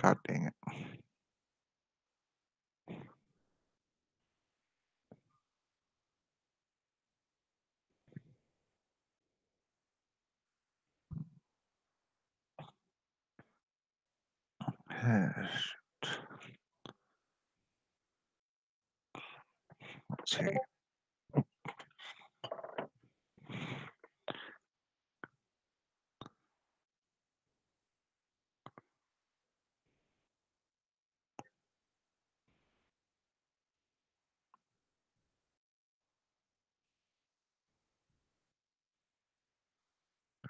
God dang it. Shoot. Let's see.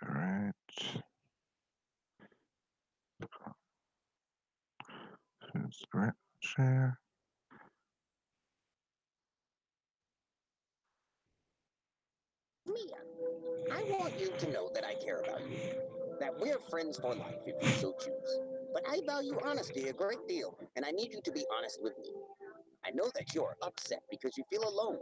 All right. Screen share. Mia, I want you to know that I care about you, that we're friends for life if you so choose. But I value honesty a great deal, and I need you to be honest with me. I know that you're upset because you feel alone.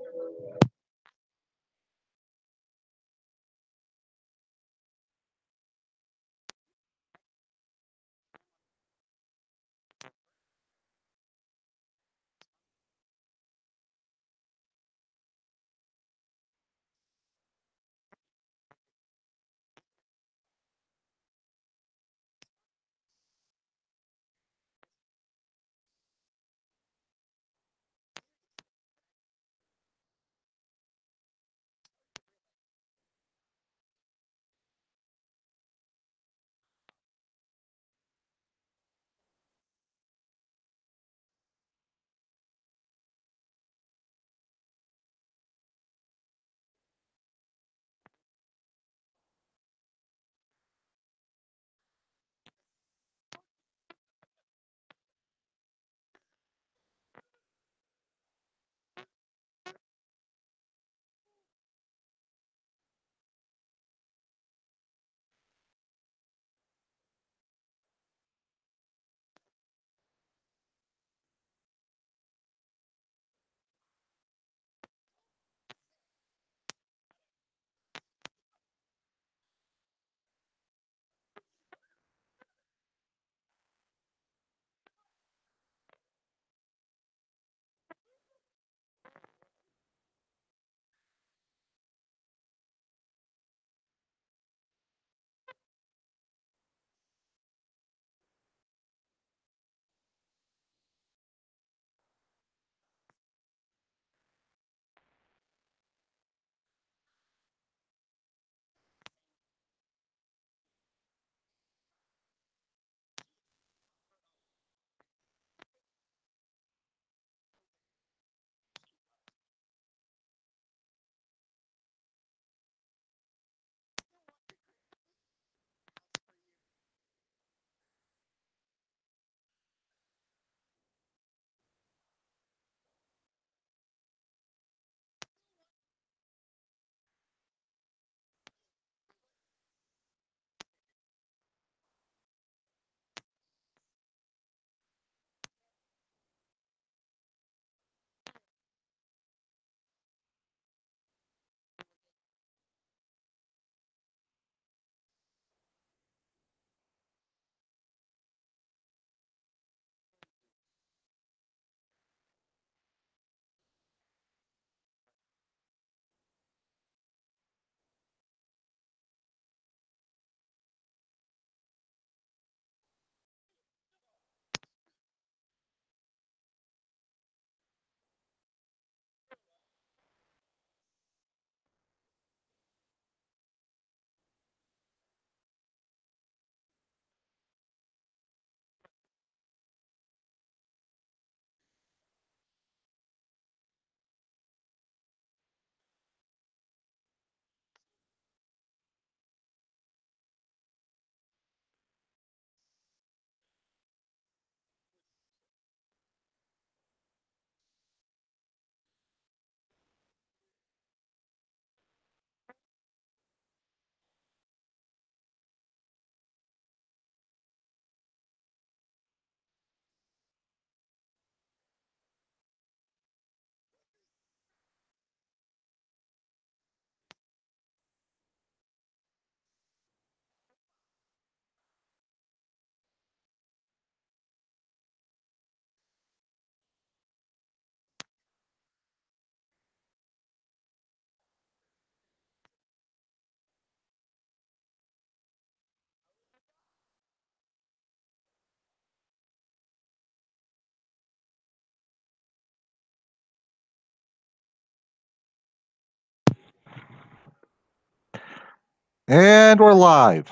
And we're live.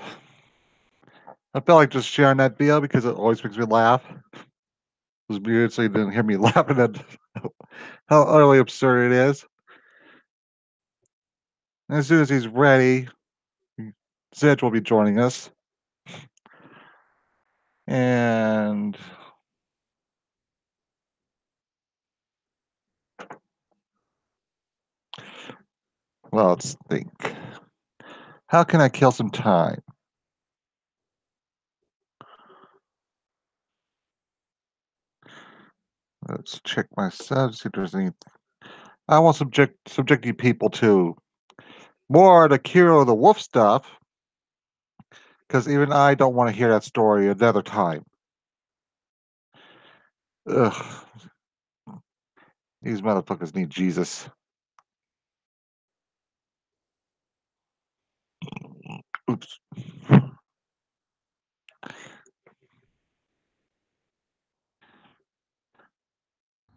I felt like just sharing that video because it always makes me laugh. It was weird, so you didn't hear me laughing at how utterly absurd it is. And as soon as he's ready, Zedge will be joining us. And well, let's think. How can I kill some time? Let's check my subs, see if there's any. I want subject you people to more of the Kiro the Wolf stuff, because even I don't want to hear that story another time. Ugh, these motherfuckers need Jesus. Oops.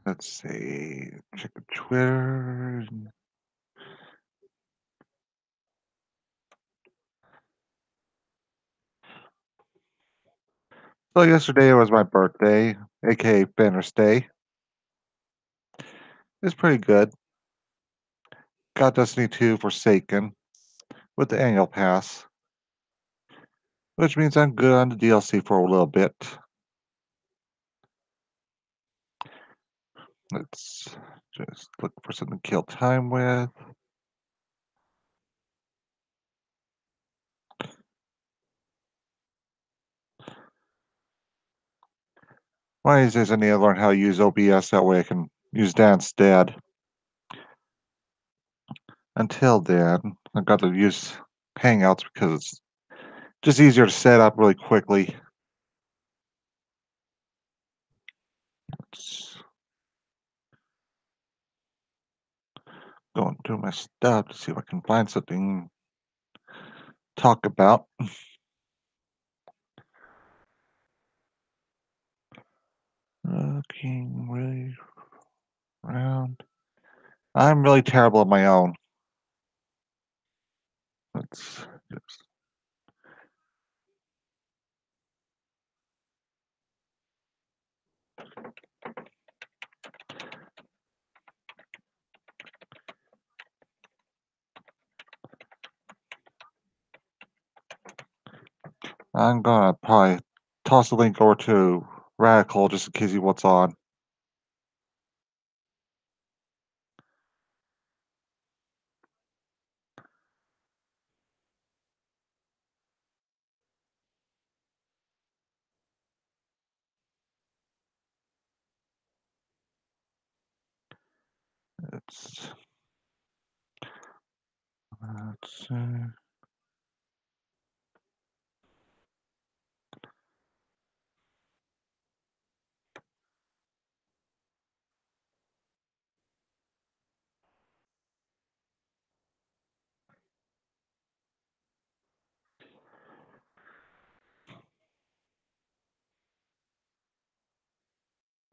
Let's see. Check the Twitter. So yesterday was my birthday, aka Banner's Day. It's pretty good. Got Destiny 2 Forsaken with the annual pass, which means I'm good on the DLC for a little bit. Let's just look for something to kill time with. One of these days I need to learn how to use OBS, that way I can use that instead. Until then, I've got to use Hangouts because it's just easier to set up really quickly. Let's go into my stuff to see if I can find something to talk about. Looking really around. I'm really terrible at my own. Let's just. I'm gonna probably toss a link over to Radical just in case he wants on. Let's let's see.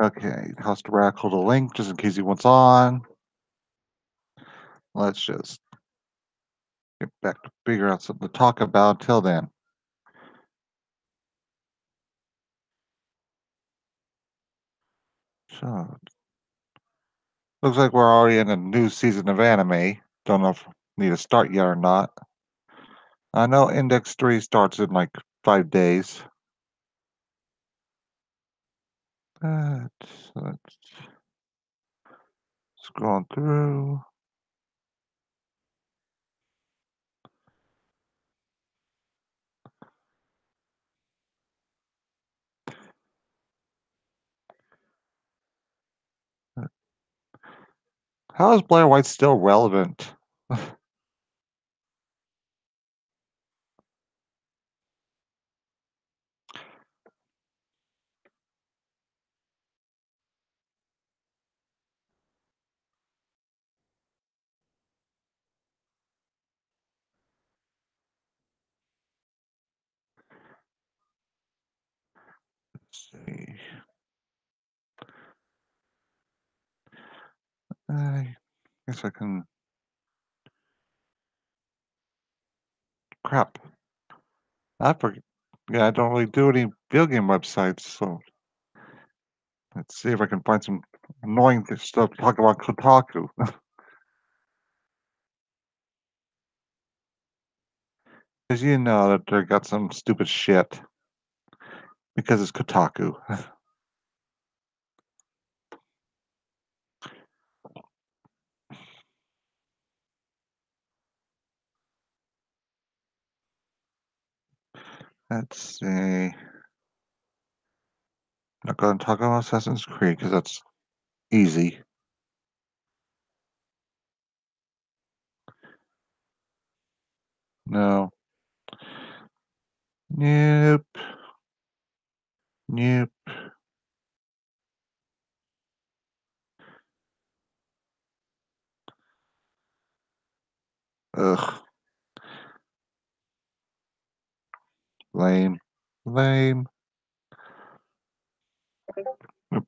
Okay, toss to Radical the link just in case he wants on. Let's just get back to figure out something to talk about. Till then. So looks like we're already in a new season of anime. Don't know if we need to start yet or not. I know Index 3 starts in like 5 days. Let's scroll through. How is Blair White still relevant? Let's see. I guess I can Crap. I forget. Yeah, I don't really do any video game websites, so let's see if I can find some annoying stuff to talk about Kotaku. Because you know that they got some stupid shit. Because it's Kotaku. Let's see. Not going to talk about Assassin's Creed because that's easy. No. Nope. Nope. Ugh. Lame. Lame. Oop.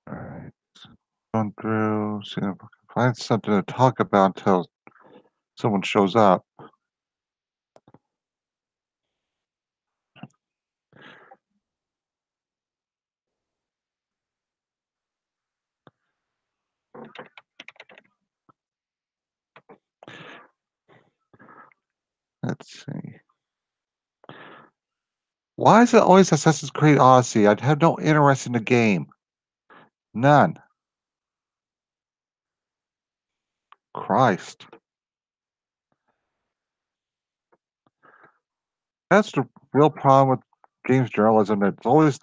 Alright. Going through, see if I can find something to talk about until someone shows up. Let's see. Why is it always Assassin's Creed Odyssey? I'd have no interest in the game. None. Christ. That's the real problem with games journalism. It's always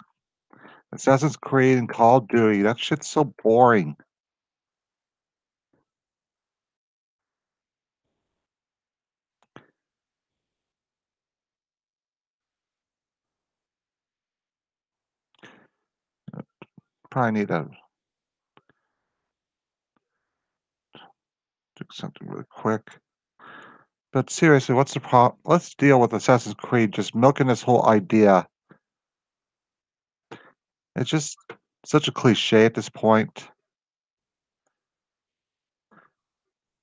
Assassin's Creed and Call of Duty. That shit's so boring. Probably need to do something really quick. But seriously, what's the problem? Let's deal with Assassin's Creed just milking this whole idea. It's just such a cliche at this point.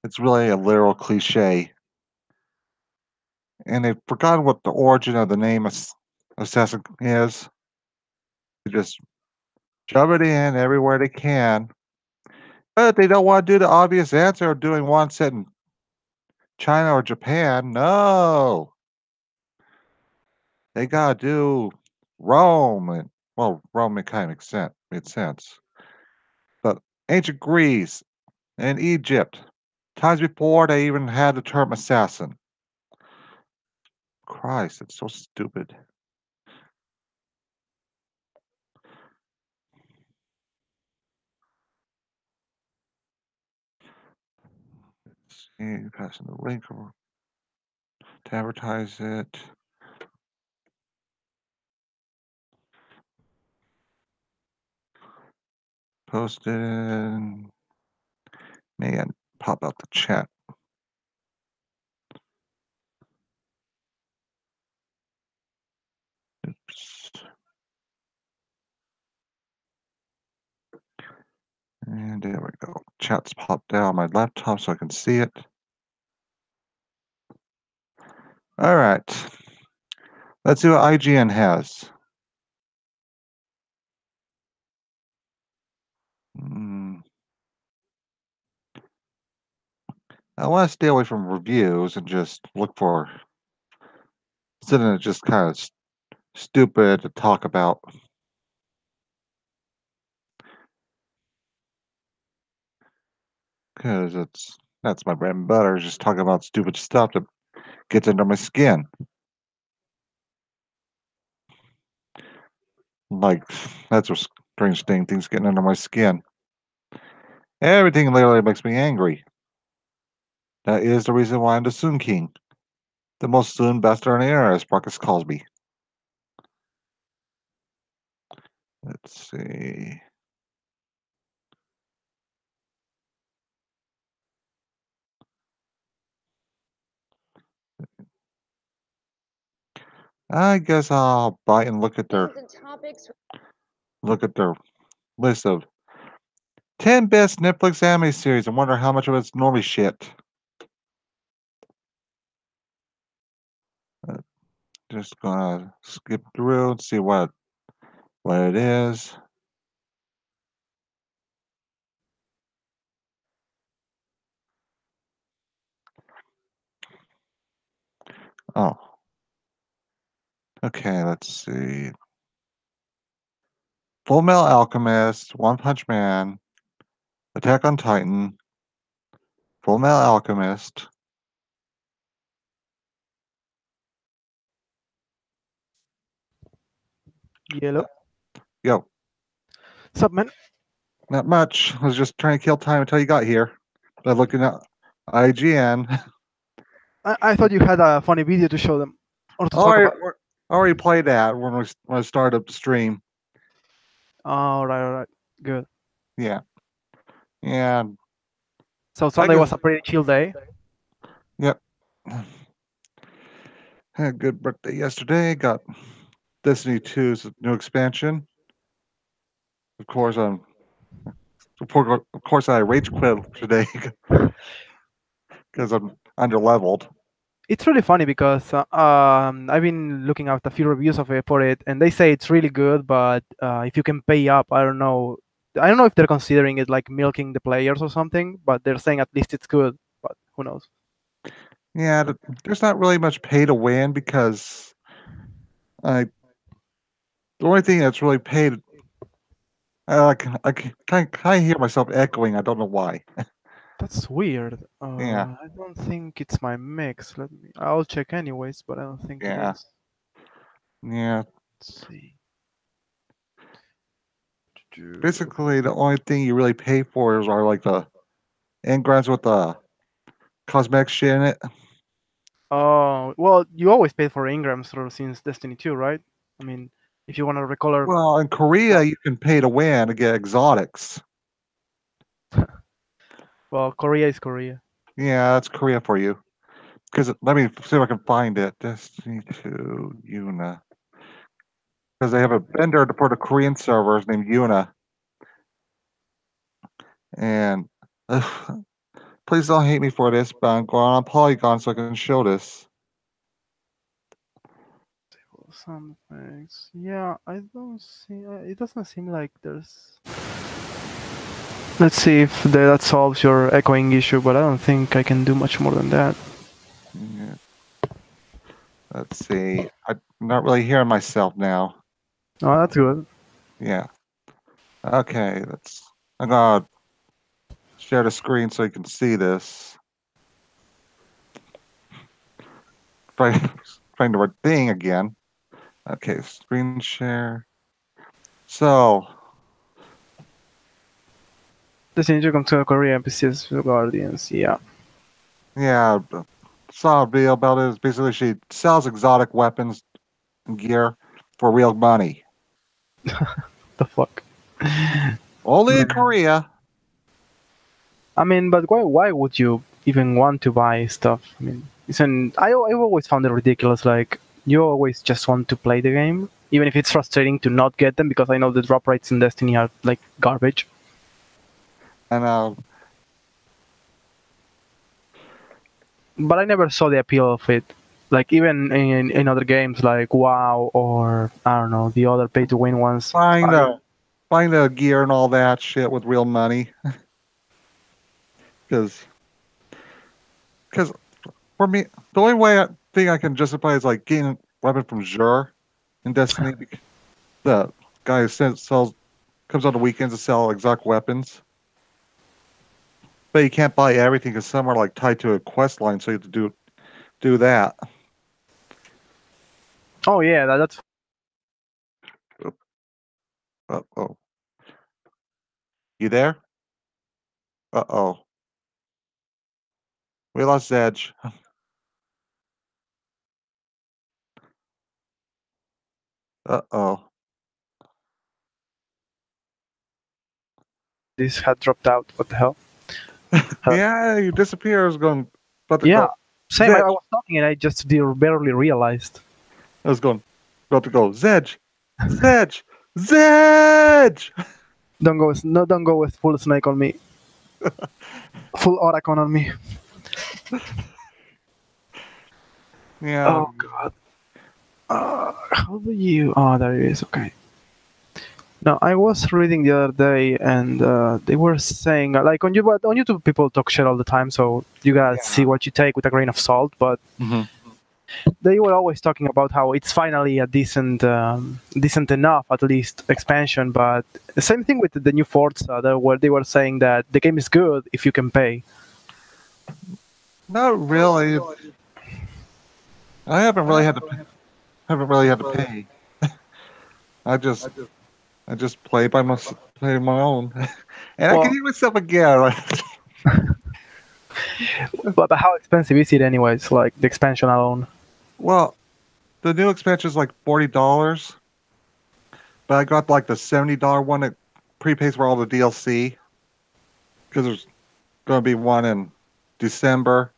It's really a literal cliche. And they've forgotten what the origin of the name Assassin is. They just shove it in everywhere they can. But they don't want to do the obvious answer of doing one set in China or Japan. No. They gotta do Rome. And, well, Rome it kind of made sense. But ancient Greece and Egypt. Times before they even had the term assassin. Christ, it's so stupid. See, passing the link over to advertise it. Post it. Man, pop out the chat. Oops. And there we go. Chat's popped out on my laptop so I can see it. All right. Let's see what IGN has. Mm, I want to stay away from reviews and just look for something that's just kind of stupid to talk about. Because that's my bread and butter, is just talking about stupid stuff that gets under my skin. Like, that's what strange things getting under my skin. Everything literally makes me angry. That is the reason why I'm the Soon King. The most soon bester on the air, as Marcus calls me. Let's see. I guess I'll bite and look at their list of 10 best Netflix anime series and wonder how much of it's normally shit. Uh, just gonna skip through and see what it is. Oh, okay. Let's see. Full Metal Alchemist, One Punch Man, Attack on Titan, Full Metal Alchemist. Yellow. Yo, Sup, man? not much. I was just trying to kill time until you got here. By looking at IGN. I thought you had a funny video to show them or to talk already, about. already played that when I started up the stream. All right. Good. Yeah, yeah. So I Sunday guess. was a pretty chill day. Yep. Had a good birthday yesterday. Got Destiny 2's new expansion. Of course, I rage quit today because I'm under leveled. It's really funny because I've been looking at a few reviews of it for it, and they say it's really good. But if you can pay up, I don't know. I don't know if they're considering it like milking the players or something, but they're saying at least it's good. But who knows? Yeah, there's not really much pay to win because I the only thing that's really paid. I kind of hear myself echoing. I don't know why. That's weird. Yeah, I don't think it's my mix. I'll check anyways, but I don't think it yeah, is. yeah. Let's see. Basically, the only thing you really pay for are like the engrams with the cosmetic shit in it. Oh, well, you always pay for Ingrams since Destiny 2, right? I mean, if you want to recolor. Well, in Korea, you can pay to win to get exotics. Well, Korea is Korea. Yeah, that's Korea for you. Because let me see if I can find it. Destiny 2 Yuna. Because they have a vendor for the Korean servers named Yuna. And please don't hate me for this, but I'm going on Polygon so I can show this. Some things. Yeah, I don't see. It doesn't seem like there's. Let's see if that solves your echoing issue, but I don't think I can do much more than that. Yeah. Let's see. I'm not really hearing myself now. Oh, that's good. Yeah. Okay, I'm gonna share the screen so you can see this. Find the right thing again. Okay, screen share. So, Destiny 2 comes to Korea NPCs for Guardians. Yeah. yeah, saw a video about it. It's basically, she sells exotic weapons and gear for real money. The fuck. Only in Man. Korea. I mean, but why would you even want to buy stuff? I mean, I've always found it ridiculous. Like, you always just want to play the game, even if it's frustrating to not get them, because I know the drop rates in Destiny are like garbage. And But I never saw the appeal of it. Like, even in other games like WoW or, I don't know, the other pay to win ones. buying the gear and all that shit with real money. Because for me, the only thing I can justify is like getting a weapon from Xur in Destiny. Because the guy who comes on the weekends to sell exotic weapons. But you can't buy everything because some are like tied to a quest line, so you have to do that. Oh yeah, that's. Oh, you there? Oh, we lost Edge. Oh, This had dropped out. What the hell? yeah, you disappear. I was going, about to Yeah, go. same. I Zedge. was talking and I just barely realized. I was going, about to go, Zedge, Zedge, Zedge! Don't go with full snake on me. Full Oracon on me. Yeah, Oh god. How do you? Oh, there it is. Okay. No, I was reading the other day, and they were saying like on YouTube people talk shit all the time, so you gotta see yeah. what you take with a grain of salt. But Hmm. they were always talking about how it's finally a decent enough, at least expansion. But the same thing with the new Forza, where they were saying that the game is good if you can pay. Not really. I haven't really had to pay. I just I just play my own, and I can Well, hear myself again. but how expensive is it anyways? Like the expansion alone. Well, the new expansion is like $40, but I got like the $70 one that prepays for all the DLC because there's going to be one in December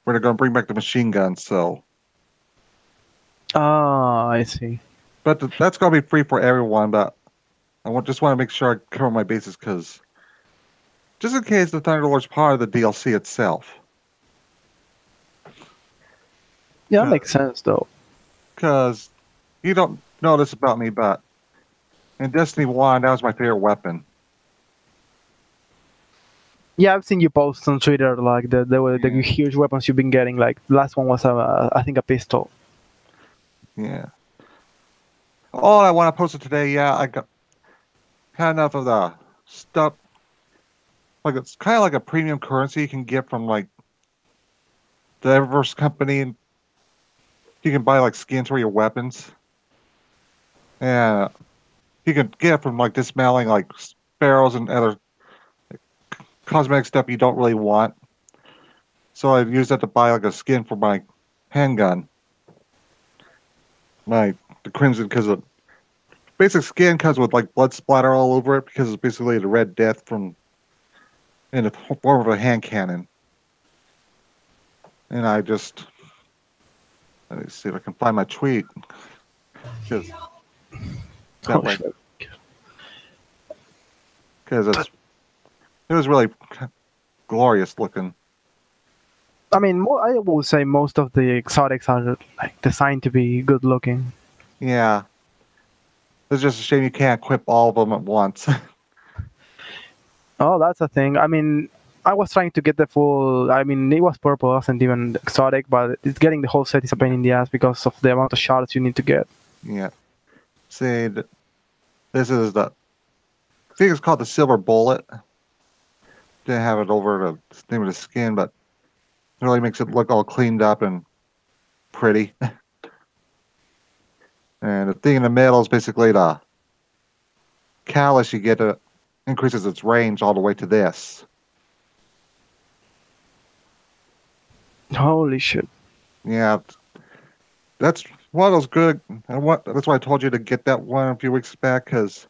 where they're going to bring back the machine guns. So, Ah, I see. but that's going to be free for everyone. But just want to make sure I cover my bases because just in case the Thunderlord's part of the DLC itself. Yeah, that makes sense though. Because you don't know this about me, but in Destiny 1, that was my favorite weapon. Yeah, I've seen you post on Twitter like the Yeah. huge weapons you've been getting. Like the last one was I think a pistol. Yeah. Oh, I want to post it today. Yeah, I got had enough of the stuff. Like it's kind of like a premium currency you can get from like the Eververse company, and you can buy like skins for your weapons. And you can get from like dismantling like sparrows and other cosmetic stuff you don't really want. So I use that to buy like a skin for my handgun, my the crimson, because the basic skin comes with like blood splatter all over it because it's basically the Red Death from in the form of a hand cannon. And I just let me see if I can find my tweet because that Oh way shit. because it was really glorious looking. I mean, I would say most of the exotics are like designed to be good looking. Yeah, it's just a shame you can't equip all of them at once. Oh, that's a thing. I mean, I was trying to get the full. I mean, it was purple, wasn't even exotic, but it's getting the whole set is a pain in the ass because of the amount of shards you need to get. Yeah, see, this is the I think it's called the Silver Bullet. Didn't have it over the name of the skin, but it really makes it look all cleaned up and pretty. And the thing in the middle is basically the callus you get increases its range all the way to this. Holy shit! Yeah, that's one of those good. That's why I told you to get that one a few weeks back because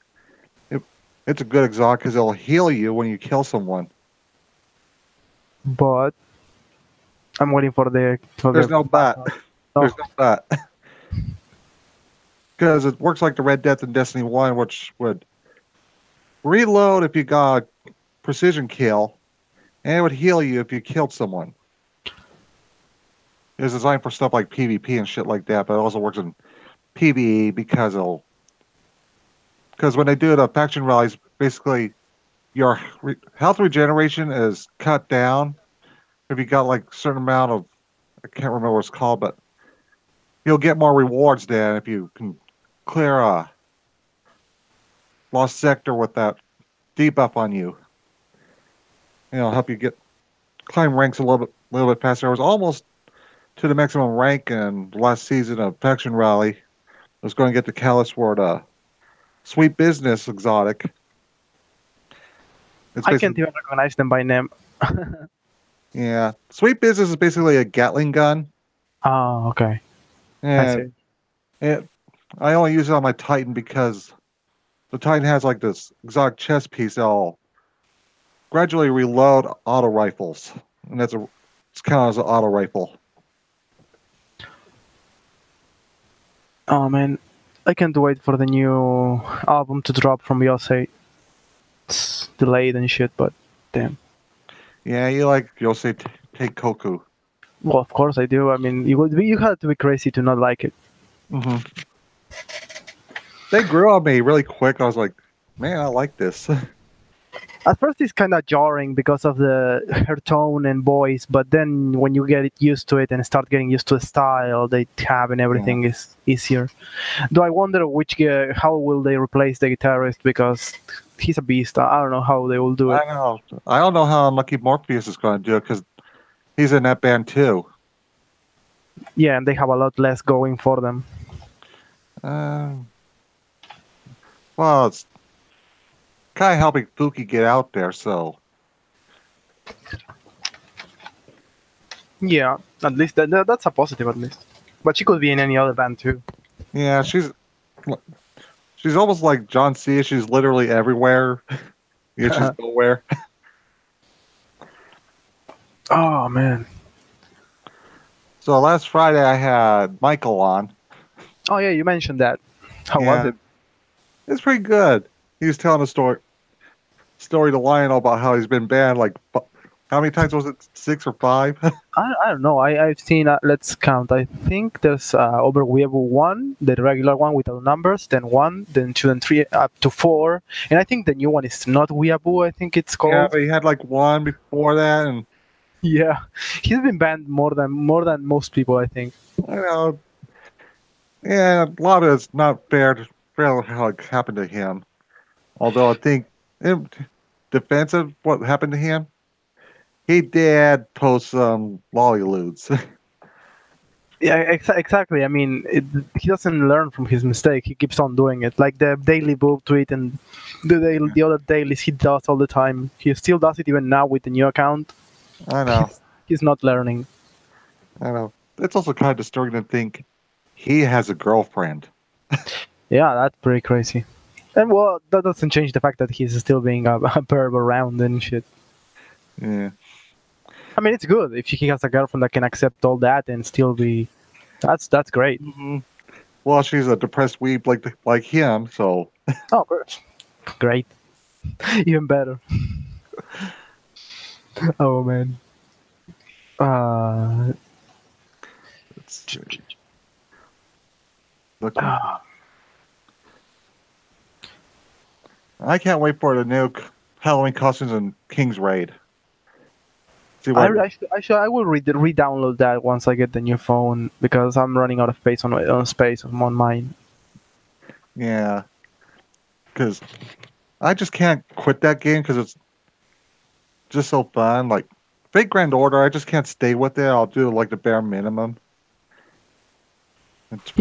it, it's a good exotic because it'll heal you when you kill someone. But I'm waiting for There's the. no but. Oh, There's no but. Because it works like the Red Death in Destiny 1, which would reload if you got a precision kill, and it would heal you if you killed someone. It's designed for stuff like PvP and shit like that, but it also works in PvE because when they do the faction rallies, basically your health regeneration is cut down if you got like a certain amount of I can't remember what it's called, but you'll get more rewards than if you can clear a lost sector with that debuff on you. Help you get climb ranks a little bit faster. I was almost to the maximum rank in the last season of Faction Rally. I was going to get the Callus Ward Sweet Business exotic. It's I can't basically even recognize them by name. yeah. Sweet Business is basically a Gatling gun. Oh, okay. I see. And I only use it on my Titan because the Titan has like this exotic chest piece that'll gradually reload auto rifles. And it's counted as an auto rifle. Oh man, I can't wait for the new album to drop from Yosei. It's delayed and shit, but damn. Yeah, you like Yosei Take Koku. Well, of course I do. I mean, you had to be crazy to not like it. Hmm. They grew on me really quick. I was like, man, I like this. At first, it's kind of jarring because of her tone and voice, but then when you get used to it and start getting used to the style they have and everything is easier. Though I wonder how will they replace the guitarist because he's a beast. I don't know how they will do it. I know. I don't know how Unlucky Morpheus is going to do it because he's in that band too. Yeah, and they have a lot less going for them. Well, it's kind of helping Fuki get out there, so. Yeah, at least that's a positive at least. But she could be in any other band too. Yeah, she's almost like John C. She's literally everywhere. Yeah, she's nowhere. Oh man. So last Friday I had Michael on. Oh yeah, you mentioned that. How was it? It's pretty good. He was telling a story to Lionel about how he's been banned like how many times was it? 6 or 5? I don't know. I've seen. Let's count. I think there's over Weeaboo 1, the regular one without numbers, then 1, then 2, and 3, up to 4. And I think the new one is not Weeaboo. I think it's called. Yeah, but he had like 1 before that, and yeah, he's been banned more than most people. I think. I know. Yeah, a lot of it's not fair how it happened to him. Although I think in defense of what happened to him, he did post some lollyludes. Yeah, exactly. I mean, he doesn't learn from his mistake. He keeps on doing it, like the daily boob tweet and the other dailies he does all the time. He still does it even now with the new account. I know. He's not learning. I know. It's also kind of disturbing to think he has a girlfriend. Yeah, that's pretty crazy. And well, that doesn't change the fact that he's still being a perv around and shit. Yeah. I mean, it's good if he has a girlfriend that can accept all that and still be. That's great. Mm-hmm. Well, she's a depressed weeb like him, so. Oh, great. Even better. Oh man. Look. I can't wait for the new Halloween costumes in King's Raid. See what I will re-download that once I get the new phone because I'm running out of space on mine. Yeah, because I just can't quit that game because it's just so fun. Like Fate Grand Order, I just can't stay with it. I'll do like the bare minimum. It's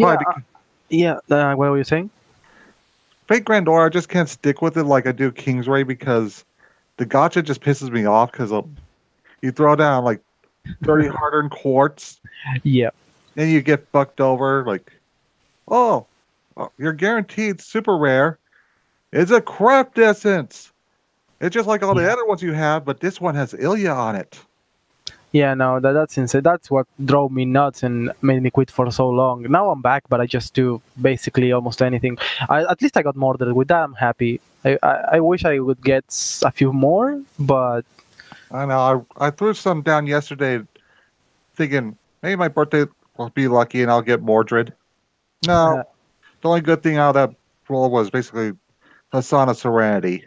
yeah. What were you saying? Fate Grand Order, I just can't stick with it like I do King's Raid because the gacha just pisses me off because you throw down like 30 hard-earned quartz. Yeah. And you get fucked over like, oh, you're guaranteed super rare. It's a craft essence. It's just like all the other ones you have, but this one has Ilya on it. Yeah, no, that's insane. That's what drove me nuts and made me quit for so long. Now I'm back, but I just do basically almost anything. At least I got more than with that. I'm happy. I wish I would get a few more, but I know. I threw some down yesterday, thinking maybe my birthday will be lucky and I'll get Mordred. No, the only good thing out of that roll was basically Hassan of Serenity.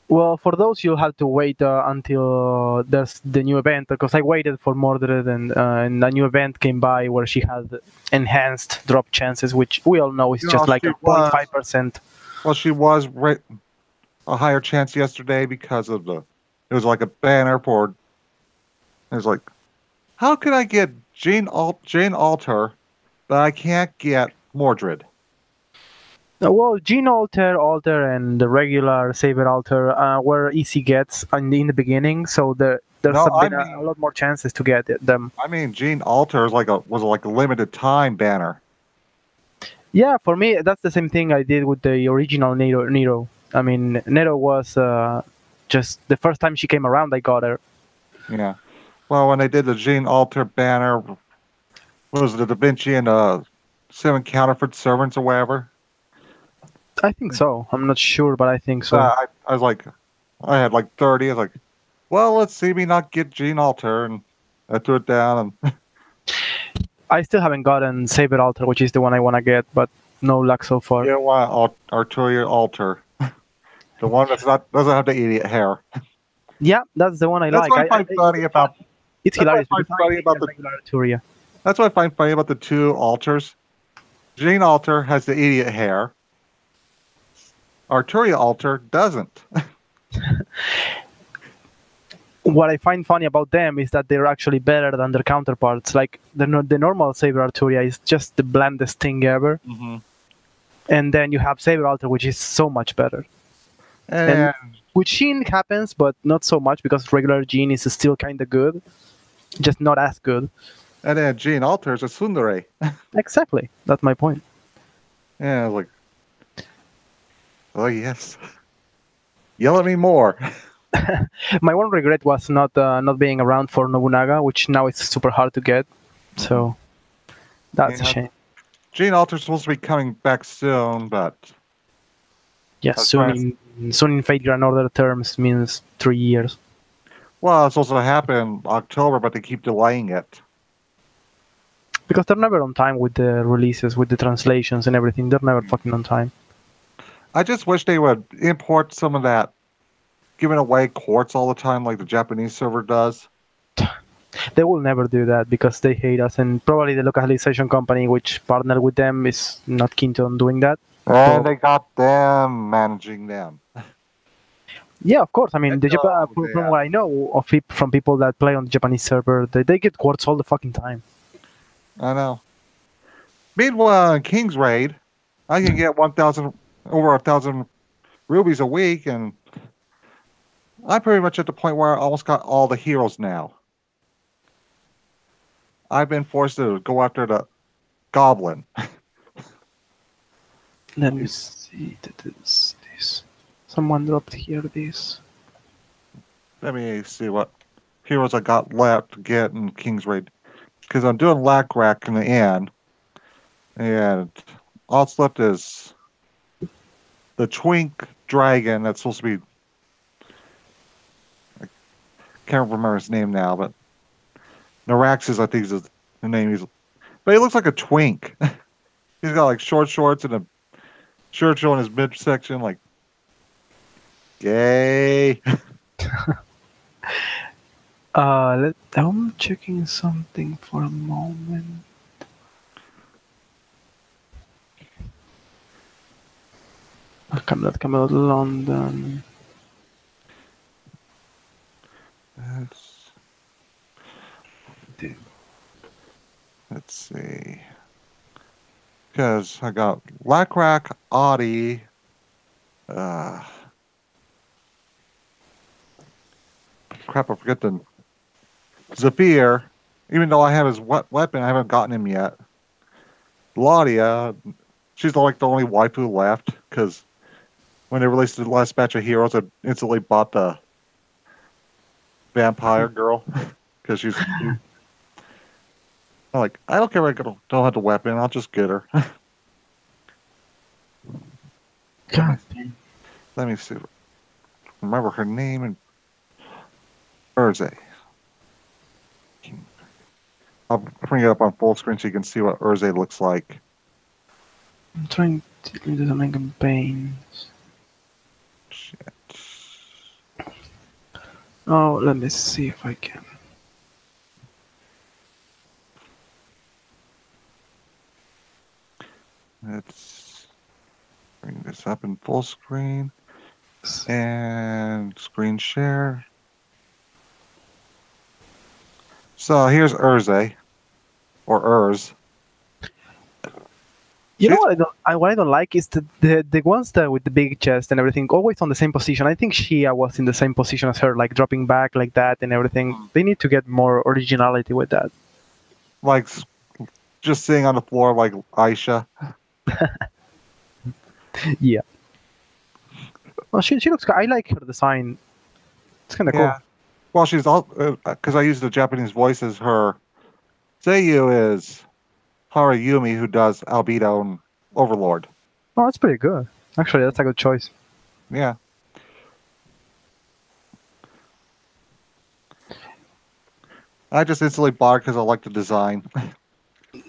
Well, for those you'll have to wait until there's the new event because I waited for Mordred and a new event came by where she had enhanced drop chances, which we all know is just like a 0.5%. Well, she was a higher chance yesterday because of it was like a banner for. It was like, how can I get Jane Alter, but I can't get Mordred? Well, Gene Alter, and the regular Saber Alter were easy gets in the beginning, so there's been a lot more chances to get them. I mean, Gene Alter was like a limited time banner. Yeah, for me, that's the same thing I did with the original Nero. I mean, Nero was just the first time she came around, I got her. Yeah. Well, when they did the Gene Alter banner, what was it, the Da Vinci and 7 counterfeit servants or whatever. I think so. I'm not sure, but I think So so. I was like, I had like 30. I was like, well, let's see me not get Gene Alter, and I threw it down. And I still haven't gotten Saber Alter, which is the one I want to get, but no luck so far. you know what, Arturia Alter, the one that's not doesn't have the idiot hair. Yeah, that's the one I That's like. what I find funny about. It's That's what hilarious I find because I funny hate about the the. regular Arturia. That's what I find funny about the two alters. Gene Alter has the idiot hair. Arturia Alter doesn't. What I find funny about them is that they're actually better than their counterparts. Like the normal Saber Arturia is just the blandest thing ever, Mm-hmm. and then you have Saber Alter, which is so much better. And with Sheen happens, but not so much because regular Gene is still kind of good, just not as good. And then Gene Alter is a tsundere. Exactly, that's my point. Yeah, I was like, oh yes, yell at me more. My one regret was not being around for Nobunaga, which now it's super hard to get. So that's a Yeah. shame. Gene Alter's supposed to be coming back soon, but Yeah, That's soon in Fate Grand Order terms means 3 years. well, it's supposed to happen in October, but they keep delaying it. Because they're never on time with the releases, with the translations and everything. They're never fucking on time. I just wish they would import some of that giving away quartz all the time like the Japanese server does. They will never do that because they hate us, and probably the localization company which partnered with them is not keen on doing that. And they got them managing them. Yeah, of course. I mean, I know, from what I know from people that play on the Japanese server, they get quartz all the fucking time. I know. Meanwhile, in King's Raid, I can get over 1,000 rubies a week, and I'm pretty much at the point where I almost got all the heroes now. I've been forced to go after the goblin. Let me see. This. Someone dropped here this. Let me see what heroes I got left to get in King's Raid. Because I'm doing Lack Rack in the end. And all that's left is the Twink Dragon that's supposed to be. I can't remember his name now, but Naraxis, I think, is the name. But he looks like a twink. He's got like short shorts and a shirt showing his midsection, like gay. I'm checking something for a moment. Come out London. Let's see. Because I got Lackrack, Audi, crap, I forget the Zafir. Even though I have his weapon, I haven't gotten him yet. Laudia, she's like the only waifu left because when they released the last batch of heroes, I instantly bought the vampire girl because she's. I'm like, I don't care if I don't have the weapon, I'll just get her. God. Let me see. Remember her name and Urze. I'll bring it up on full screen so you can see what Urze looks like. I'm trying to do the main campaigns. Shit. Oh, let me see if I can. Let's bring this up in full screen and screen share. So here's Urze, or Urz. You know what I don't like is the ones that with the big chest and everything always on the same position. I think Shia was in the same position as her, like dropping back like that and everything. They need to get more originality with that. Like just sitting on the floor like Aisha. Yeah. Well, she looks. I like her design. It's kind of cool. Well, she's all because I use the Japanese voice as her. Seiyu is Harayumi, who does Albedo and Overlord. Oh, that's pretty good. Actually, that's a good choice. Yeah. I just instantly bought it because I like the design.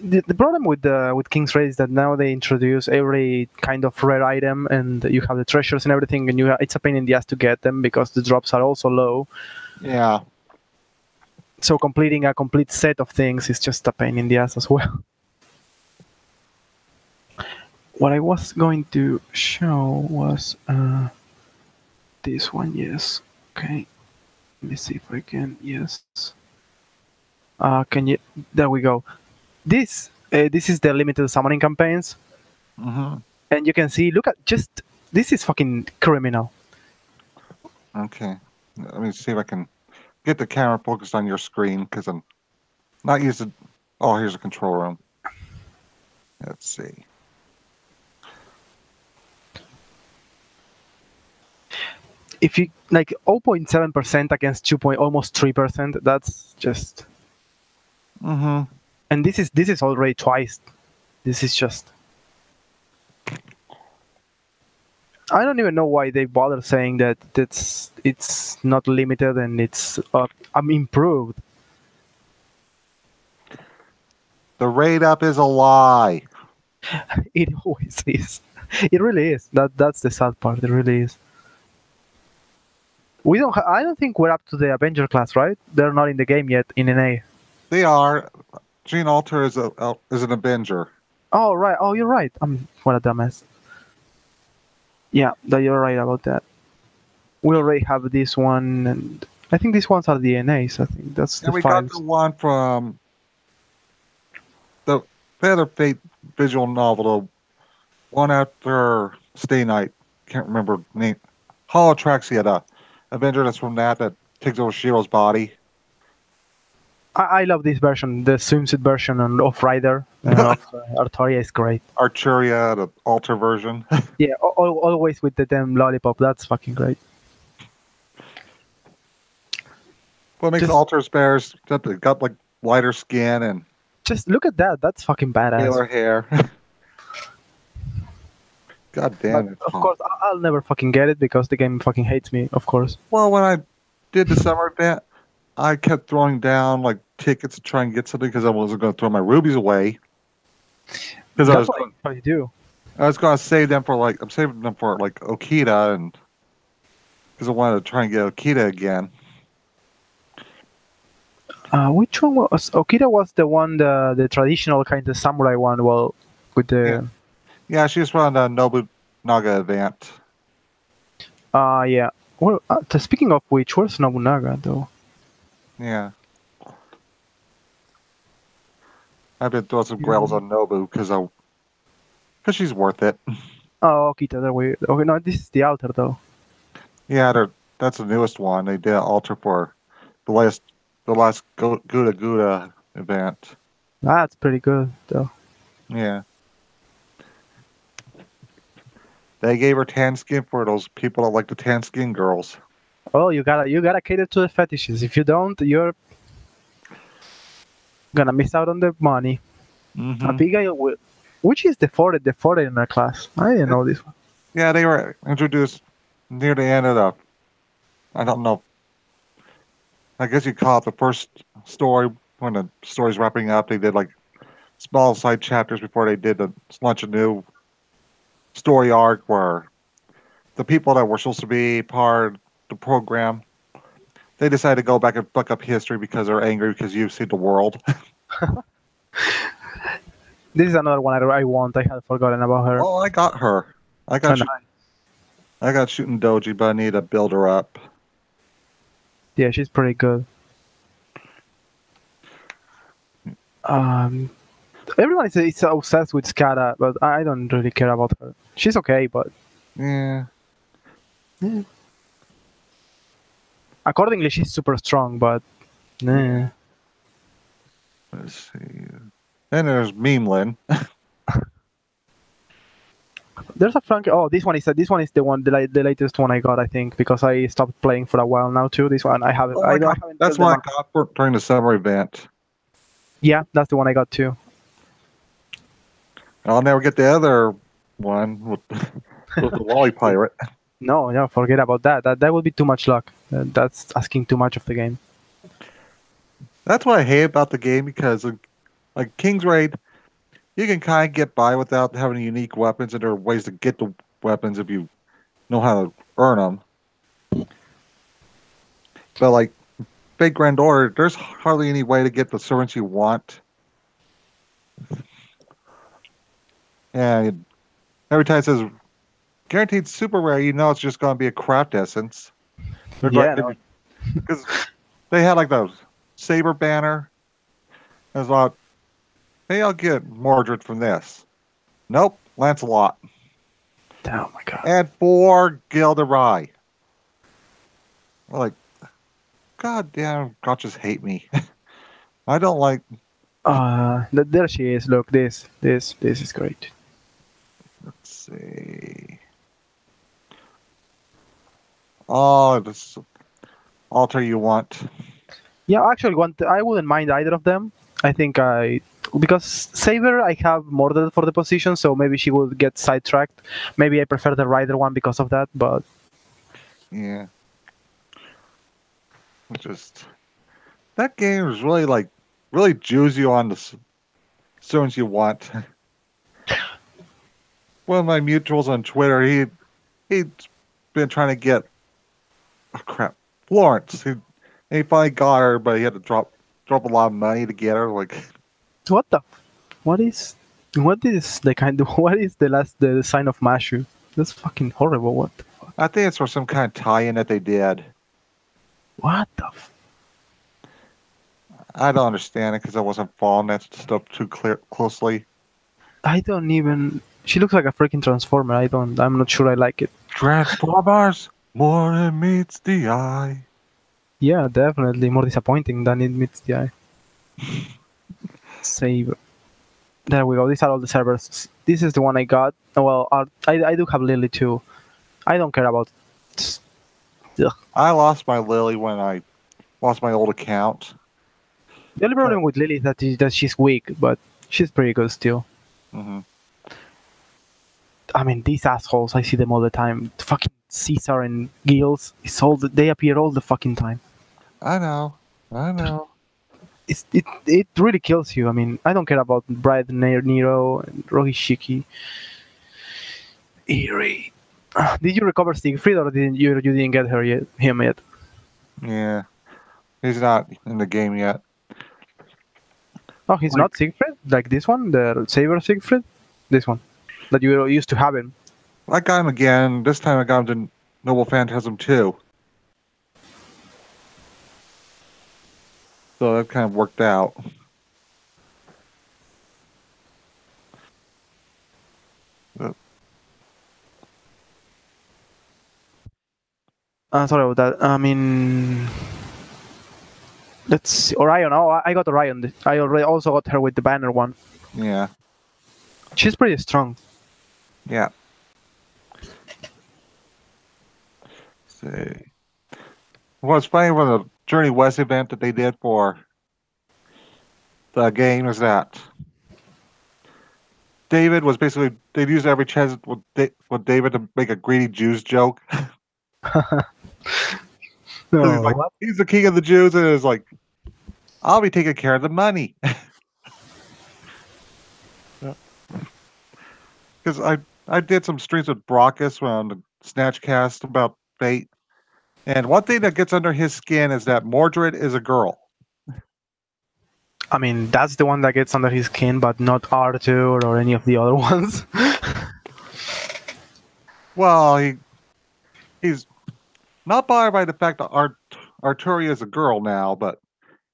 The problem with King's Raid is that now they introduce every kind of rare item, and you have the treasures and everything, and it's a pain in the ass to get them because the drops are also low. Yeah. So completing a complete set of things is just a pain in the ass as well. What I was going to show was this one. Yes. Okay. Let me see if I can. Yes. Can you? There we go. This is the limited summoning campaigns, Mm-hmm. and you can see. Look at just this is fucking criminal. Okay. Let me see if I can get the camera focused on your screen because I'm not used to. Oh, here's a control room. Let's see. If you like 0.7% against 2. Almost 3%, that's just. Mm-hmm. And this is already twice. This is just. I don't even know why they bother saying that it's not limited and it's improved. The raid up is a lie. It always is. It really is. That's the sad part. It really is. We don't. I don't think we're up to the Avenger class, right? They're not in the game yet in NA. They are. Gene Alter is an Avenger. Oh right. Oh, you're right. What a dumbass. Yeah, you're right about that. We already have this one, and I think these ones are the NAs. I think that's the And we files. got the one from the Feather Fate visual novel, the one after Stay Night. Can't remember the name. Holotraxia, the Avenger that's from that takes over Shiro's body. I love this version, the swimsuit version of Rider of Artoria is great. Arturia, the Alter version. Yeah, always with the damn lollipop. That's fucking great. What makes Just- Alter's bears that they got like lighter skin and Just look at that. That's fucking badass. paler hair. God damn But it. of course, I'll never fucking get it because the game fucking hates me. Of course. Well, when I did the summer event, I kept throwing down like tickets to try and get something because I wasn't going to throw my rubies away. Because That's what I do. I was going to save them for I'm saving them for like Okita, and because I wanted to try and get Okita again. Which one was Okita? Was the one the traditional kind of samurai one? Well, with the Yeah, she was from the Nobunaga event. yeah. Well, speaking of which, where's Nobunaga though? Yeah. I've been throwing some growls on Nobu because she's worth it. Oh, Okita. There we. Okay, no, this is the altar though. Yeah, that's the newest one. They did an altar for the last Gouda Gouda event. That's pretty good though. Yeah. They gave her tan skin for those people that like the tan skin girls. Oh, you gotta cater to the fetishes. If you don't, you're gonna miss out on the money. Mm-hmm. A big guy which is the foreigner class? I didn't know this one. Yeah, they were introduced near the end of I don't know. I guess you call it the first story when the story's wrapping up. They did like small side chapters before they did launch a new story arc where the people that were supposed to be part of the program, they decided to go back and fuck up history because they're angry because you've seen the world. This is another one I want. I had forgotten about her. Oh, I got her. I got shooting Doji, but I need to build her up. Yeah, she's pretty good. Everyone is obsessed with Skada, but I don't really care about her. She's okay, but Yeah. accordingly, she's super strong. But nah. Let's see. Then there's Memelin. There's a Frank. Oh, this one is the latest one I got. I think because I stopped playing for a while now too. This one I haven't. I haven't. That's what I got during the summer event. Yeah, that's the one I got too. I'll never get the other one with the Wally Pirate. No, no, forget about that. That would be too much luck. That's asking too much of the game. That's what I hate about the game because, like King's Raid, you can kind of get by without having unique weapons, and there are ways to get the weapons if you know how to earn them. But like Fate Grand Order, there's hardly any way to get the servants you want. And every time it says guaranteed super rare, you know it's just going to be a craft essence. They're Yeah, going because they had like the saber banner. I was like, hey, I'll get Mordred from this. Nope, Lancelot. oh my god. And 4 Gilderoy. Like, god damn, gotchas hate me. I don't like. There she is. Look, this is great. Let's see. Oh, this altar you want. Yeah, actually, I wouldn't mind either of them. I think because Saber I have Mordred for the position, so maybe she will get sidetracked. Maybe I prefer the Rider one because of that, but Yeah. Just that game is really like really juice you on the servants you want. One of my mutuals on Twitter, he'd been trying to get crap Florence. He finally got her, but he had to drop a lot of money to get her. Like, what the? What is the kind of what is the sign of Mashu? That's fucking horrible. What the fuck? I think it's for some kind of tie-in that they did. What the? I don't understand it because I wasn't following that stuff too closely. I don't even. She looks like a freaking transformer. I'm not sure I like it. Transformers more than meets the eye. Yeah, definitely more disappointing than it meets the eye. Save. There we go. These are all the servers. This is the one I got. Well, I do have Lily too. I don't care about. Ugh. I lost my Lily when I lost my old account. The only problem with Lily is that she's weak, but she's pretty good still. Mm-hmm. I mean, these assholes, I see them all the time. Fucking Caesar and Gills, they appear all the fucking time. I know. It really kills you. I mean, I don't care about Bride Nero and Rohishiki. Eerie. Did you recover Siegfried or you didn't get him yet? Yeah. He's not in the game yet. Oh, he's not Siegfried? Like this one? The Saber Siegfried? This one. That you used to have him. I got him again. This time I got him to Noble Phantasm 2. So that kind of worked out. Sorry about that. I mean, let's see. Orion. Oh, I got Orion. I already also got her with the banner one. Yeah. She's pretty strong. Yeah. See. What's funny with the Journey West event that they did for the game is that David was basically they'd use every chance with David to make a greedy Jews joke. No, he's the king of the Jews, and it's like, I'll be taking care of the money. Because I did some streams with Brockus on the Snatchcast about Fate, and one thing that gets under his skin is that Mordred is a girl. I mean, that's the one that gets under his skin, but not Arthur or any of the other ones. Well, he's not bothered by the fact that Arturia is a girl now, but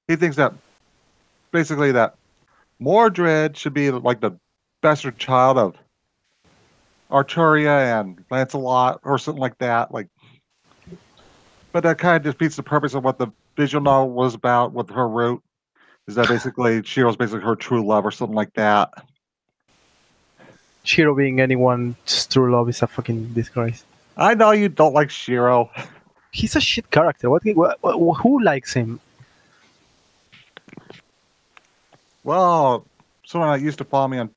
he thinks that basically that Mordred should be like the bastard child of Arturia and Lancelot or something like that. Like, but that kind of defeats the purpose of what the visual novel was about with her root. Is that basically Shiro's basically her true love or something like that? Shiro being anyone's true love is a fucking disgrace. I know you don't like Shiro. He's a shit character. Who likes him? Well, someone that used to follow me on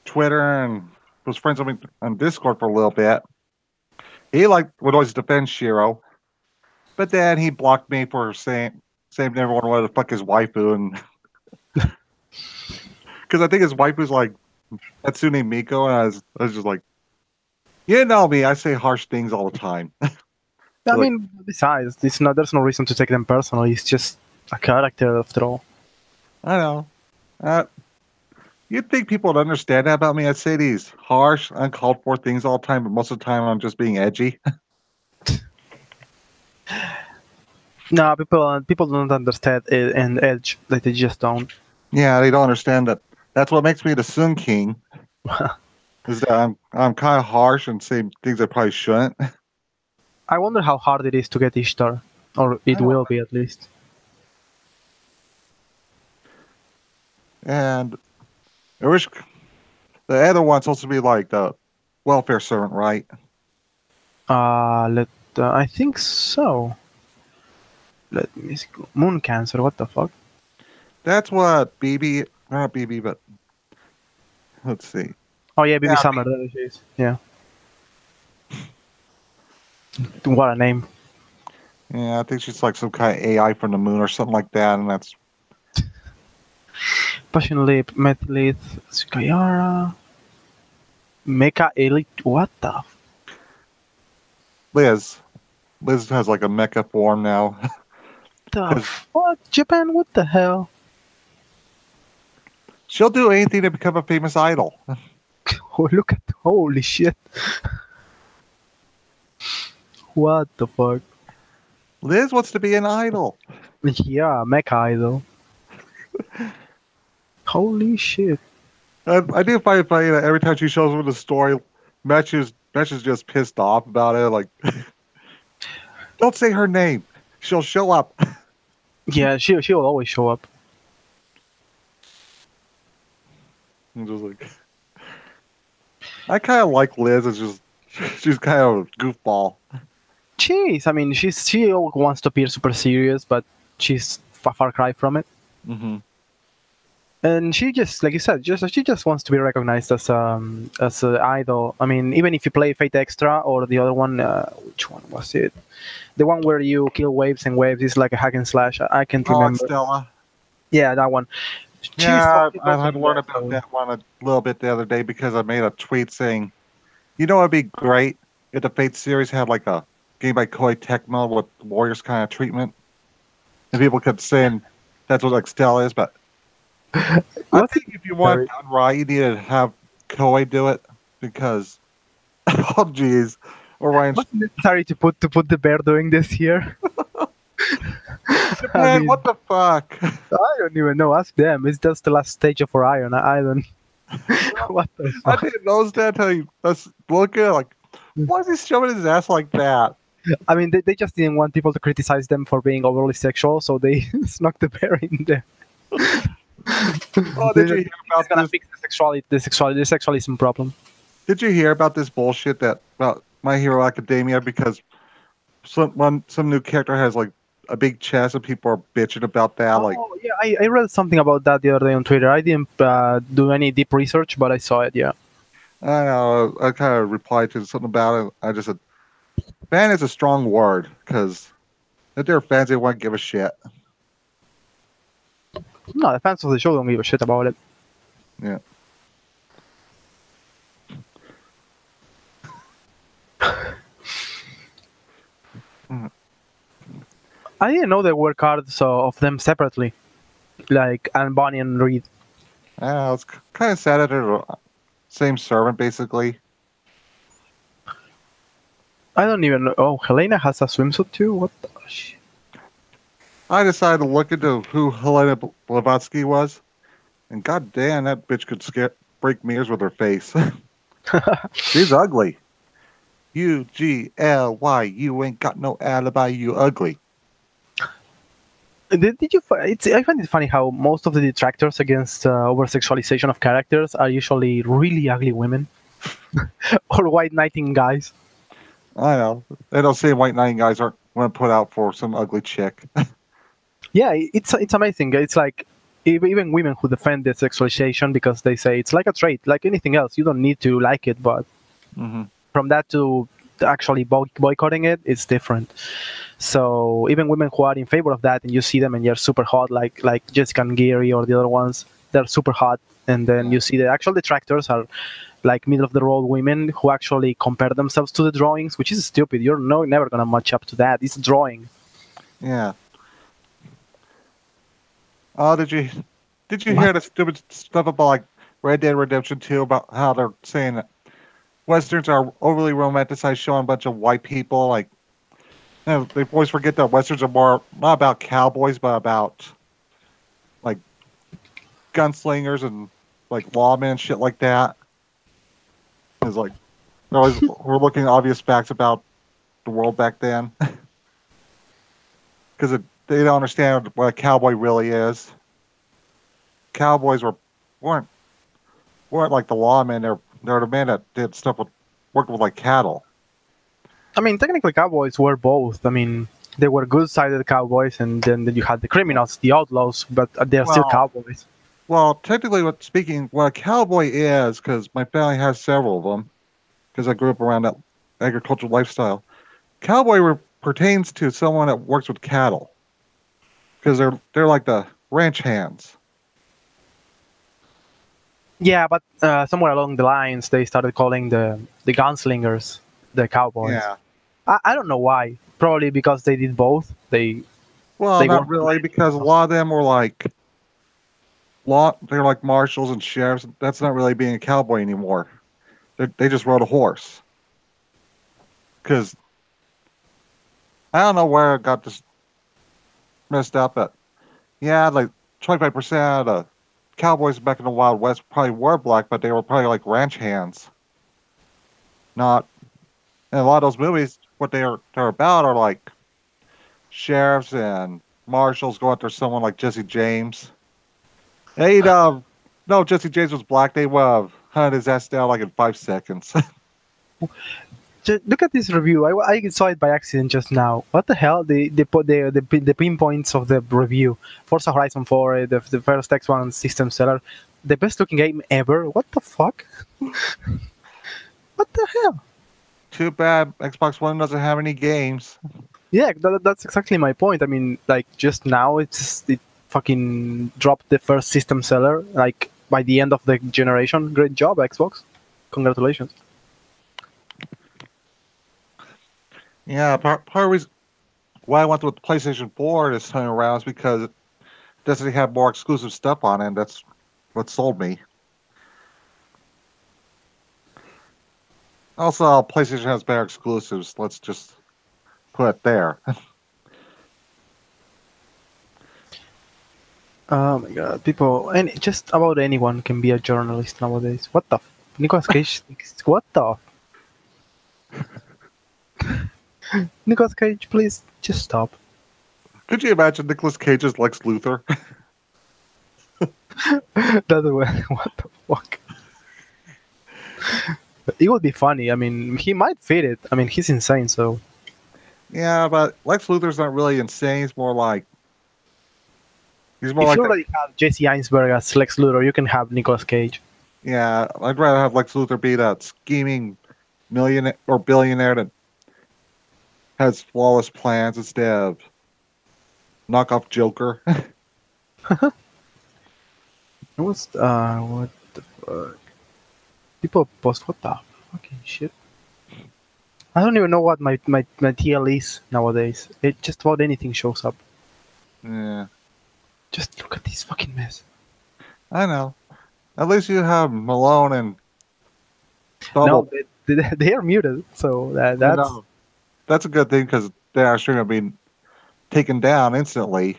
Twitter and was friends with me on Discord for a little bit. He like would always defend Shiro, but then he blocked me for saying everyone wanted to fuck his waifu, and because I think his waifu's like Hatsune Miko, and I was just like, you know me, I say harsh things all the time. I Like, mean, besides, there's no reason to take them personally. It's just a character after all. I know. Uh, you'd think people would understand that about me. I'd say these harsh, uncalled for things all the time, but most of the time I'm just being edgy. No, people don't understand it and Edge. Like, they just don't. Yeah, they don't understand that. That's what makes me the Sun King. Is that I'm kind of harsh and say things I probably shouldn't. I wonder how hard it is to get Ishtar, or it I will be at least. And I wish the other one's supposed to be like the welfare servant, right? I think so. Let me see. Moon Cancer. What the fuck? That's what BB, not BB, but let's see. Oh yeah, Baby Yeah, Summer. There she is. Yeah. What a name. Yeah, I think she's like some kind of AI from the moon or something like that, and that's Passion Lip, Methlith, Skayara, Mecha Elite. What the? Liz. Liz has like a mecha form now. The fuck? Japan? What the hell? She'll do anything to become a famous idol. Oh, look at. Holy shit. What the fuck? Liz wants to be an idol. Yeah, Mecha Idol. Holy shit. I do find it funny that every time she shows up in the story, Mesh is just pissed off about it. Like, don't say her name. She'll show up. Yeah, she'll always show up. I'm just like, I kind of like Liz. It's just she's kind of a goofball. Jeez, I mean, she wants to appear super serious, but she's far cry from it. Mm-hmm. And she just, like you said, she just wants to be recognized as an idol. I mean, even if you play Fate Extra or the other one, which one was it? The one where you kill waves and waves is like a hack and slash. I can't remember. Stella. Yeah, that one. Yeah, I learned about that one a little bit the other day because I made a tweet saying, you know, it'd be great if the Fate series had like a Game by Koei Tecmo with Warriors kind of treatment, and people kept saying that's what like Stella is, but I think if you want it done right, you need to have Koei do it because, oh jeez, Orion's. What's necessary to put the bear doing this here? Man, mean, what the fuck? I don't even know. Ask them. It's just the last stage of Orion. I don't. What the I fuck? didn't know that until you let's look at it, like, why is he shoving his ass like that? I mean, they just didn't want people to criticize them for being overly sexual, so they snuck the bear in there. Oh, did you hear about It's gonna this? fix the sexualism problem. Did you hear about this bullshit that about My Hero Academia because some new character has like a big chest and people are bitching about that? Like, Oh yeah, I read something about that the other day on Twitter. I didn't do any deep research, but I saw it. Yeah. I know. I kind of replied to something about it. I just said, "Fan is a strong word because if they're fans, they won't give a shit." No, the fans of the show don't give a shit about it. Yeah. I didn't know there were cards of them separately, like and Bonnie and Reed. I know. It's kind of sad that they're the same servant, basically. I don't even know. Oh, Helena has a swimsuit too. What the shit? I decided to look into who Helena Blavatsky was, and goddamn, that bitch could break mirrors with her face. She's ugly. UGLY. You ain't got no alibi. You ugly. Did you? I find it funny how most of the detractors against over-sexualization of characters are usually really ugly women or white knighting guys. I know. They don't say white knight guys aren't going to put out for some ugly chick. Yeah, it's amazing. It's like even women who defend the sexualization because they say it's like a trait, like anything else. You don't need to like it, but Hmm. from that to actually boycotting it, it's different. So even women who are in favor of that, and you see them and they're super hot, like Jessica and Gary or the other ones, they're super hot. And then Yeah. you see the actual detractors are like middle of the road women who actually compare themselves to the drawings, which is stupid. You're never gonna match up to that. It's a drawing. Yeah. Oh, did you What? hear the stupid stuff about like Red Dead Redemption 2 about how they're saying that westerns are overly romanticized, showing a bunch of white people like they always forget that westerns are more not about cowboys but about like gunslingers and like lawmen and shit like that. It's like they're always we're looking at obvious facts about the world back then because they don't understand what a cowboy really is. Cowboys weren't weren't like the lawmen. They're the men that did stuff with worked with like cattle. I mean, technically, cowboys were both. I mean, they were good-sided cowboys, and then you had the criminals, the outlaws, but they're still Well, cowboys. well, technically, what a cowboy is, because my family has several of them, because I grew up around that agricultural lifestyle. Pertains to someone that works with cattle, because they're like the ranch hands. Yeah, but somewhere along the lines, they started calling the gunslingers the cowboys. Yeah. I don't know why. Probably because they did both. Well, They not weren't. really, because a lot of them were like law. They're like marshals and sheriffs. That's not really being a cowboy anymore. They just rode a horse. Because I don't know where it got this messed up, but yeah, like 25% of the cowboys back in the Wild West probably were black, but they were probably like ranch hands. Not and a lot of those movies, what they're about are like sheriffs and marshals going after someone like Jesse James. Hey, no, Jesse James was black. They would have hunted his ass down like in 5 seconds. Just look at this review. I saw it by accident just now. What the hell? They put the pinpoints of the review. Forza Horizon 4, the first X1 system seller, the best looking game ever. What the fuck? What the hell? Too bad Xbox One doesn't have any games. Yeah, that's exactly my point. I mean, like just now, it fucking dropped the first system seller. Like by the end of the generation. Great job, Xbox. Congratulations. Yeah, part of the reason why I went with the PlayStation 4 this time around is because it doesn't have more exclusive stuff on it. And that's what sold me. Also, PlayStation has better exclusives. Let's just put it there. Oh my god, people, and just about anyone can be a journalist nowadays. What the? Nicolas Cage? What the? Nicolas Cage, please just stop. Could you imagine Nicolas Cage as Lex Luthor? That's the way. What the fuck? It would be funny. I mean, he might fit it. I mean, he's insane, so Yeah, but Lex Luthor's not really insane. He's more if like you that. already have Jesse Einsberg as Lex Luthor, you can have Nicolas Cage. Yeah, I'd rather have Lex Luthor be that scheming millionaire or billionaire that has flawless plans instead of knockoff Joker. It was what the fuck? People post what the fucking shit. I don't even know what my TL is nowadays. It just about anything shows up. Yeah, Just look at this fucking mess. I know. At least you have Malone and No, Bubble. they are muted, so I that's know. That's a good thing because they are sure going to be taken down instantly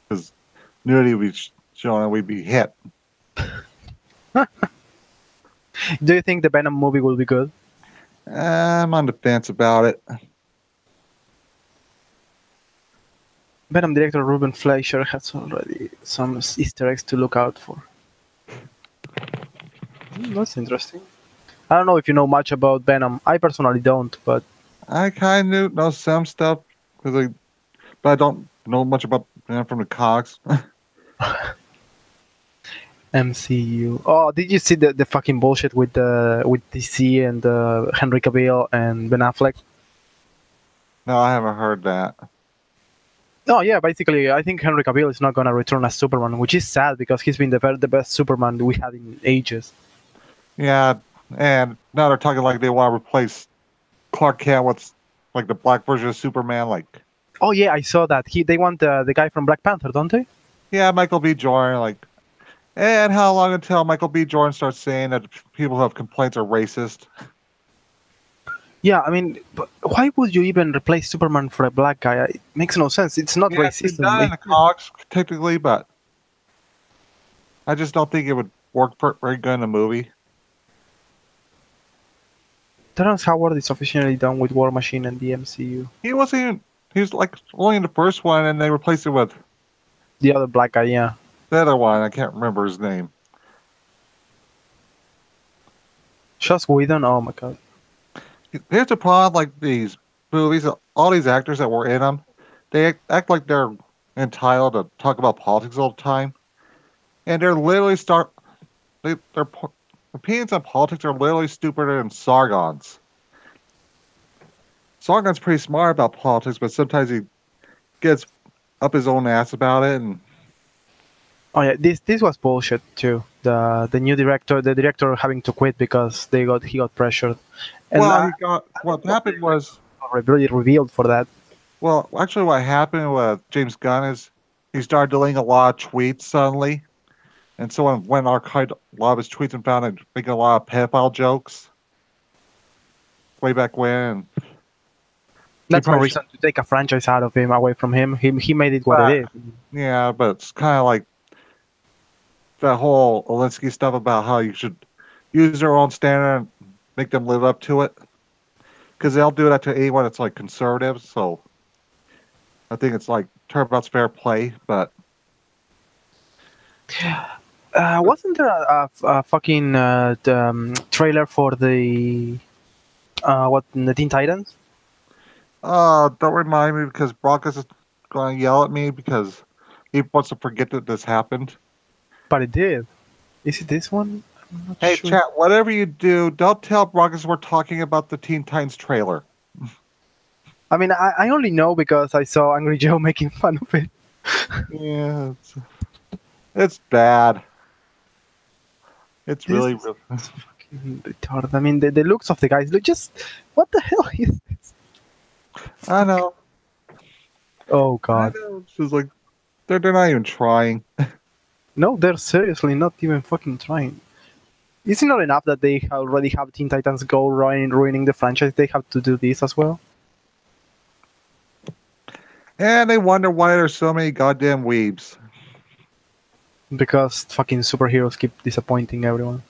because nudity would be shown and we'd be hit. Do you think the Venom movie will be good? I'm on the fence about it. Venom director Ruben Fleischer has already some Easter eggs to look out for. That's interesting. I don't know if you know much about Venom. I personally don't, but I kind of know some stuff but I don't know much about from the comics. MCU. Oh, did you see the fucking bullshit with DC and Henry Cavill and Ben Affleck? No, I haven't heard that. Oh yeah, basically, I think Henry Cavill is not gonna return as Superman, which is sad because he's been the best Superman we had in ages. Yeah, and now they're talking like they want to replace Clark Kent with like the black version of Superman. Like, Oh yeah, I saw that. They want the guy from Black Panther, don't they? yeah, Michael B. Jordan. Like, and how long until Michael B. Jordan starts saying that people who have complaints are racist? Yeah, I mean, but why would you even replace Superman for a black guy? It makes no sense. It's not Yeah, it's been racism. done in the comics technically, but I just don't think it would work very good in a movie. Terrence Howard is officially done with War Machine and the MCU. He wasn't even. He was like only in the first one, and they replaced it with The other black guy, yeah. the other one. I can't remember his name. Joss Whedon, oh my god. Here's the problem: like these movies, all these actors that were in them, they act like they're entitled to talk about politics all the time, and they're literally their opinions on politics are literally stupider than Sargon's. Sargon's pretty smart about politics, but sometimes he gets up his own ass about it. And Oh yeah, this was bullshit too. The new director, the director having to quit because he got pressured, and what happened was, really revealed for that. well, actually, what happened with James Gunn is he started deleting a lot of tweets suddenly, and someone went and archived a lot of his tweets and found it making a lot of pedophile jokes way back when. That's no probably reason to take a franchise out of him, away from him. He made it what it is. Yeah, but it's kind of like that whole Alinsky stuff about how you should use their own standard and make them live up to it. Because they'll do that to anyone that's like conservative. So I think it's like turnabout's fair play. But Wasn't there a fucking trailer for the the Teen Titans? don't remind me because Broncos is going to yell at me because he wants to forget that this happened. But it did. Is it this one? I'm not Hey, sure. chat, whatever you do, don't tell Broncos we're talking about the Teen Titans trailer. I mean, I only know because I saw Angry Joe making fun of it. Yeah, it's bad. It's really, really. Fucking retarded. I mean, the looks of the guys look just. What the hell is this? I know. Oh god. I know. It's just like they're not even trying. No, they're seriously not even fucking trying. Is it not enough that they already have Teen Titans Go ruining the franchise? They have to do this as well. And they wonder why there's so many goddamn weebs. Because fucking superheroes keep disappointing everyone.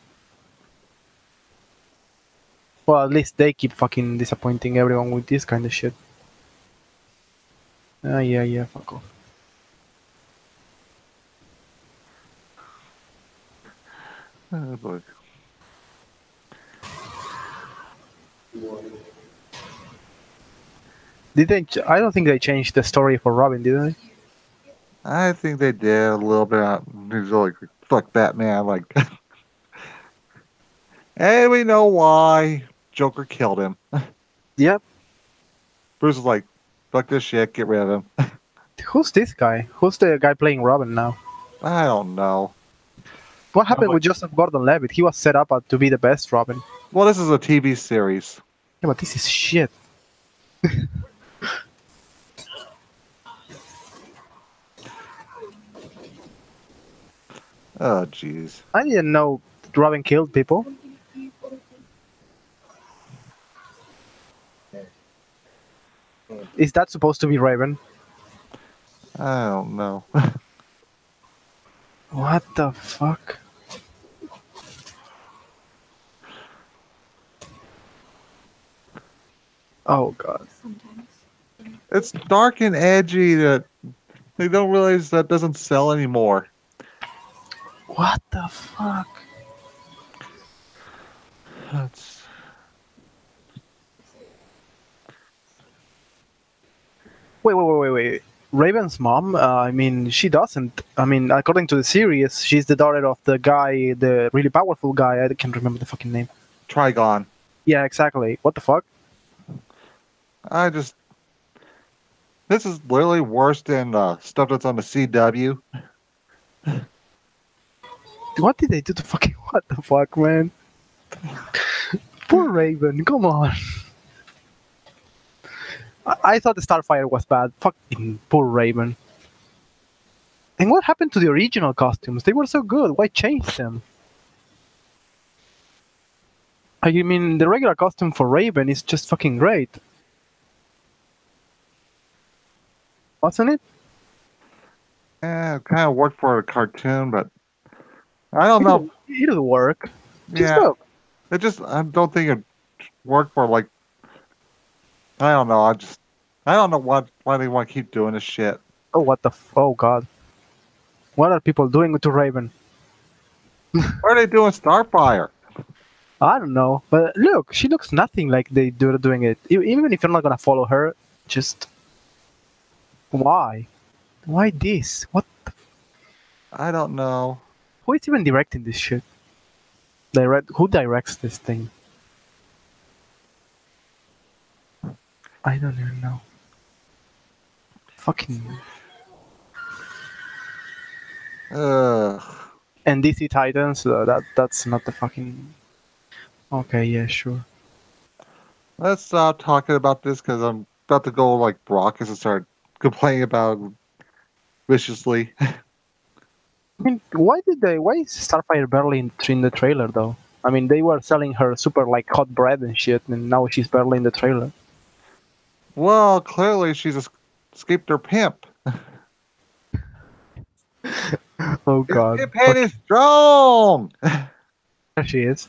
Well, at least they keep fucking disappointing everyone with this kind of shit. Yeah, fuck off. Oh, boy. Did they? I don't think they changed the story for Robin, did they? I think they did a little bit. He's like, fuck Batman. Like, and we know why Joker killed him. Yep. Bruce is like, fuck this shit, get rid of him. Who's this guy? Who's the guy playing Robin now? I don't know. What happened with Joseph Gordon-Levitt? He was set up to be the best Robin. Well, this is a TV series. Yeah, but this is shit. Oh, jeez. I didn't know Robin killed people. Is that supposed to be Raven? I don't know. What the fuck? Oh god. It's dark and edgy that they don't realize that doesn't sell anymore. What the fuck? That's... Wait. Raven's mom, I mean, she doesn't. I mean, according to the series, she's the daughter of the guy, the really powerful guy. I can't remember the fucking name. Trigon. Yeah, exactly. What the fuck? I just. This is literally worse than stuff that's on the CW. What did they do to fucking? What the fuck, man? Poor Raven. Come on. I thought the Starfire was bad. Fucking poor Raven. And what happened to the original costumes? They were so good. Why change them? I mean, the regular costume for Raven is just fucking great. Wasn't it? It kind of worked for a cartoon, but I don't know. It'll work. Just Yeah, look. it just I don't think it worked for like. I don't know. I don't know why they want to keep doing this shit. Oh, what the oh god. What are people doing to Raven? Why are they doing Starfire? I don't know. But look, she looks nothing like they do doing it. Even if you're not gonna follow her, just why? Why this? What? I don't know. Who is even directing this shit? Who directs this thing? I don't even know. Fucking. Ugh. And DC Titans, that's not the fucking. Okay, yeah, sure. Let's stop talking about this because I'm about to go like Brockus and start complaining about it viciously. I mean, why is Starfire barely in the trailer though? I mean, they were selling her super like hot bread and shit, and now she's barely in the trailer. Well, clearly she's escaped her pimp. Oh god. His pimp hand is strong. There she is.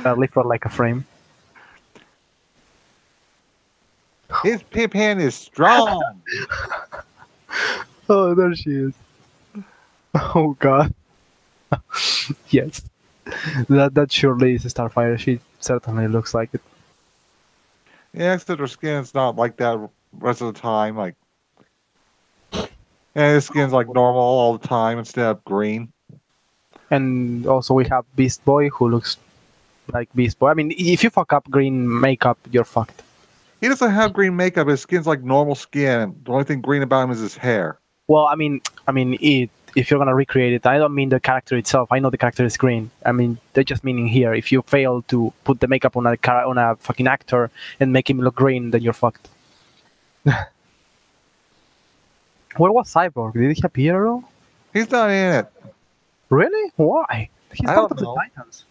Barely for like a frame. His pimp hand is strong. Oh, there she is. Oh god. Yes. That surely is Starfire. She certainly looks like it. Yeah, except her skin's not like that rest of the time. Like, and his skin's like normal all the time instead of green. And also we have Beast Boy who looks like Beast Boy. I mean, if you fuck up green makeup, you're fucked. He doesn't have green makeup. His skin's like normal skin. The only thing green about him is his hair. Well, I mean, if you're gonna recreate it, I don't mean the character itself. I know the character is green. I mean, they're just meaning here. If you fail to put the makeup on a fucking actor and make him look green, then you're fucked. Where was Cyborg? Did he appear at all? He's not in it. Really? Why? He's I part don't of the know. Titans.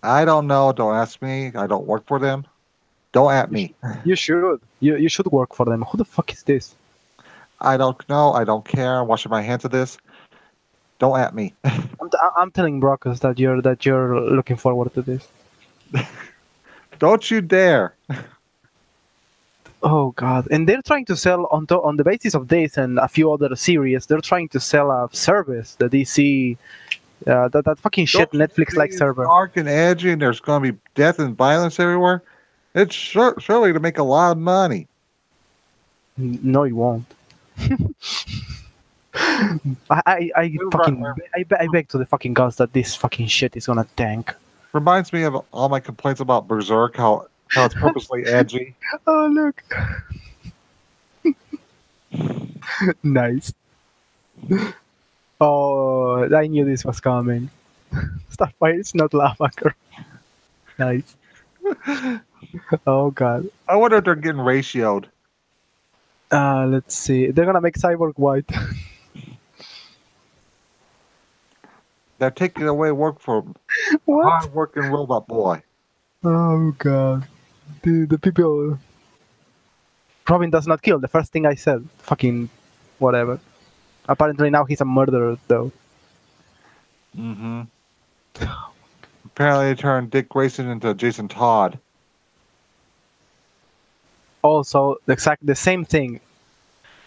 I don't know. Don't ask me. I don't work for them. Don't at me. You should. You should work for them. Who the fuck is this? I don't know. I don't care. I'm washing my hands of this. Don't at me. I'm telling Brockus that you're looking forward to this. Don't you dare. Oh god! And they're trying to sell on the basis of this and a few other series. They're trying to sell a service, the DC, that fucking shit Don't you Netflix like see it's server. dark and edgy, and there's going to be death and violence everywhere. It's surely to make a lot of money. No, it won't. I fucking I beg to the fucking gods that this fucking shit is gonna tank. Reminds me of all my complaints about Berserk, how it's purposely edgy. Oh look, nice. Oh, I knew this was coming. Starfire is not lava girl. Nice. Oh god. I wonder if they're getting ratioed. Let's see. They're gonna make Cyborg white. They're taking away work from What? hard-working robot boy. Oh god. The people. Robin does not kill. The first thing I said. Fucking whatever. Apparently now he's a murderer though. Mm-hmm. Apparently they turned Dick Grayson into Jason Todd. Also, the same thing.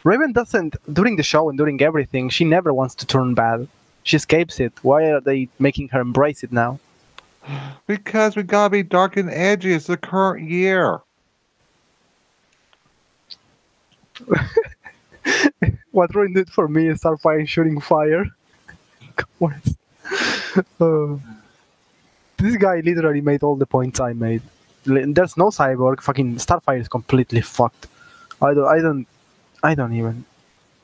Raven doesn't, during the show and during everything, she never wants to turn bad. She escapes it. Why are they making her embrace it now? Because we gotta be dark and edgy. It's the current year. What ruined it for me is Starfire shooting fire. What is- uh, this guy literally made all the points I made. There's no cyborg. Fucking Starfire is completely fucked. I don't even.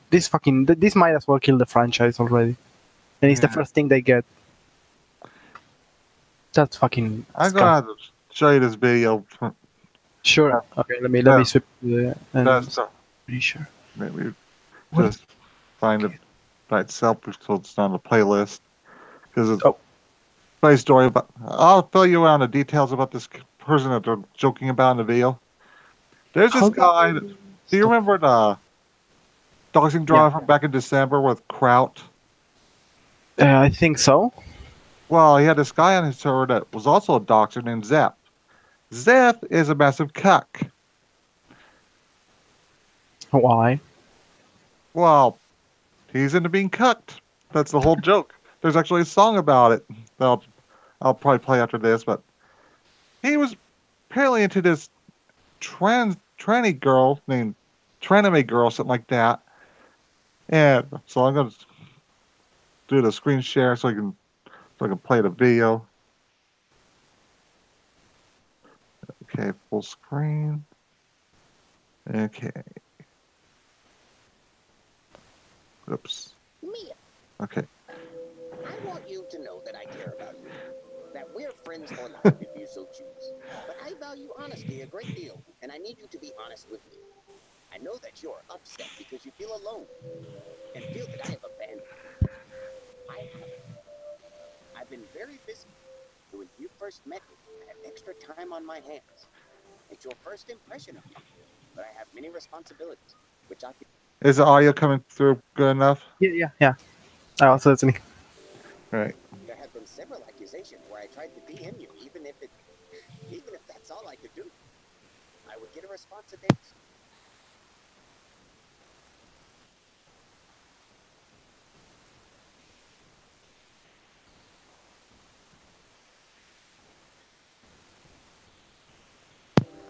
This might as well kill the franchise already. And it's the Yeah. first thing they get. That's fucking I'm gonna disgusting. have to show you this video. Sure. Okay, let me Yeah, switch to the that's and pretty sure. maybe What? just find it by itself so it's on the playlist. Because it's Oh, a funny story about. I'll fill you in on the details about this person that they're joking about in the video. There's this how guy. Do you Stop. remember the doxing Yeah, drive from back in December with Kraut? I think so. Well, he had this guy on his server that was also a doxer named Zep. Zep is a massive cuck. Why? Well, he's into being cucked. That's the whole joke. There's actually a song about it that I'll probably play after this, but he was apparently into this tranny girl named Tranime Girl, something like that. And so I'm gonna do the screen share so I can play the video. Okay, full screen. Okay. Oops. Mia, Okay. I want you to know that I care about you. That we're friends for life if you so choose. But I value honesty a great deal, and I need you to be honest with me. I know that you're upset because you feel alone and feel that I have abandoned you. I haven't. I've been very busy. When you first met me, I had extra time on my hands. It's your first impression of me, but I have many responsibilities, which I Is the audio coming through good enough? Yeah. I also listening. All right. There have been several accusations where I tried to DM you, even if that's all I could do. I would get a response a day.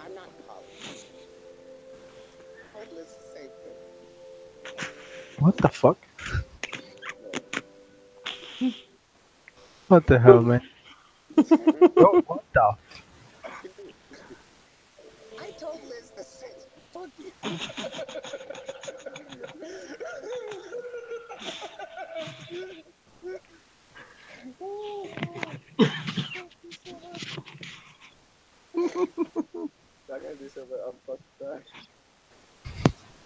I'm not calling. Hopeless, same thing. What the fuck? What the hell, man? Oh, what the? I told Liz the same. Fuck you. That guy be so bad. I'm fucked back.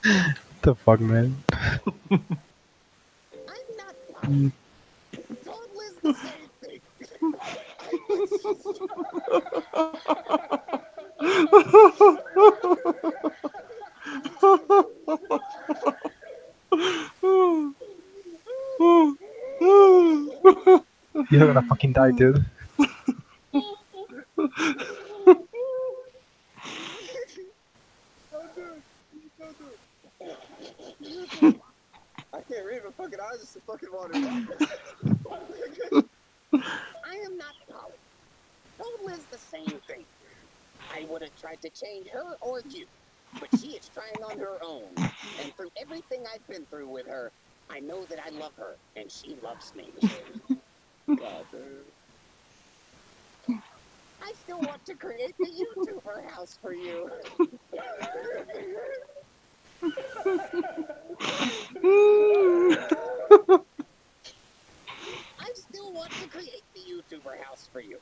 What the fuck, man? I'm not lying. Told Liz the same thing. You're gonna fucking die, dude. I can't read my fucking eyes. It's fucking water. I am not Polly. Told Liz the same thing. I would have tried to change her or you, but she is trying on her own. And through everything I've been through with her, I know that I love her, and she loves me. God, I still want to create the YouTuber house for you. I still want to create the YouTuber house for you.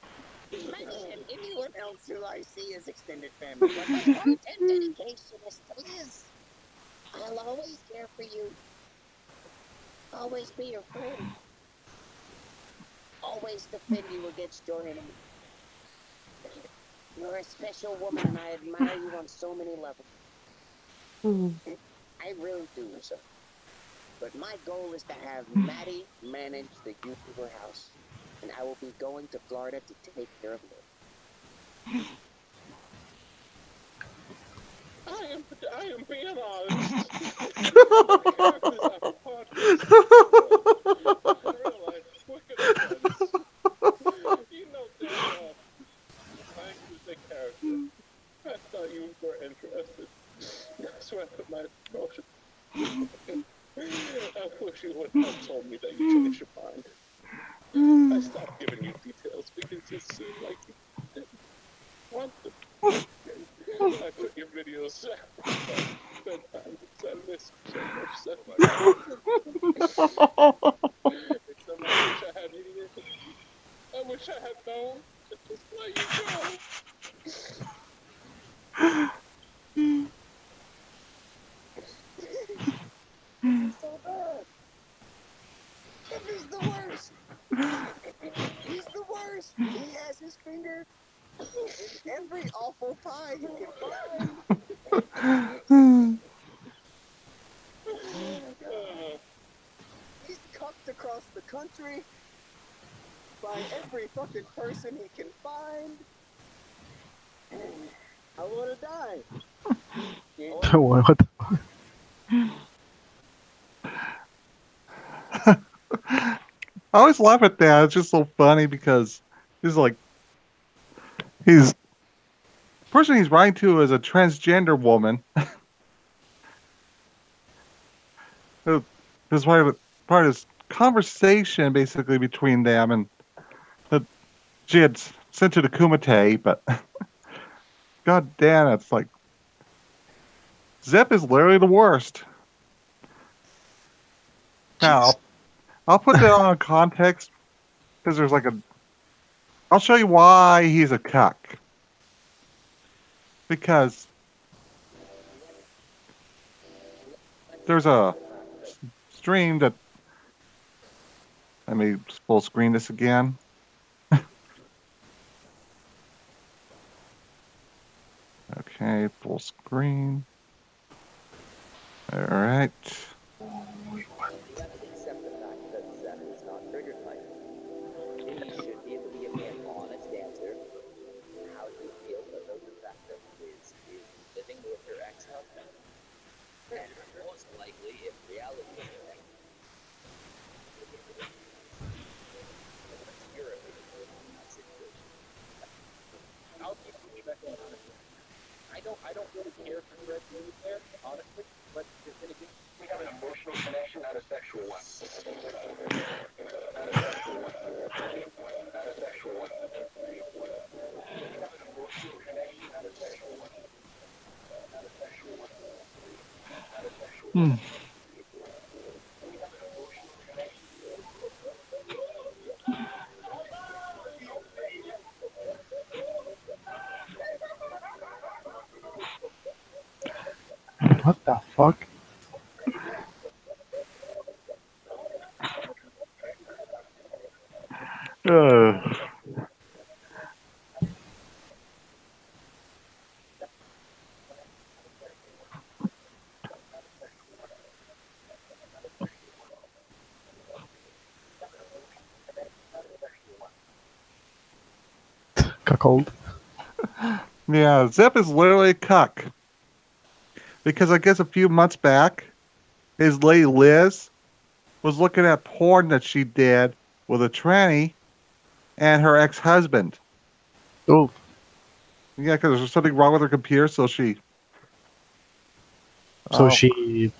Maggie and anyone else who I see as extended family, but my heart and dedication is to Liz. I'll always care for you. Always be your friend. Always defend you against your enemy. You're a special woman, and I admire you on so many levels. I really do, sir. But my goal is to have Maddie manage the YouTuber house, and I will be going to Florida to take care of Liz. I am being honest. You know damn well I use the character. I thought you were interested. That's where I put my promotion. I wish you would have told me that you changed your mind. I stopped giving you details because it seemed like you didn't want them. I put your videos at bedtime because I miss you so much, Senpai. Except I wish I had needed it. I wish I had known to just let you go. This is so bad. He's the worst. He's the worst. He has his finger in every awful pie he can find. He's cucked across the country by every fucking person he can find. I want to die. What? I always laugh at that. It's just so funny because he's like, he's the person he's writing to is a transgender woman. This part of this conversation basically between them, and that she had sent to the Kumite, but god damn, it's like Zep is literally the worst. Now, I'll put that on context because there's like a. I'll show you why he's a cuck. Because there's a stream that. Let me full screen this again. Okay, full screen. All right. Accept the fact that Zen is not triggered by it. He should be able to give me an honest answer. How do you feel about the fact that Liz is living with her ex-husband? And most likely, if reality is correct, what's your opinion on that situation? I'll keep checking on it. I don't really care for Red News there, honestly, but then again, we have an emotional connection, not a sexual one. Not a sexual one. Not a sexual one. We have an emotional connection, not a sexual one. Not a sexual one. Not a sexual one. We have an emotional connection. What the fuck? Uh, Cuckold. yeah, Zep is literally a cuck. Because I guess a few months back, his lady Liz was looking at porn that she did with a tranny and her ex-husband. Oh, Yeah, because there's something wrong with her computer, so she. so Oh, she.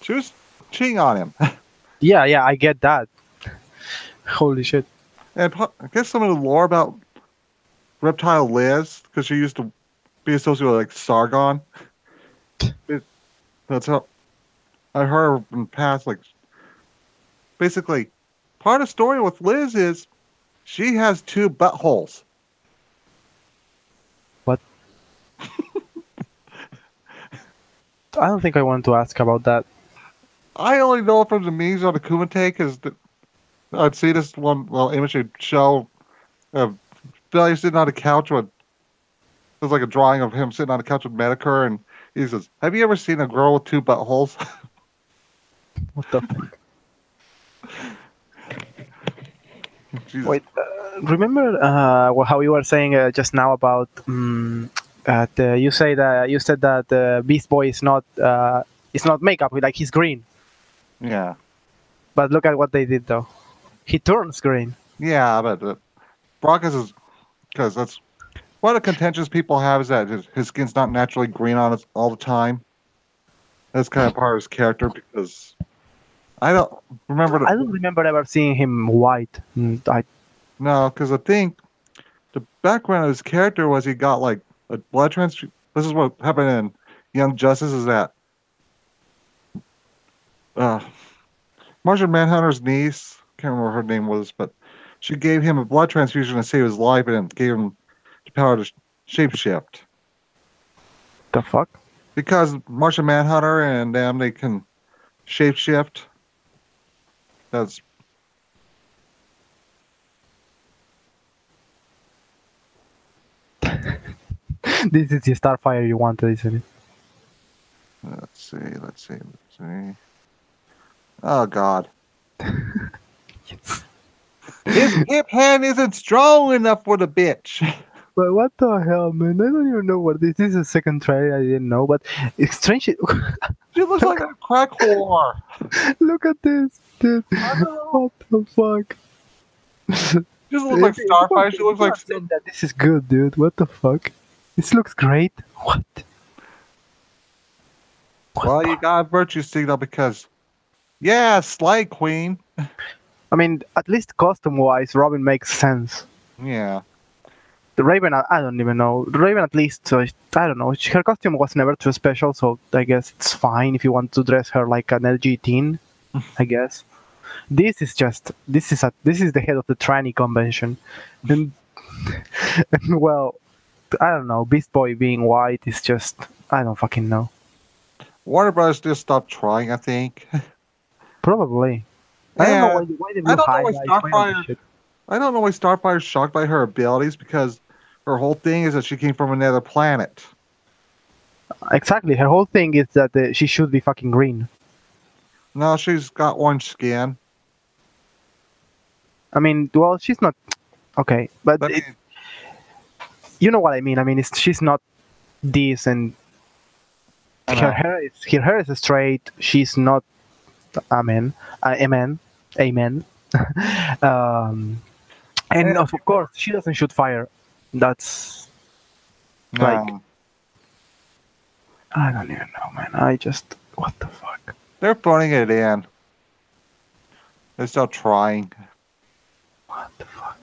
she was cheating on him. Yeah, I get that. Holy shit. And I guess some of the lore about Reptile Liz, because she used to be associated with like Sargon. That's how I heard in the past. Like, basically, part of the story with Liz is she has two buttholes. What? I don't think I want to ask about that. I only know it from the memes on the Kumite because I'd see this one image would show Billy sitting on a couch with there's like a drawing of him sitting on a couch with Medicare, and he says, "Have you ever seen a girl with two buttholes?" What the fuck? Jesus. Wait, remember how you were saying just now about you said that Beast Boy is not makeup, like he's green. Yeah, But look at what they did though. He turns green. yeah, but Broncos is because that's one of the contentions people have is that his skin's not naturally green on it all the time. That's kind of part of his character because I don't remember I don't remember ever seeing him white. no, because I think the background of his character was he got like a blood transfusion. This is what happened in Young Justice. Is that uh, Martian Manhunter's niece? Can't remember what her name was, but she gave him a blood transfusion to save his life, and gave him the power to shapeshift. The fuck? Because Martian Manhunter and them, they can shapeshift. That's This is the Starfire you wanted, isn't it? let's see, let's see, let's see. Oh God. His hip hand isn't strong enough for the bitch. But what the hell, man? I don't even know what this is. This is a second trailer I didn't know, but it's strange. She looks like a crack whore. Look at this, dude. What the fuck? She doesn't look like Starfire. She looks like. Saying that this is good, dude. What the fuck? This looks great. What? Well, you got a virtue signal because, yeah, Slay Queen. I mean, at least costume-wise, Robin makes sense. Yeah. The Raven, I don't even know. The Raven, at least, I don't know. Her costume was never too special, so I guess it's fine if you want to dress her like an LG teen. I guess. This is the head of the tranny convention, and well, I don't know. Beast Boy being white is just I don't fucking know. Warner Brothers just stopped trying, I think. Probably. I don't know why they I don't know hide why Starfire. I don't know why Starfire's shocked by her abilities because her whole thing is that she came from another planet. Exactly. Her whole thing is that she should be fucking green. No, she's got orange skin. I mean, well, she's not. Okay, but you know what I mean. I mean, she's not decent. Her hair is straight. She's not. Amen. Amen. Amen. And of course, she doesn't shoot fire. That's like I don't even know, man. I just what the fuck. They're phoning it in. They're still trying. What the fuck?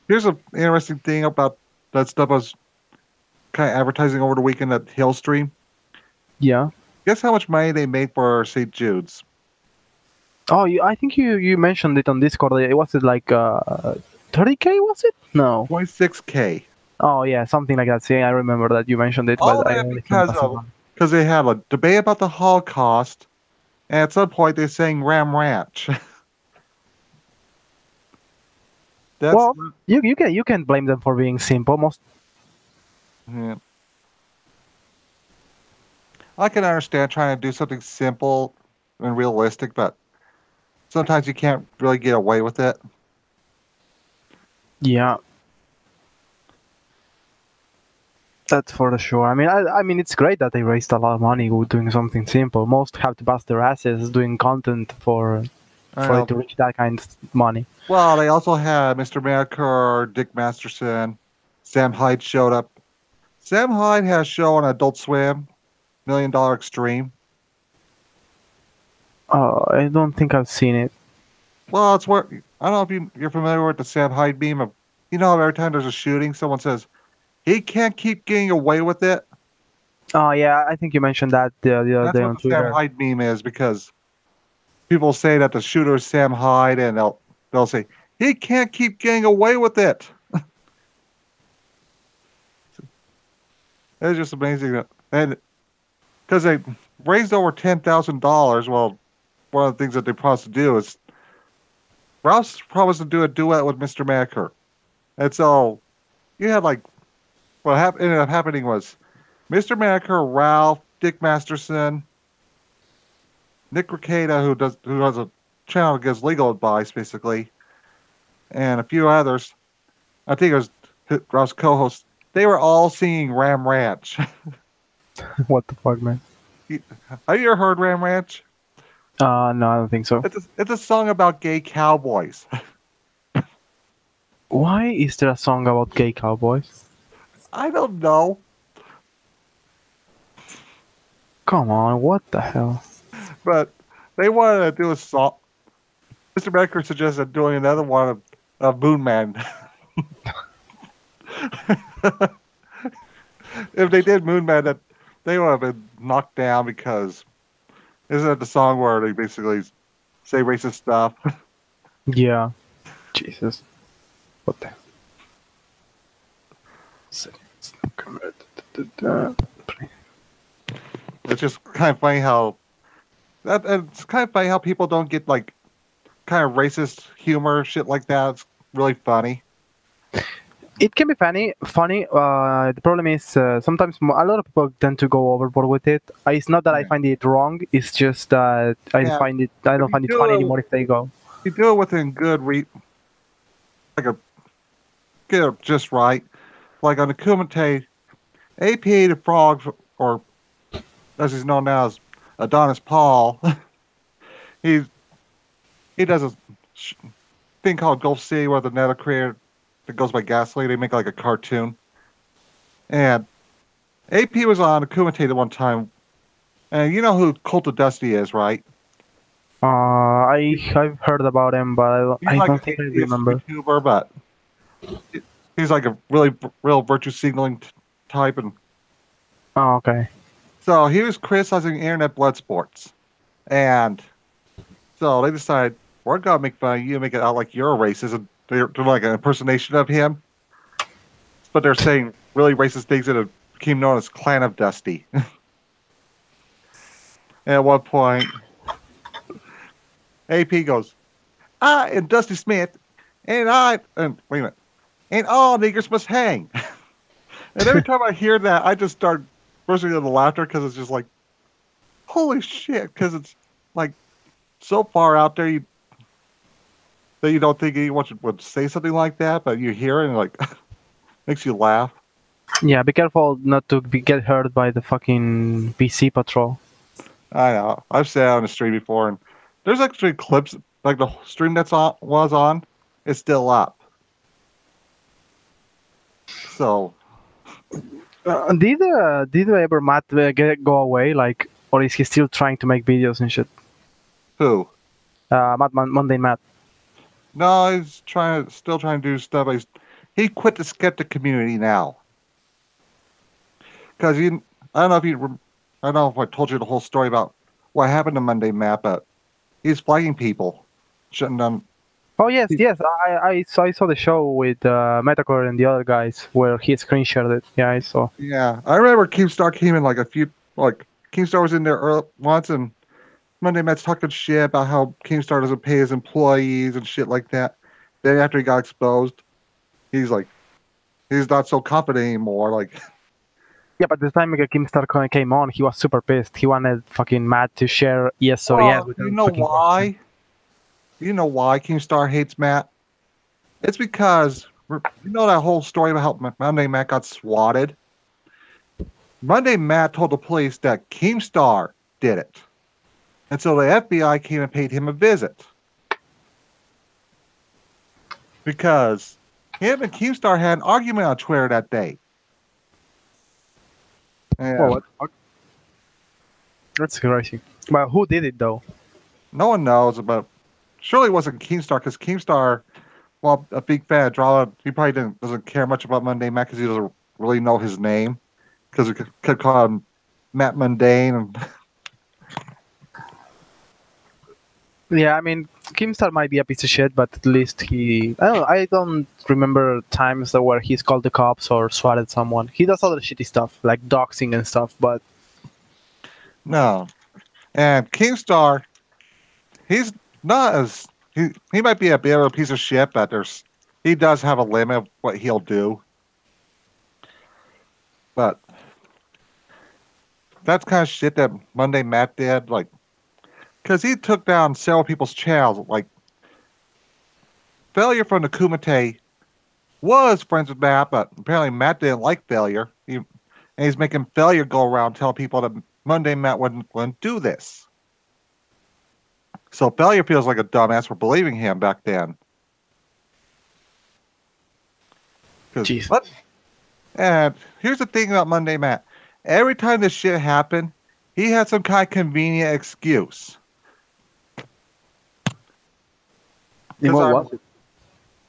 Here's an interesting thing about that stuff I was kind of advertising over the weekend at Hillstream. Yeah. Guess how much money they made for St. Jude's? Oh, I think you mentioned it on Discord. Was it like 30K? Was it? No. 26K. Oh yeah, something like that. See, I remember that you mentioned it, All but that because they had a debate about the Holocaust, and at some point they're saying Ram Ranch. Well, you can blame them for being simple. Yeah. I can understand trying to do something simple and realistic, but sometimes you can't really get away with it. Yeah. That's for sure. I mean, it's great that they raised a lot of money doing something simple. Most have to bust their asses doing content for it to reach that kind of money. Well, they also had Mr. America, Dick Masterson, Sam Hyde showed up. Sam Hyde has a show on Adult Swim, $1 Million Extreme. I don't think I've seen it. Well, it's where I don't know if you're familiar with the Sam Hyde meme of, you know, every time there's a shooting, someone says, he can't keep getting away with it. Oh yeah, I think you mentioned that the other day on Twitter. Sam Hyde meme is because people say that the shooter is Sam Hyde, and they'll say he can't keep getting away with it. It's just amazing, and because they raised over $10,000. Well, one of the things that they promised to do is Rouse promised to do a duet with Mr. Macker, and so you had like. What ended up happening was Mr. Macker, Ralph, Dick Masterson, Nick Ricada, who has a channel that gives legal advice, basically, and a few others. I think it was Ralph's co-host. They were all singing Ram Ranch. What the fuck, man? Have you ever heard Ram Ranch? No, I don't think so. It's a song about gay cowboys. Why is there a song about gay cowboys? I don't know. Come on, what the hell? But they wanted to do a song. Mr. Becker suggested doing another one of Moon Man. If they did Moon Man, that they would have been knocked down because isn't it the song where they basically say racist stuff? Yeah. Jesus. What the? It's just kind of funny how it's kind of funny how people don't get like kind of racist humor, shit like that. It's really funny. It can be funny. The problem is sometimes a lot of people tend to go overboard with it. It's not that I Yeah. find it wrong. It's just that I Yeah. don't find it funny anymore if they go. You do it within good like a get it just right. Like on the Kumite, APA the Frog, or as he's known now as Adonis Paul, he's he does a thing called Gulf City where the Neta creator that goes by Gasly. They make like a cartoon, and AP was on a Kumite one time, and you know who Cult of Dusty is, right? I've heard about him, but He's I like don't an think I atheist remember. YouTuber, but he's like a really real virtue signaling type, and Oh, okay. so he was criticizing internet blood sports, and so they decided we're gonna make fun of you, make it out like you're a racist, and they're like an impersonation of him, but they're saying really racist things that became known as Clan of Dusty. And at one point, AP goes, "I am Dusty Smith, and wait a minute, and all niggers must hang." And every time I hear that, I just start bursting into laughter because it's just like, holy shit! Because it's like so far out there that you don't think anyone would say something like that, but you hear it and like makes you laugh. Yeah, be careful not to get hurt by the fucking PC patrol. I know. I've said it on the stream before, and there's actually clips like the stream was on. It's still up. So Did ever Matt go away? Like, or is he still trying to make videos and shit? who? Monday Matt. No, he's still trying to do stuff. He quit the skeptic community now because I don't know if you, I don't know if I told you the whole story about what happened to Monday Matt, but he's flagging people. Shouldn't done. Oh yes. I saw the show with Metacore and the other guys where he screen shared it. Yeah, I saw. Yeah, I remember Keemstar came in like Keemstar was in there once, and Monday Matt's talking shit about how Keemstar doesn't pay his employees and shit like that. Then after he got exposed, he's like, he's not so confident anymore. Like, Yeah, but the time Kimstar came on, he was super pissed. He wanted fucking Matt to share yes or yes. you know why? You know why Keemstar hates Matt? It's because you know that whole story about how Monday Matt got swatted. Monday Matt told the police that Keemstar did it. And so the FBI came and paid him a visit. Because him and Keemstar had an argument on Twitter that day. And Oh, what the fuck? That's crazy. Well, who did it though? no one knows about. Surely it wasn't Keemstar because Keemstar, well, a big fan of drama, he probably doesn't care much about Monday Matt because he doesn't really know his name. Because we could call him Matt Mundane. And Yeah, I mean, Kimstar might be a piece of shit, but at least I don't remember times where he's called the cops or swatted someone. He does other shitty stuff, like doxing and stuff, but... no. And Keemstar, he's not as. He might be a bit of a piece of shit, but he does have a limit of what he'll do. But that's kind of shit that Monday Matt did, like, because he took down several people's channels. Like, Failure from the Kumite was friends with Matt, but apparently Matt didn't like Failure. And he's making Failure go around tell people that Monday Matt wouldn't do this. So Failure feels like a dumbass for believing him back then. Jesus. And here's the thing about Monday Matt. Every time this shit happened, he had some kind of convenient excuse. In Because what I was it?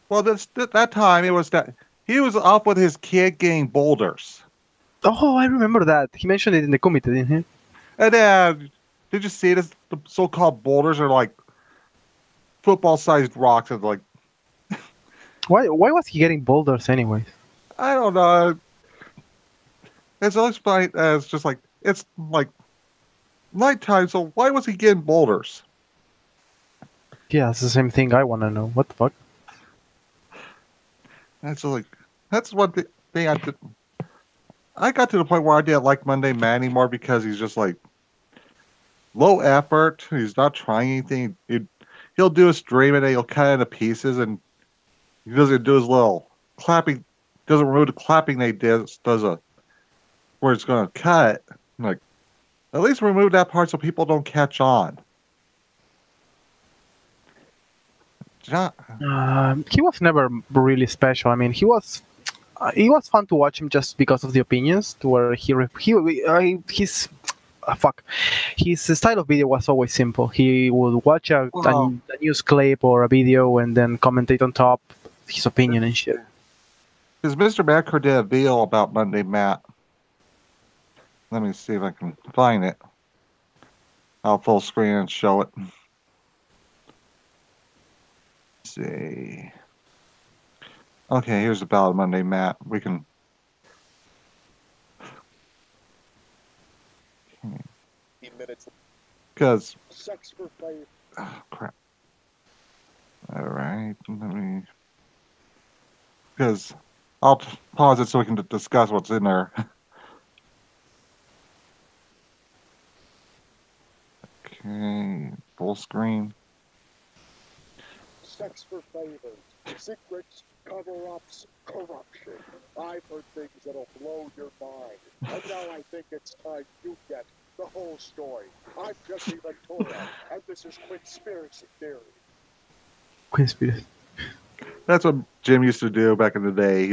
well, that time it was that he was up with his kid getting boulders, Oh, I remember that. He mentioned it in the committee, didn't he? and then did you see this? The so-called boulders are like football-sized rocks, and like Why was he getting boulders anyways? I don't know. It's always funny as just like it's like nighttime, so why was he getting boulders? Yeah, it's the same thing I want to know. What the fuck? That's like that's one thing I got to the point where I didn't like Monday Man anymore because he's just like low effort. He's not trying anything. He'll do a stream and then he'll cut it into pieces, and he doesn't do his little clapping. Doesn't remove the clapping they did. Does a where it's going to cut. Like at least remove that part so people don't catch on. Jo- He was never really special. I mean, he was fun to watch him just because of the opinions. To where his fuck, his style of video was always simple. He would watch Well, a news clip or a video and then commentate on top his opinion and shit. because Mr. Macker did a video about Monday Matt. Let me see if I can find it. I'll full screen and show it. Let's see. Okay, here's about Monday Matt. We can. Because. Oh, crap. All right. Let me. Because I'll pause it so we can discuss what's in there. Okay, full screen. Sex for favors, secrets, cover-ups, corruption. I've heard things that'll blow your mind. And now I think it's time you get the whole story. I'm Jesse Ventura, and this is Conspiracy Theory. Conspiracy. That's what Jim used to do back in the day.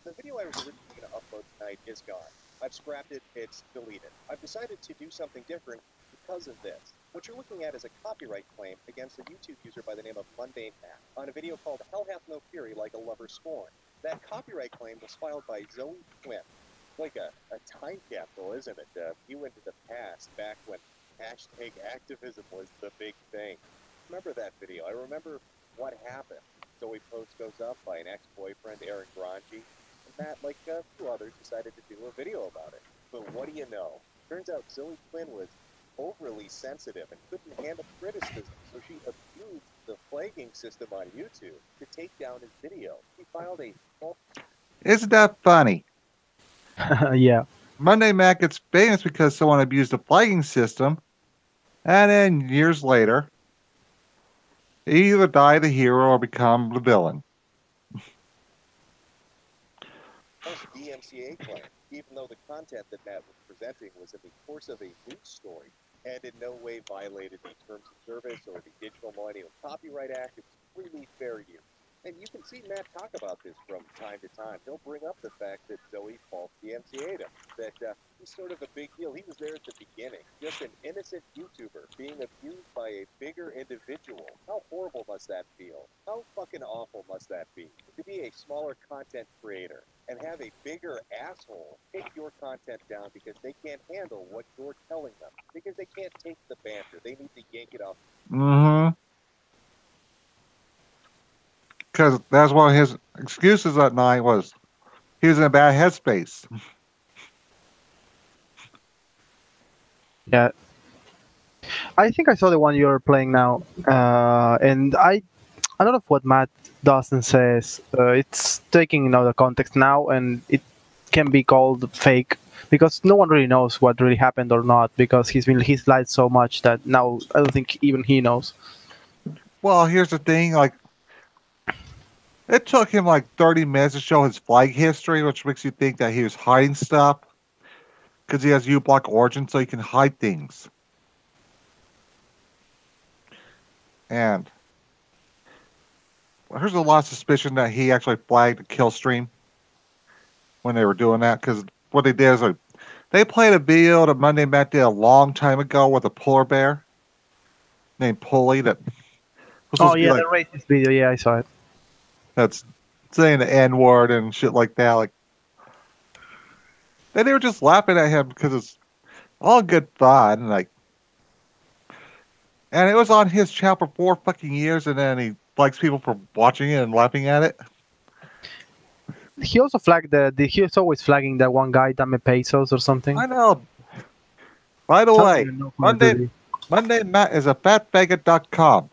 The video I was originally going to upload tonight is gone. I've scrapped it, it's deleted. I've decided to do something different because of this. What you're looking at is a copyright claim against a YouTube user by the name of Mundane Matt on a video called Hell Hath No Fury Like a Lover Scorn. That copyright claim was filed by Zoe Quinn. Like a time capsule, isn't it? You into the past, back when hashtag activism was the big thing. Remember that video? I remember what happened. Zoe post goes up by an ex-boyfriend, Aaron Granji, and Matt, like a few others, decided to do a video about it. But what do you know? Turns out Zoe Quinn was overly sensitive and couldn't handle criticism, so she abused the flagging system on YouTube to take down his video. He filed a false. Isn't that funny? Yeah. Monday Matt gets famous because someone abused the flagging system, and then years later, he either die the hero or become the villain. DMCA claim, even though the content that Matt was presenting was in the course of a news story and in no way violated the terms of service or the Digital Millennium Copyright Act. It's freely fair use. And you can see Matt talk about this from time to time. He'll bring up the fact that Zoe false DMCA'd him, that he's sort of a big deal. He was there at the beginning, just an innocent YouTuber being abused by a bigger individual. How horrible must that feel? How fucking awful must that be? To be a smaller content creator and have a bigger asshole take your content down because they can't handle what you're telling them, because they can't take the banter. They need to yank it off. Mm-hmm. Because that's one of his excuses that night was he was in a bad headspace. Yeah. I think I saw the one you're playing now, and a lot of what Matt does and says, it's taking out of context now, and it can be called fake because no one really knows what really happened or not because he's lied so much that now I don't think even he knows. Well, here's the thing, like it took him like 30 minutes to show his flag history, which makes you think that he was hiding stuff because he has U-block origin, so he can hide things. And there's a lot of suspicion that he actually flagged the kill stream when they were doing that because what they did is like They played a video that Monday Matt did a long time ago with a polar bear named Pulley that was Oh supposed to be yeah, like the racist video. Yeah, I saw it. that's saying the N word and shit like that. Like, and they were just laughing at him because it's all good fun. Like, and it was on his channel for 4 fucking years, and then he likes people for watching it and laughing at it. He also flagged he was always flagging that one guy, Dame Pesos or something. I know. By the I don't way, even know who that is. Monday Matt is a fatfaggot.com.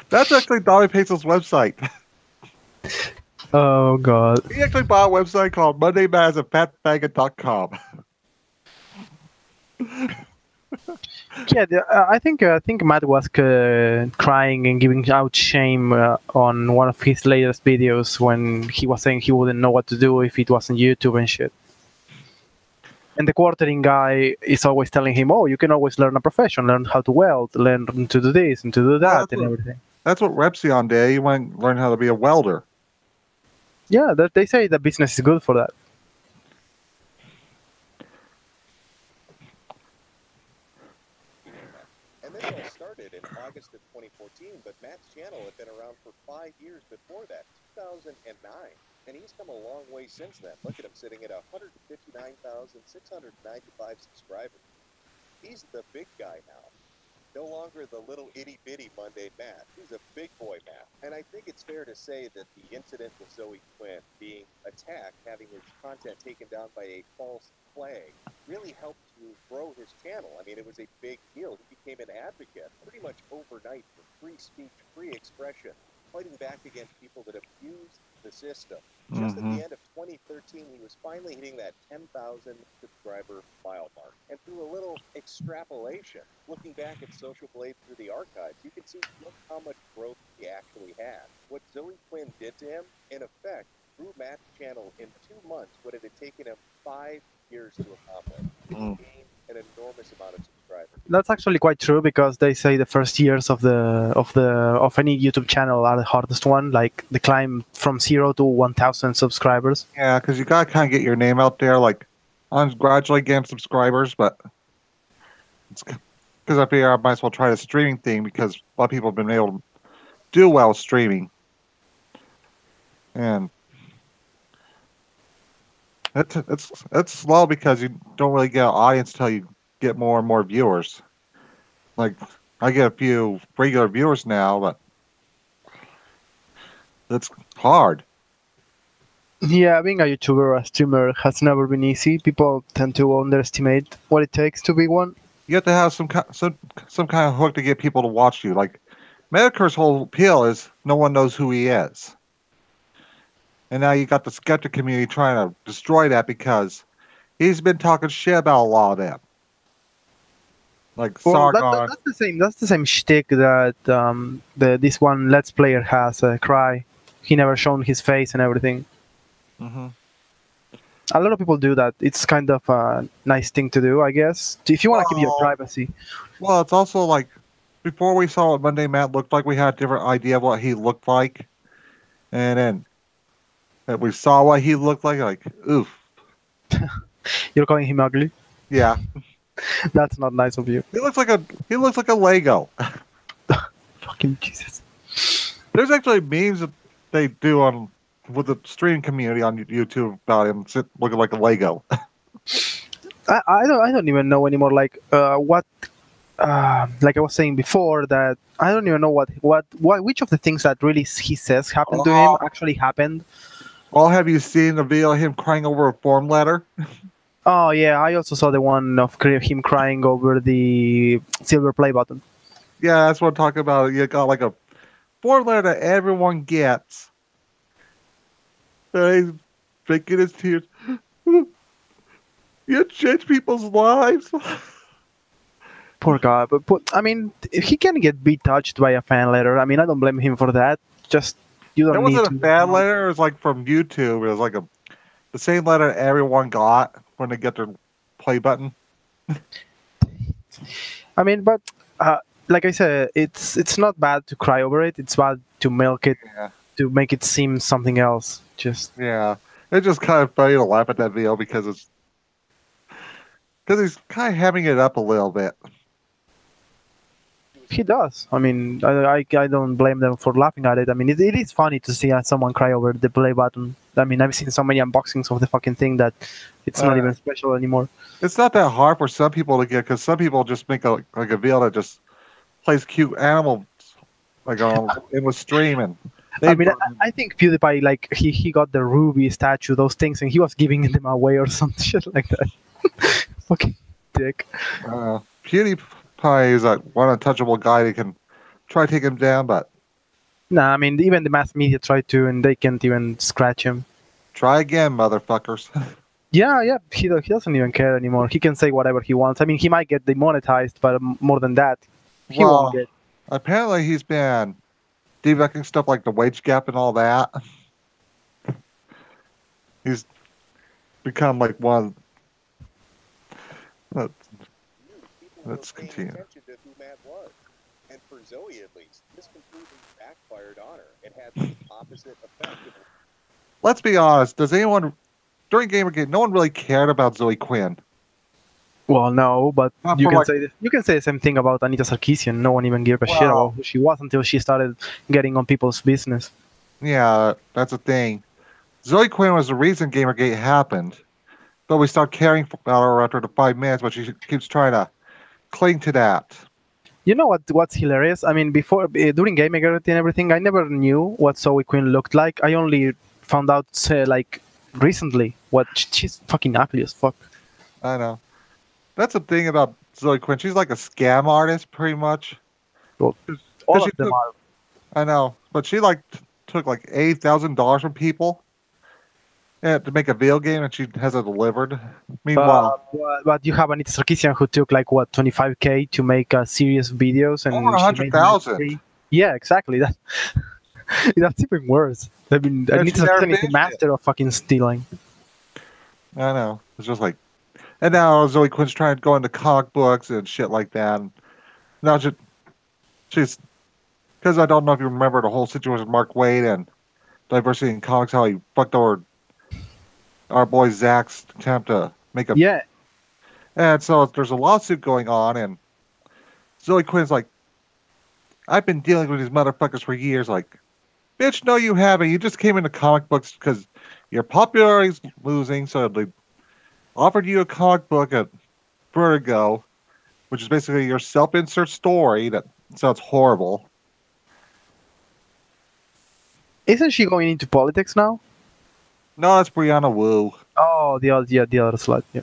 That's actually Dolly Peso's website. Oh god. He actually bought a website called Monday Matt is a fatfaggot.com. Yeah, I think Matt was crying and giving out shame on one of his latest videos when he was saying he wouldn't know what to do if it wasn't YouTube and shit. And the quartering guy is always telling him, "Oh, you can always learn a profession, learn how to weld, learn to do this and to do that, and everything." That's what Repsion did. He went and learned how to be a welder. Yeah, they say the business is good for that. And this all started in August of 2014, but Matt's channel had been around for 5 years before that, 2009. And he's come a long way since then. Look at him sitting at 159,695 subscribers. He's the big guy now. No longer the little itty-bitty Monday Matt. He's a big boy Matt. And I think it's fair to say that the incident with Zoe Quinn being attacked, having his content taken down by a false flag, really helped to grow his channel. I mean, it was a big deal. He became an advocate pretty much overnight for free speech, free expression, fighting back against people that abused the system. Just at the end of 2013, he was finally hitting that 10,000 subscriber mile mark. And through a little extrapolation, looking back at Social Blade through the archives, you can see look how much growth he actually had. What Zoe Quinn did to him, in effect, grew Matt's channel in 2 months what it had taken him 5 years to accomplish. He gained an enormous amount of subscribers. That's actually quite true because they say the first years of any YouTube channel are the hardest one, like the climb from 0 to 1,000 subscribers. Yeah, because you gotta kind of get your name out there. Like, I'm gradually getting subscribers, but it's because I figure I might as well try the streaming thing because a lot of people have been able to do well streaming, and it's slow because you don't really get an audience until you get more and more viewers. Like, I get a few regular viewers now, but it's hard. Yeah, being a YouTuber or a streamer has never been easy. People tend to underestimate what it takes to be one. You have to have some kind of hook to get people to watch you. Like, Medicare's whole appeal is no one knows who he is. And now you got the skeptic community trying to destroy that because he's been talking shit about a lot of them. Like Well, Sargon. that's the same shtick that this one Let's Player has. Cry, he never shown his face and everything. Mm-hmm. A lot of people do that. It's kind of a nice thing to do, I guess. If you want to keep your privacy. Well, it's also like before we saw what Monday Matt looked like, we had a different idea of what he looked like, and then we saw what he looked like oof. You're calling him ugly? Yeah. That's not nice of you. He looks like a Lego. Fucking Jesus. There's actually memes that they do on with the streaming community on YouTube about him looking like a Lego. I don't even know anymore. Like what. Like I was saying before, that I don't even know which of the things that really he says happened to him actually happened. Well, have you seen the video of him crying over a form letter? Oh yeah, I also saw the one of him crying over the silver play button. Yeah, that's what I'm talking about. You got like a form letter that everyone gets. And he's making his tears. You change people's lives. Poor guy, but I mean, he can get be touched by a fan letter. I mean, I don't blame him for that. Just you don't That need wasn't a fan letter. It was like from YouTube. It was like the same letter everyone got when they get their play button. I mean, but like I said, it's not bad to cry over it. It's bad to milk it, to make it seem something else. Just yeah, it's just kind of funny to laugh at that video because because he's kind of having it up a little bit. He does. I mean, I don't blame them for laughing at it. I mean, it is funny to see someone cry over the play button. I mean, I've seen so many unboxings of the fucking thing that it's not even special anymore. It's not that hard for some people to get because some people just make a video that just plays cute animals like on endless stream and they. I mean, I think PewDiePie, like, he got the Ruby statue, those things, and he was giving them away or some shit like that. Fucking dick. PewDiePie is like one untouchable guy that can try to take him down, but Nah, I mean, even the mass media tried to, and they can't even scratch him. try again, motherfuckers. Yeah, he doesn't even care anymore. He can say whatever he wants. I mean, he might get demonetized, but more than that, he won't get. Apparently he's been debunking stuff like the wage gap and all that. He's become like one. Let's continue. Attention to who Matt was. And for Zoe, at least, this completely backfired on her. It had the opposite effect. Let's be honest. Does anyone during Gamergate? No one really cared about Zoe Quinn. Well, no, but Not you for can like- say you can say the same thing about Anita Sarkeesian. No one even gave a shit about who she was until she started getting on people's business. Yeah, that's a thing. Zoe Quinn was the reason Gamergate happened, but we start caring about her after the 5 minutes. But she keeps trying to cling to that. You know what's hilarious? I mean, before during Gamergate and everything, I never knew what Zoe Quinn looked like. I only found out like recently what she's fucking ugly as fuck. I know. That's the thing about Zoe Quinn. She's like a scam artist, pretty much. Well, 'Cause all she of them took- are. I know, but she like took like $8,000 from people, to make a video game, and she has it delivered. Meanwhile, But you have Anita Sarkeesian who took like what 25K to make serious videos and over she made 100,000. free. Yeah, exactly. That's even worse. I mean, Yeah, Anita she never Sarkeesian is the finished master of fucking stealing. I know. It's just like, and now Zoe Quinn's trying to go into comic books and shit like that. And now she's, because I don't know if you remember the whole situation with Mark Waid and diversity in comics, how he fucked over our boy Zach's attempt to make a. Yeah, And so there's a lawsuit going on, and Zoe Quinn's like, I've been dealing with these motherfuckers for years. Like, bitch, no, you haven't. You just came into comic books because your popularity's losing, so they offered you a comic book at Vertigo, which is basically your self-insert story that sounds horrible. isn't she going into politics now? No, that's Brianna Wu. Oh, the other slut. Yeah.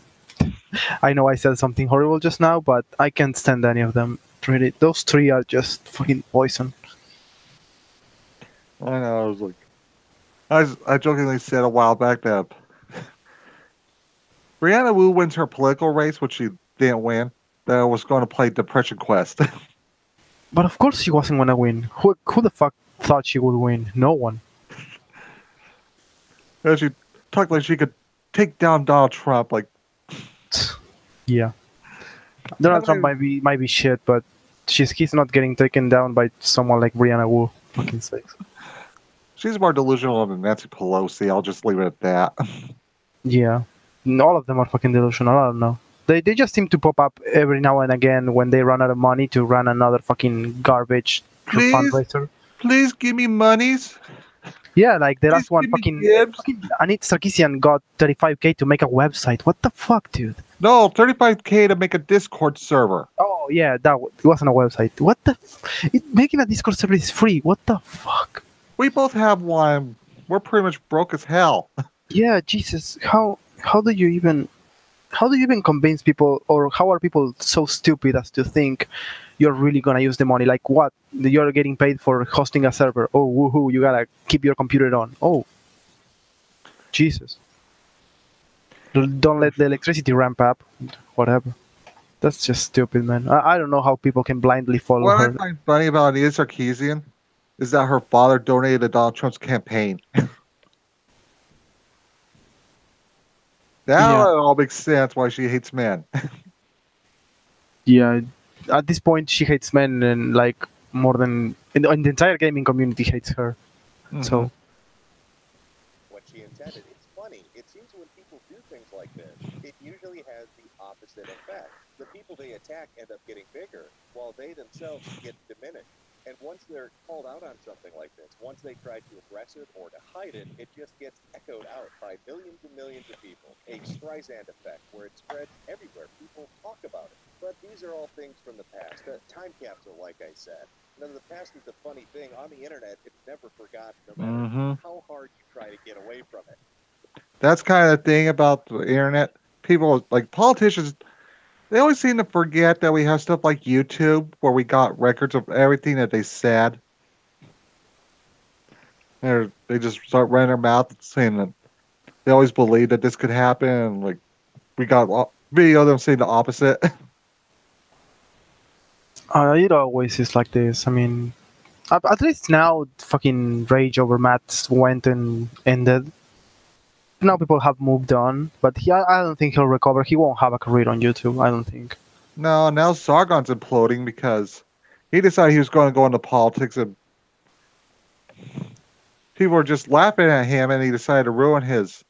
I know I said something horrible just now, but I can't stand any of them. Really, those three are just fucking poison. I know. I was like, I jokingly said a while back that Brianna Wu wins her political race, which she didn't win. That I was going to play Depression Quest. But of course she wasn't gonna win. Who the fuck thought she would win? No one. And she talked like she could take down Donald Trump. Like, Yeah. Donald Trump might be shit, but he's not getting taken down by someone like Brianna Wu. Fucking sakes. she's more delusional than Nancy Pelosi. I'll just leave it at that. Yeah. All of them are fucking delusional. I don't know. They just seem to pop up every now and again when they run out of money to run another fucking garbage Please? fundraiser. Please give me monies. Yeah, like the last Please one, give me fucking gifts. Anit Sarkeesian got 35K to make a website. What the fuck, dude? No, 35K to make a Discord server. Oh yeah, it wasn't a website. What the? Making a Discord server is free. What the fuck? We both have one. We're pretty much broke as hell. Yeah, Jesus. How do you even convince people, or how are people so stupid as to think you're really gonna use the money? Like what? You're getting paid for hosting a server. Oh, woohoo! You gotta keep your computer on. Oh, Jesus! Don't let the electricity ramp up. Whatever. That's just stupid, man. I don't know how people can blindly follow What I her. find funny about Anita Sarkeesian is that her father donated to Donald Trump's campaign. Now Yeah. it all makes sense why she hates men. Yeah, at this point, she hates men, and like more than and the entire gaming community hates her. So What what she intended. It's funny. It seems when people do things like this, it usually has the opposite effect. The people they attack end up getting bigger, while they themselves get diminished. And once they're called out on something like this, once they try to address it or to hide it, it just gets echoed out by millions and millions of people. A Streisand effect where it spreads everywhere. People talk about it. But these are all things from the past. A time capsule, like I said. Now, the past is a funny thing. On the internet, it's never forgotten, no matter Hmm. how hard you try to get away from it. That's kind of the thing about the internet. People, like politicians, they always seem to forget that we have stuff like YouTube where we got records of everything that they said. They just start running their mouth saying that they always believe that this could happen. And, like, we got video of them saying the opposite. It always is like this. I mean, at least now, fucking rage over Matt went and ended. Now people have moved on, but I don't think he'll recover. He won't have a career on YouTube. I don't think. No, now Sargon's imploding because he decided he was going to go into politics, and people were just laughing at him, and he decided to ruin his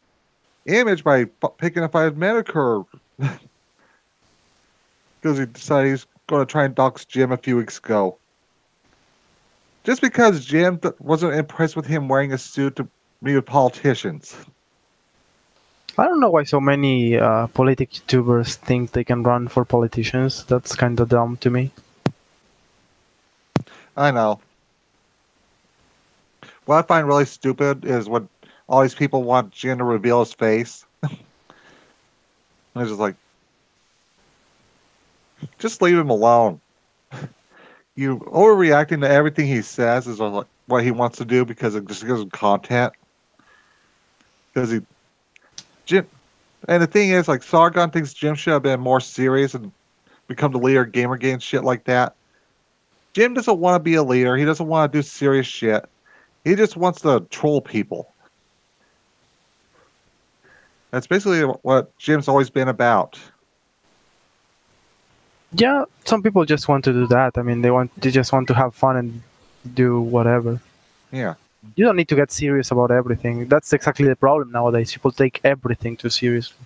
image by picking a fight with Medicare because he decided he's going to try and dox Jim a few weeks ago. Just because Jim wasn't impressed with him wearing a suit to meet with politicians. I don't know why so many politic YouTubers think they can run for politicians. That's kind of dumb to me. I know. What I find really stupid is when all these people want Jim to reveal his face. And it's just like, just leave him alone. You overreacting to everything he says is like what he wants to do because it just gives him content. Because Jim, and the thing is, like Sargon thinks Jim should have been more serious and become the leader of Gamergate and shit like that. Jim doesn't want to be a leader. He doesn't want to do serious shit. He just wants to troll people. That's basically what Jim's always been about. Yeah, some people just want to do that. I mean, they just want to have fun and do whatever. Yeah. You don't need to get serious about everything. That's exactly the problem nowadays. People take everything too seriously.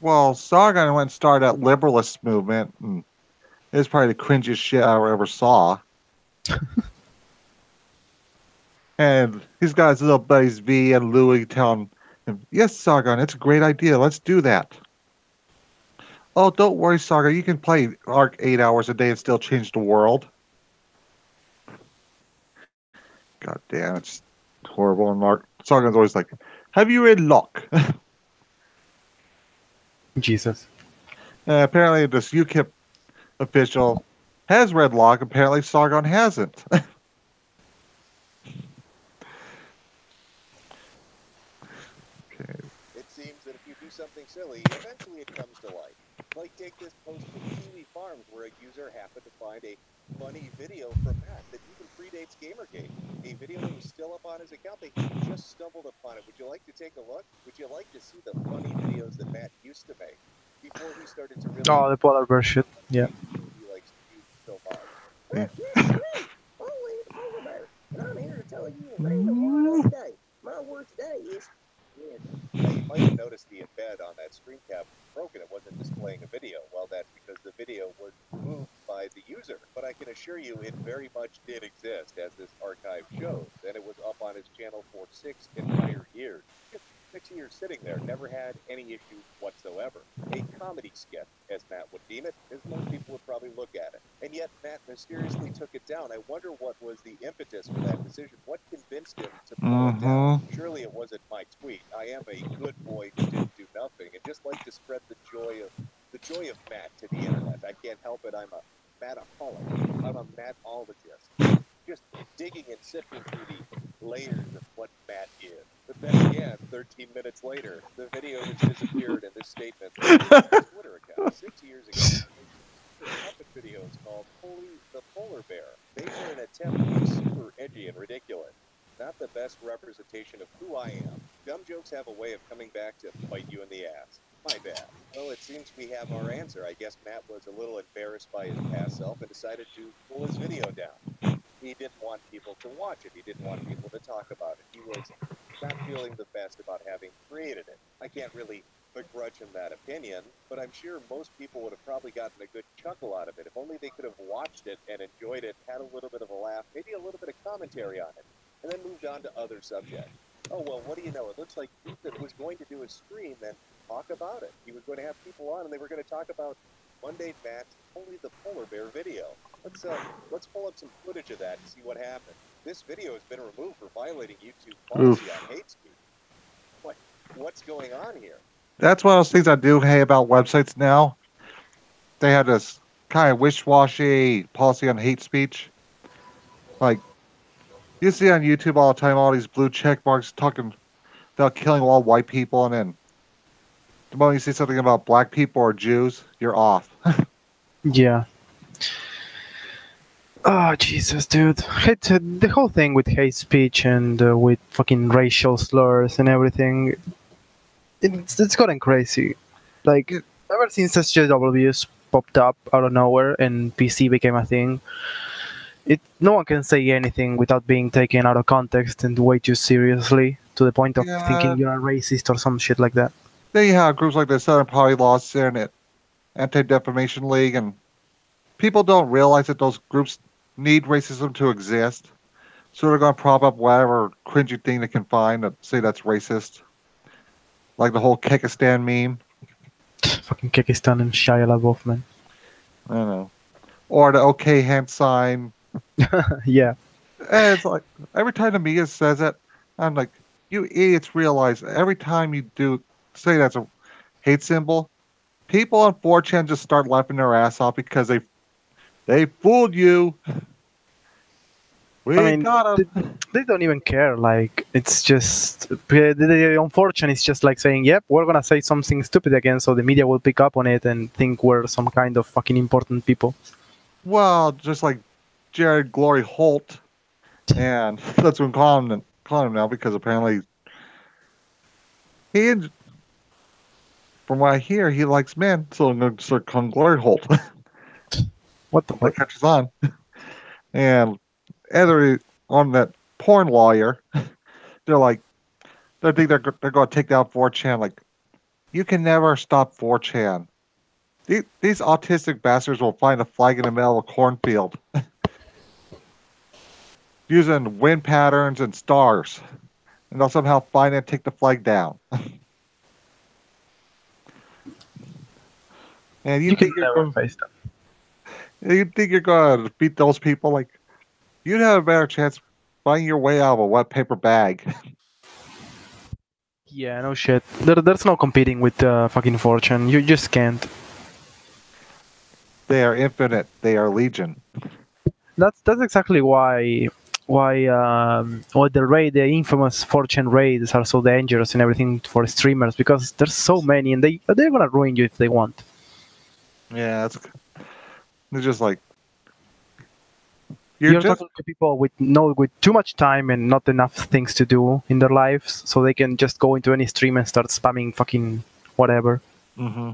Well, Sargon went and started that liberalist movement, and it was probably the cringiest shit I ever saw. And he's got his little buddies V and Louie telling him, "Yes, Sargon, it's a great idea. Let's do that." Oh, don't worry, Sargon. You can play Ark 8 hours a day and still change the world. God damn, it's horrible. And Sargon's always like, "Have you read Locke?" Jesus. Apparently, this UKIP official has read Locke. Apparently, Sargon hasn't. Okay. It seems that if you do something silly, eventually it comes to light. Like take this post from Kiwi Farms where a user happened to find a funny video from Matt that even predates Gamergate. A video that was still up on his account. They just stumbled upon it. Would you like to take a look? Would you like to see the funny videos that Matt used to make before he started to really Oh, the polar bear shit. Yeah. he likes to use so much? Yeah. Yes, me, Foley the polar bear, and I'm here to tell you a random word of the day. My word today is weird. Now, you might have noticed the embed on that screen cap was broken. It wasn't displaying a video. Well, that's because the video was removed by the user. But I can assure you it very much did exist, as this archive shows. And it was up on his channel for 6 entire years. Just 6 years sitting there, never had any issues whatsoever. A comedy sketch, as Matt would deem it, as most people would probably look at it. And yet, Matt mysteriously took it down. I wonder what was the impetus for that decision. What convinced him to pull it down? Surely it wasn't my tweet. I am a good boy who didn't do nothing, and just like to spread the joy of Matt to the internet. I can't help it. I'm a Mattaholic. I'm a Mattologist. Just digging and sifting through the layers of what Matt is. But then again, 13 minutes later, the video has disappeared and this statement on his Twitter account 6 years ago. The puppet video is called Holy the Polar Bear. They were an attempt to be super edgy and ridiculous. Not the best representation of who I am. Dumb jokes have a way of coming back to bite you in the ass. My bad. Well, it seems we have our answer. I guess Matt was a little embarrassed by his past self and decided to pull his video down. He didn't want people to watch it. He didn't want people to talk about it. He was not feeling the best about having created it. I can't really begrudge him that opinion, but I'm sure most people would have probably gotten a good chuckle out of it if only they could have watched it and enjoyed it, had a little bit of a laugh, maybe a little bit of commentary on it, and then moved on to other subjects. Oh, well, what do you know? It looks like Ethan was going to do a stream and talk about it. He was going to have people on, and they were going to talk about Monday Matt, only the polar bear video. Let's pull up some footage of that and see what happened. This video has been removed for violating YouTube policy Oof. on hate speech. What's going on here? That's one of those things I do hate about websites now. They have this kind of wish-washy policy on hate speech. Like, you see on YouTube all the time all these blue check marks talking about killing all white people, and then the moment you see something about black people or Jews, you're off. Yeah. Oh Jesus, dude! The whole thing with hate speech and with fucking racial slurs and everything. It's gotten crazy. Like Yeah. ever since SJWs popped up out of nowhere and PC became a thing, no one can say anything without being taken out of context and way too seriously to the point of Yeah. thinking you're a racist or some shit like that. Then you have groups like the Southern Poverty Law Center, Anti-Defamation League, and people don't realize that those groups need racism to exist. So they're going to prop up whatever cringy thing they can find to say that's racist. Like the whole Kekistan meme. Fucking Kyrgyzstan and Shia LaBeouf, man. I don't know. Or the OK hand sign. Yeah. And it's like, every time the media says it, I'm like, you idiots realize every time you do say that's a hate symbol, people on 4chan just start laughing their ass off because they fooled you. We I mean, got they, them. they don't even care. Like, it's just the unfortunate. It's just like saying, "Yep, we're gonna say something stupid again," so the media will pick up on it and think we're some kind of fucking important people. Well, just like Jared Glory Holt, and that's what I'm calling him now because apparently he, from what I hear, he likes men, so I'm going to start calling Glory Holt. What the That fuck? catches on. And either on that porn lawyer, they're like, they think they're going to take down 4chan. Like, you can never stop 4chan. These autistic bastards will find a flag in the middle of a cornfield using wind patterns and stars, and they'll somehow find it and take the flag down. And You can never face them. you think you're going to beat those people? Like, you'd have a better chance finding your way out of a wet paper bag. Yeah, no shit. There's no competing with fucking Fortune. You just can't. They are infinite. They are legion. That's exactly why the infamous Fortune raids are so dangerous and everything for streamers, because there's so many and they're gonna ruin you if they want. Yeah, they're just like You're talking to people with too much time and not enough things to do in their lives, so they can just go into any stream and start spamming fucking whatever. Mm-hmm.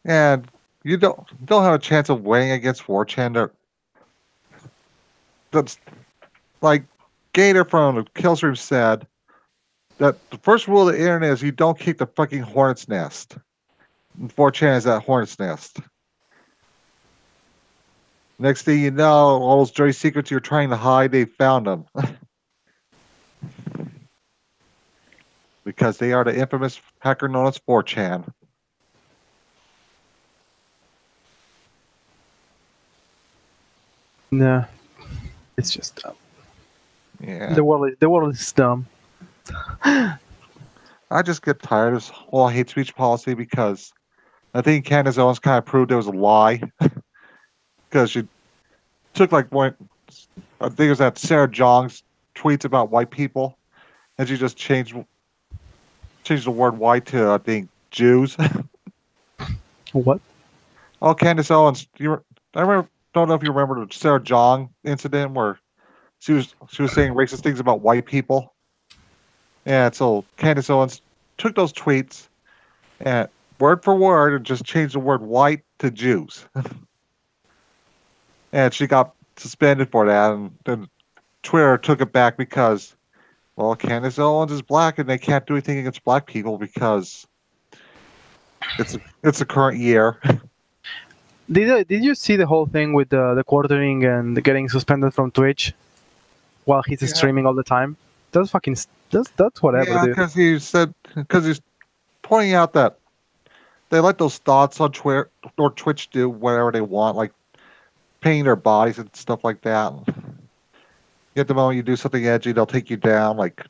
And you don't have a chance of winning against 4chan. That's like Gator from the Killstream said that the first rule of the internet is you don't kick the fucking hornet's nest. And 4chan is that hornet's nest. Next thing you know, all those dirty secrets you're trying to hide, they found them. Because they are the infamous hacker known as 4chan. Nah, it's just dumb. Yeah. The world is dumb. I just get tired of this whole hate speech policy because I think Candace Owens kind of proved it was a lie. Because she took like one, I think it was that Sarah Jong's tweets about white people, and she just changed the word white to I think Jews. What? Oh, Candace Owens, I remember. Don't know if you remember the Sarah Jong incident where she was saying racist things about white people. And so Candace Owens took those tweets and word for word and just changed the word white to Jews. And she got suspended for that, and then Twitter took it back because Well, Candace Owens is black, and they can't do anything against black people because it's a current year. Did you see the whole thing with the quartering and getting suspended from Twitch while he's Yeah, streaming all the time? That's fucking that's whatever, yeah, dude. because he's pointing out that they let those thoughts on Twitter or Twitch do whatever they want, like painting their bodies and stuff like that. Yet the moment you do something edgy, they'll take you down. Like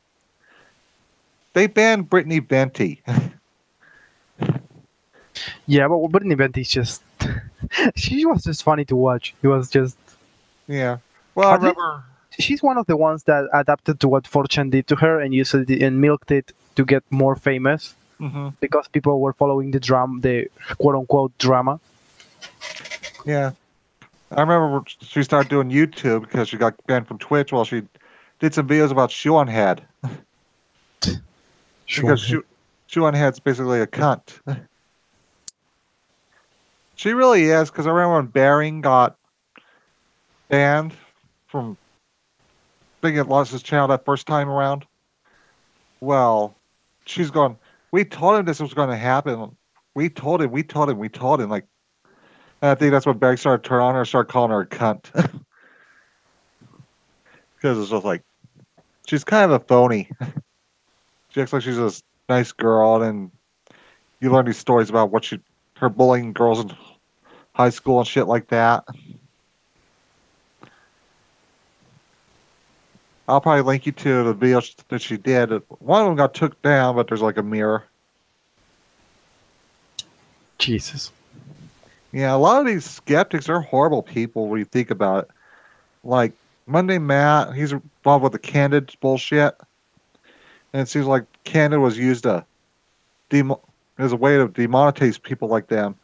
they banned Brittany Venti. Yeah, but in event is just she was just funny to watch. It was just Yeah. Well, I at least remember. she's one of the ones that adapted to what Fortune did to her and used it and milked it to get more famous Hmm. because people were following the drama, the quote unquote drama. Yeah. I remember she started doing YouTube because she got banned from Twitch while she did some videos about Shuan Head. Because Shuan Head's basically a cunt. She really is, because I remember when Baring got banned from being at lost his channel that first time around. Well, she's going, we told him this was going to happen. We told him, we told him, we told him. Like, and I think that's when Baring started to turn on her, started calling her a cunt. Because it's just like, she's kind of a phony. She acts like she's a nice girl, and you learn these stories about her bullying girls in high school and shit like that. I'll probably link you to the video that she did. One of them got took down, but there's like a mirror. Jesus. Yeah, a lot of these skeptics are horrible people when you think about it. Like Monday Matt, he's involved with the Candid bullshit, and it seems like Candid was used as a way to demonetize people like them.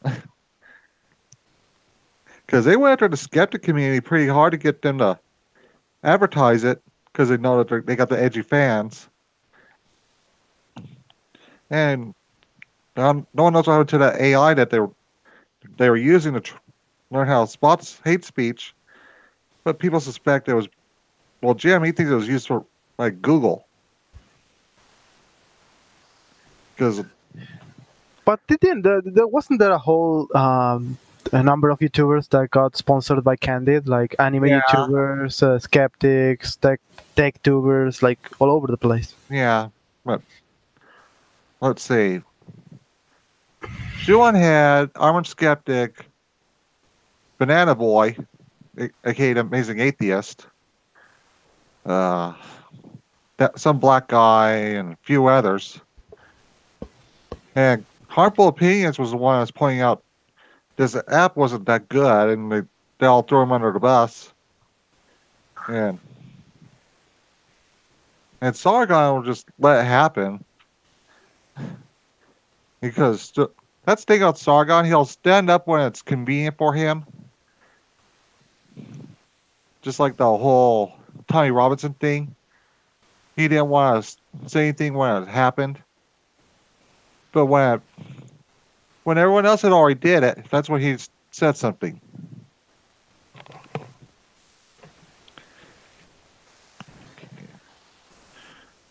Because they went after the skeptic community pretty hard to get them to advertise it, because they know that they got the edgy fans. And no one knows what happened to that AI that they were using to learn how to spot hate speech. But people suspect it was, well, Jim, he thinks it was used for like Google. Because But didn't there wasn't there a whole a number of YouTubers that got sponsored by Candid, like anime Yeah. YouTubers, skeptics, tech tubers, like all over the place. yeah, but let's see. Shuan had Armored Skeptic, Banana Boy, aka the Amazing Atheist, uh, some black guy, and a few others. And Harmful Opinions was the one that was pointing out this app wasn't that good, and they all threw him under the bus. And Sargon will just let it happen. Because that's the thing about Sargon, he'll stand up when it's convenient for him. Just like the whole Tommy Robinson thing. He didn't want to say anything when it happened. But when everyone else had already did it, that's when he said something.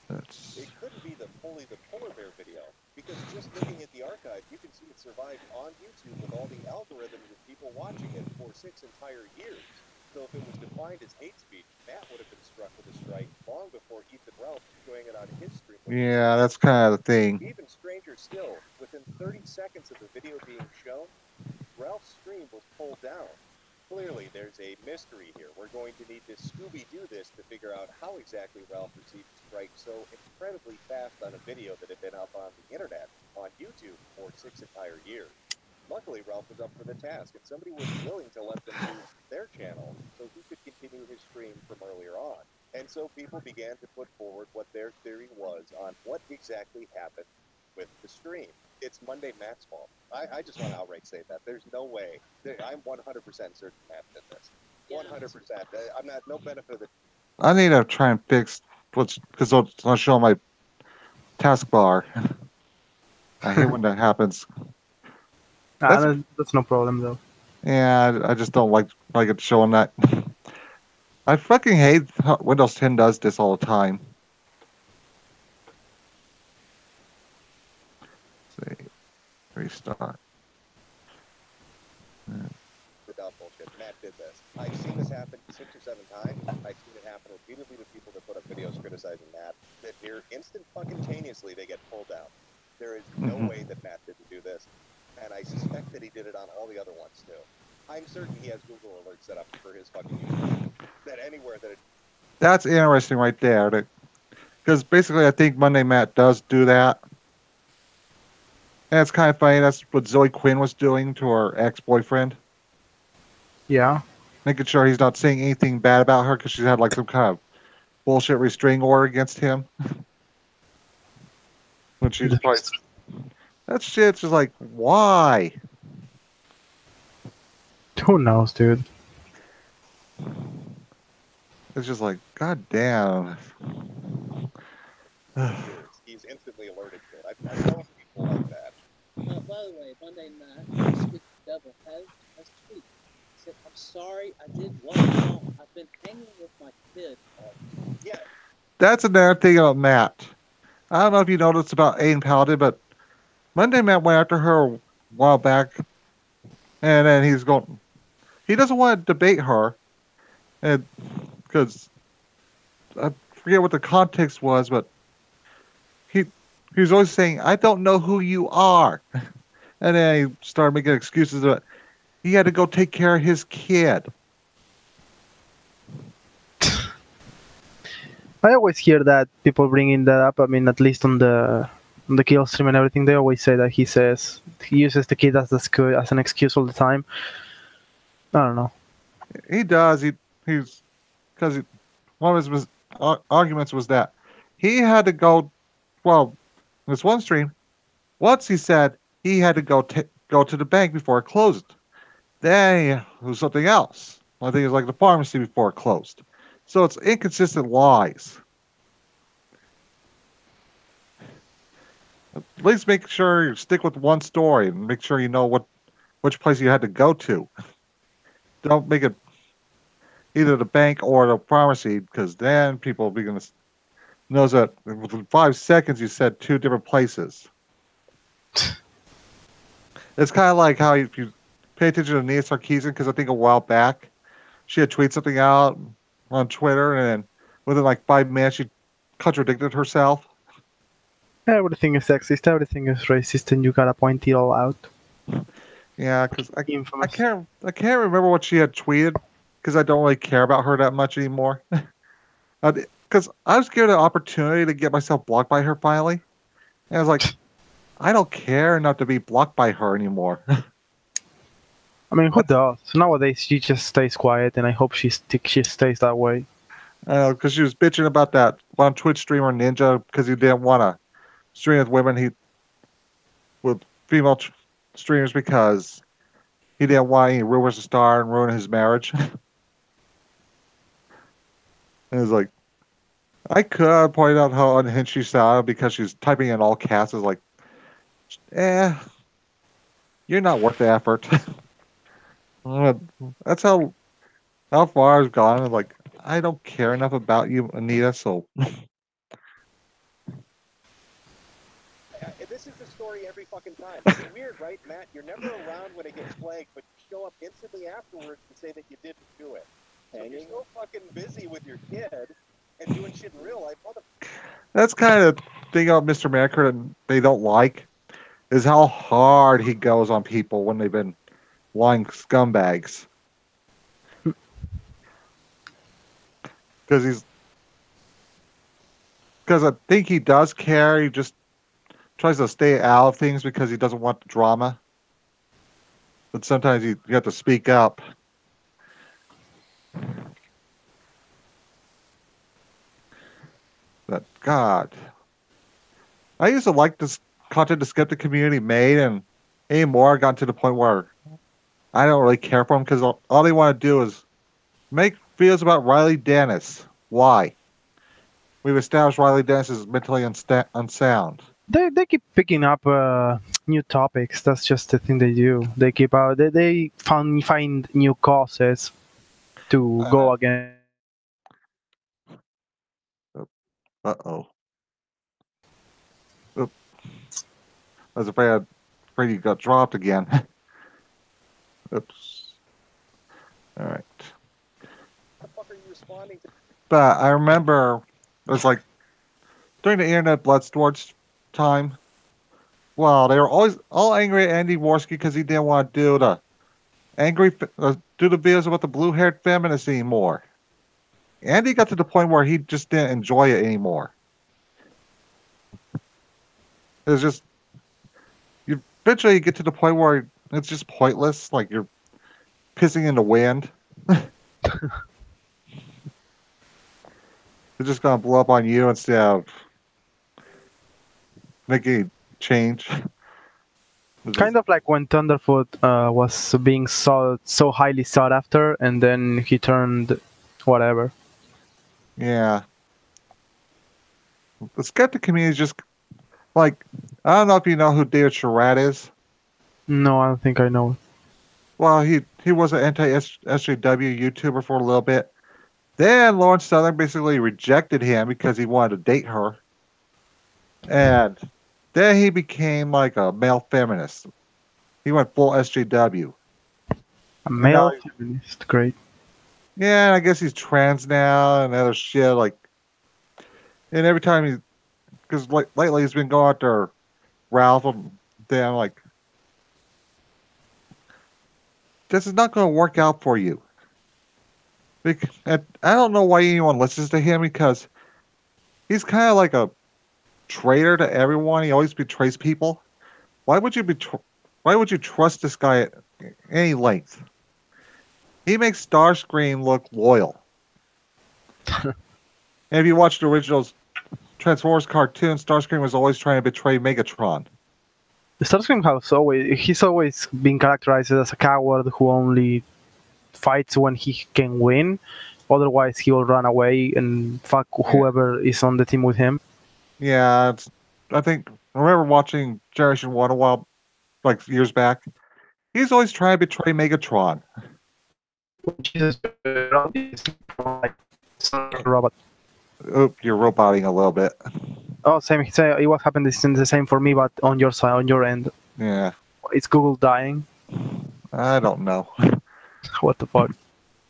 It couldn't be fully the polar bear video, because just looking at the archive, you can see it survived on YouTube with all the algorithms of people watching it for 6 entire years. So if it was defined as hate speech, Matt would have been struck with a strike long before Ethan Ralph was showing it on his stream. Yeah, that's kind of the thing. Even stranger still, within 30 seconds of the video being shown, Ralph's stream was pulled down. Clearly, there's a mystery here. We're going to need to Scooby-Doo this to figure out how exactly Ralph received a strike so incredibly fast on a video that had been up on the internet, on YouTube, for 6 entire years. Luckily, Ralph was up for the task, and somebody was willing to let them use their channel so he could continue his stream from earlier on. And so people began to put forward what their theory was on what exactly happened with the stream. It's Monday Matt's fault. I just want to outright say that. There's no way. I'm 100% certain Matt did this. 100%. I'm not, no benefit of the... I need to try and fix because it's not showing my taskbar. I hate when that happens. That's no problem though. Yeah, I just don't like it showing that. I fucking hate how Windows 10 does this all the time. Restart. The dumb bullshit. Matt did this. I've seen this happen 6 or 7 times. I've seen it happen repeatedly to people that put up videos criticizing Matt. That near instant fucking taneously they get pulled down. There is no way that Matt didn't do this, and I suspect that he did it on all the other ones too. I'm certain he has Google alerts set up for his fucking username. That anywhere that it, That's interesting right there. Because basically, I think Monday Matt does do that. And it's kind of funny. That's what Zoe Quinn was doing to her ex boyfriend. Yeah. Making sure he's not saying anything bad about her because she had like some kind of bullshit restraining order against him. When she's probably. That shit's just like, why? Who knows, dude? It's just like, god damn. he's instantly alerted to it. I've known people like that. By the way, Monday night, Squid Devil has a tweet. He said, "I'm sorry, I did walk home. I've been hanging with my kid." Yeah, That's another thing about Matt. I don't know if you noticed about Aiden Paladin, but Monday Matt went after her a while back, and then he's going. He doesn't want to debate her, and because I forget what the context was, but he he was always saying, "I don't know who you are," and then he started making excuses that he had to go take care of his kid. I always hear that people bringing that up. I mean, at least on the kill stream and everything, they always say that he uses the kid as an excuse all the time. I don't know. He does. He's because one of his arguments was that he had to go. Well, this one stream, once he said he had to go to the bank before it closed. Then it was something else. I think it was like the pharmacy before it closed. So it's inconsistent lies. At least make sure you stick with one story and make sure you know which place you had to go to. Don't make it either the bank or the pharmacy, because then people will be going to knows that within 5 seconds you said two different places. It's kind of like how if you pay attention to Nia Sarkeesian, because I think a while back she had tweeted something out on Twitter, and then within like 5 minutes she contradicted herself. Everything is sexist, everything is racist, and you gotta point it all out. Yeah, because I Infamous. can't remember what she had tweeted because I don't really care about her that much anymore. Because I was given an opportunity to get myself blocked by her finally, and I was like, I don't care enough to be blocked by her anymore. I mean, who does? Nowadays, she just stays quiet, and I hope she stays that way. Because she was bitching about that one Twitch streamer Ninja because he didn't want to stream with women. With female streamers because he didn't want any rumors to start and ruin his marriage. And it's like, I could point out how unhinged she sounded because she's typing in all casts. Is like, you're not worth the effort. That's how far I've gone. I'm like, I don't care enough about you, Anita. So this is the story every fucking time. It's weird, right, Matt? You're never around when it gets flagged, but you show up instantly afterwards and say that you didn't do it. So you're so fucking busy with your kid and doing shit in real life. that's kind of the thing about Mr. Macker that they don't like is how hard he goes on people when they've been lying scumbags. Because I think he does care. He just tries to stay out of things because he doesn't want the drama. But sometimes you have to speak up. But God, I used to like this content the skeptic community made, and anymore I got to the point where I don't really care for them because all they want to do is make videos about Riley Dennis. Why? We've established Riley Dennis is mentally unsound. They keep picking up new topics. That's just the thing they do. They keep out. They find new causes to go against. Uh-oh. I was afraid afraid you got dropped again. Oops. All right. What the fuck are you responding to? But I remember it was like during the internet blood storage time. Well, they were always all angry at Andy Worski because he didn't want to do the videos about the blue-haired feminists anymore. Andy got to the point where he just didn't enjoy it anymore. It was just you eventually get to the point where it's just pointless, like you're pissing in the wind. It's just gonna blow up on you instead of making change. Kind of like when Thunderfoot was being so highly sought after, and then he turned whatever. Yeah. The skeptic community is just like I don't know if you know who David Sherratt is. No, I don't think I know. Well, he was an anti SJW YouTuber for a little bit. Then Lawrence Southern basically rejected him because he wanted to date her. And then he became like a male feminist. He went full SJW. A And now, male feminist, great. yeah, I guess he's trans now and other shit. Like, and every time because like lately he's been going after Ralph and then like, this is not going to work out for you. And I don't know why anyone listens to him because he's kind of like a traitor to everyone. He always betrays people. Why would you Why would you trust this guy at any length? He makes Starscream look loyal. And if you watch the original Transformers cartoon, Starscream was always trying to betray Megatron. Starscream he's always been characterized as a coward who only fights when he can win. Otherwise, he will run away and fuck whoever is on the team with him. Yeah, I remember watching Generation 1 a while, like years back. He's always trying to betray Megatron. Jesus, like robot. Oop, you're roboting a little bit. Oh, same. What happened is the same for me, but on your side, on your end. Yeah, It's Google dying. I don't know. What the fuck?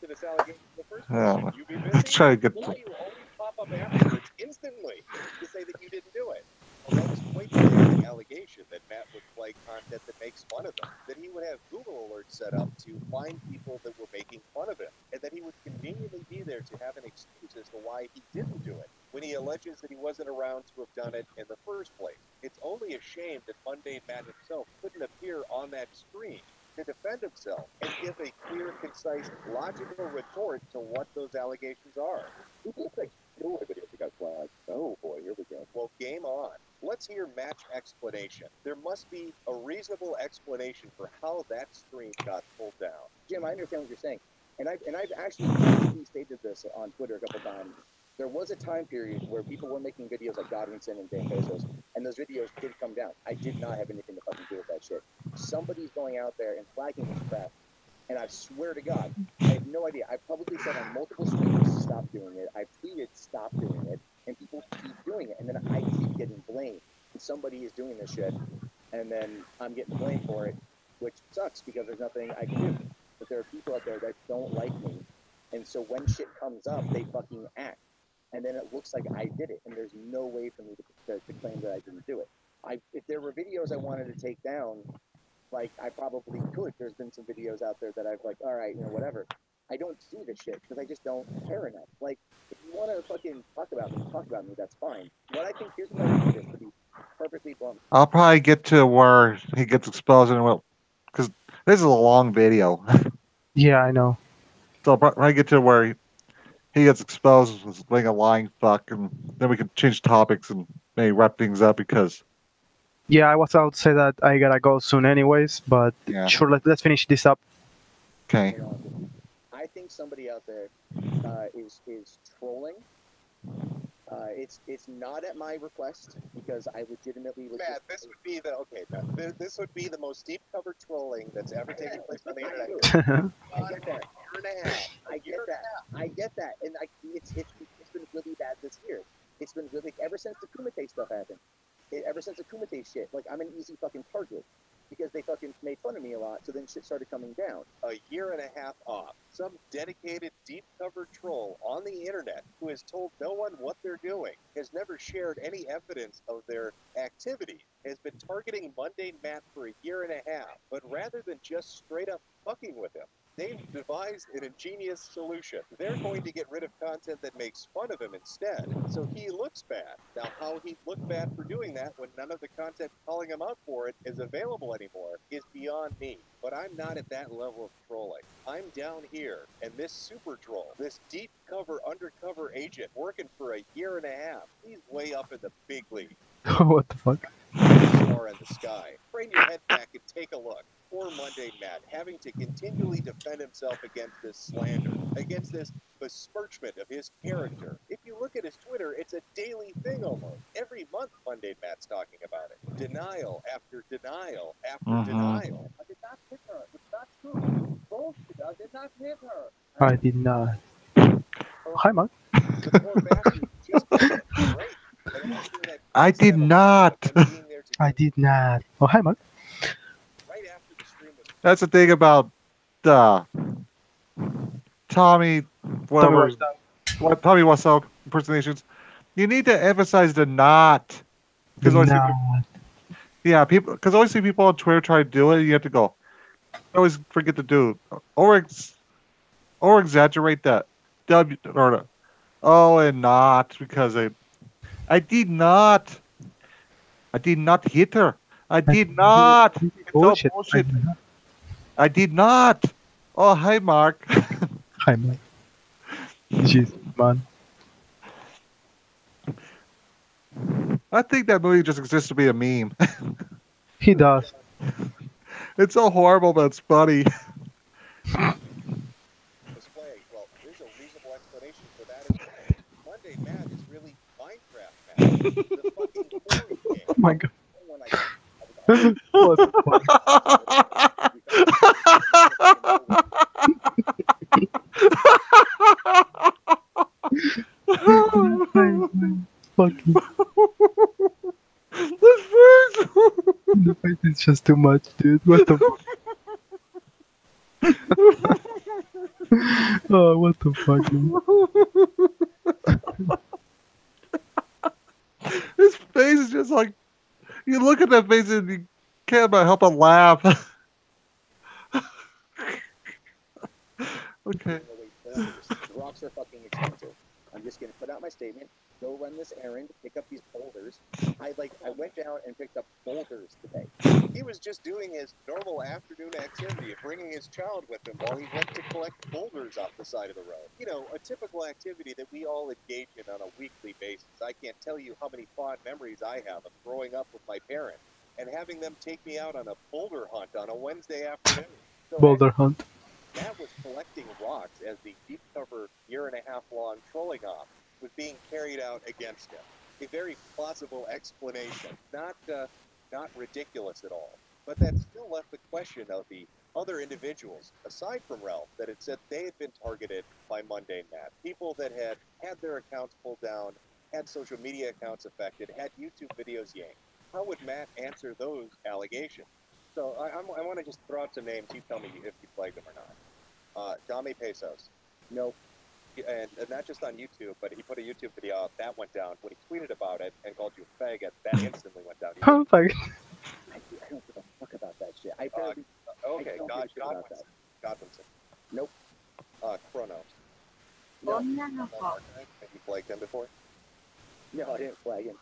To this allegation in the first I place? don't know. Should you be Let's busy? try to get. Why you always pop up afterwards instantly to say that you didn't do it? Well, that is quite the allegation that Matt would play content that makes fun of him, that he would have Google alerts set up to find people that were making fun of him, and that he would conveniently be there to have an excuse as to why he didn't do it, when he alleges that he wasn't around to have done it in the first place. It's only a shame that Mundane Matt himself couldn't appear on that screen to defend himself and give a clear, concise, logical retort to what those allegations are. Who thinks that giveaway video got flagged? Oh boy, here we go. Well, game on. Let's hear Matt's explanation. There must be a reasonable explanation for how that stream got pulled down. Jim, I understand what you're saying. And I've actually publicly stated this on Twitter a couple times. There was a time period where people were making videos like Godwinson and Dan Bezos, and those videos did come down. I did not have anything to fucking do with that shit. Somebody's going out there and flagging this crap, and I swear to God, I have no idea. I've publicly said on multiple streams, stop doing it. I've tweeted, stop doing it, and people keep doing it, and then I keep getting blamed. And somebody is doing this shit, and then I'm getting blamed for it, which sucks because there's nothing I can do. But there are people out there that don't like me, and so when shit comes up, they fucking act. And then it looks like I did it, and there's no way for me to claim that I didn't do it. If there were videos I wanted to take down, like I probably could. There's been some videos out there that I've like, all right, whatever. I don't do this shit because I just don't care enough. Like, if you want to fucking talk about me, that's fine. What I think, here's what I think is to be perfectly blunt. I'll probably get to where he gets exposed and because this is a long video. Yeah, I know. So I'll probably get to where he gets exposed as being a lying fuck, and then we can change topics and maybe wrap things up because. Yeah, I was about to say that I gotta go soon, anyways. But Yeah. sure, let's finish this up. Okay. I think somebody out there is trolling. It's not at my request because I legitimately. Matt, this would be Matt, this would be the most deep cover trolling that's ever taken place on the internet. I get that. I get that, and it's been really bad this year. It's been really ever since the Kumite stuff happened. Ever since the Kumite shit, like I'm an easy fucking target. because they fucking made fun of me a lot, so then shit started coming down. A year and a half off, some dedicated deep cover troll on the internet who has told no one what they're doing, has never shared any evidence of their activity, has been targeting Mundane Matt for a year and a half, but rather than just straight up fucking with him, they've devised an ingenious solution. They're going to get rid of content that makes fun of him instead, so he looks bad. Now, how he looked bad for doing that when none of the content calling him out for it is available anymore is beyond me. But I'm not at that level of trolling. I'm down here, and this super troll, this deep cover, undercover agent working for a year and a half, he's way up in the big league. What the fuck? Star in the sky. Bring your head back and take a look. Poor Monday Matt, having to continually defend himself against this slander, against this besmirchment of his character. If you look at his Twitter, it's a daily thing almost. Every month, Monday Matt's talking about it. Denial after denial after denial. I did not hit her. It's not true. Bullshit. I did not hit her. I did not. Hi, Mark. The poor bastard just got a break. And after that I did not. them being there to I did not. Oh, hi, Mark. right after the stream was That's the thing about Tommy, whatever, Tommy Wiseau impersonations. You need to emphasize the not. Because always, yeah, people. Because I always see people on Twitter try to do it. You have to go. I always forget to do or exaggerate that W or the and not because I did not hit her. I did not. It's all Bullshit. bullshit. I did not. Oh, hi, Mark. Hi, Mark. Jeez, man. I think that movie just exists to be a meme. He does. It's so horrible, but it's funny. flagged. Well, there's a reasonable explanation for that as well. Monday Matt is really Minecraft Matt. The fucking quarry game. Oh my god. When I What the fuck? Fucking. The face is just too much, dude. What the fuck? Oh, what the fuck, man? His face is just like you look at that face and you can't help but laugh. Okay. Rocks are fucking expensive. I'm just gonna put out my statement. Go run this errand. Pick up these boulders. I went down and picked up boulders today. He was just doing his normal afternoon activity of bringing his child with him while he went to collect boulders off the side of the road. You know, a typical activity that we all engage in on a weekly basis. I can't tell you how many fond memories I have of growing up with my parents and having them take me out on a boulder hunt on a Wednesday afternoon. So Boulder hunt. Matt was collecting rocks as the deep cover year and a half long trolling off was being carried out against him. A very plausible explanation, not ridiculous at all. But that still left the question of the other individuals, aside from Ralph, that had said they had been targeted by Mundane Matt. People that had had their accounts pulled down, had social media accounts affected, had YouTube videos yanked. How would Matt answer those allegations? So I want to just throw out some names. You tell me if you flagged them or not. Dame Pesos. Nope. And not just on YouTube, but he put a YouTube video out. That went down. When he tweeted about it and called you a faggot, that instantly went down. Oh my god. I don't give a fuck about that shit. Okay, Godwinson. Godwinson. Nope. Chronos. No. Have you flagged him before? No, I didn't flag him.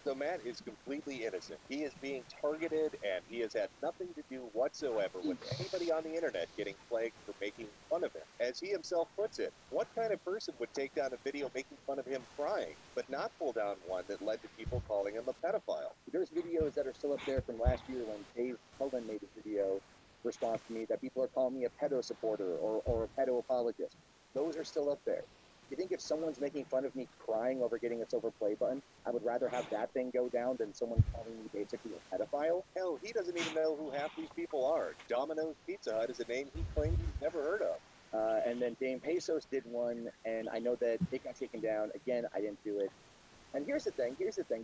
So Matt is completely innocent. He is being targeted, and he has had nothing to do whatsoever with anybody on the internet getting flagged for making fun of him. As he himself puts it, what kind of person would take down a video making fun of him crying, but not pull down one that led to people calling him a pedophile? There's videos that are still up there from last year when Dave Cullen made a video response to me that people are calling me a pedo supporter or a pedo apologist. Those are still up there. You think if someone's making fun of me crying over getting a silver play button, I would rather have that thing go down than someone calling me basically a pedophile? Hell, he doesn't even know who half these people are. Domino's Pizza Hut is a name he claims he's never heard of. And then Dame Pesos did one, and I know that it got taken down. Again, I didn't do it. And here's the thing,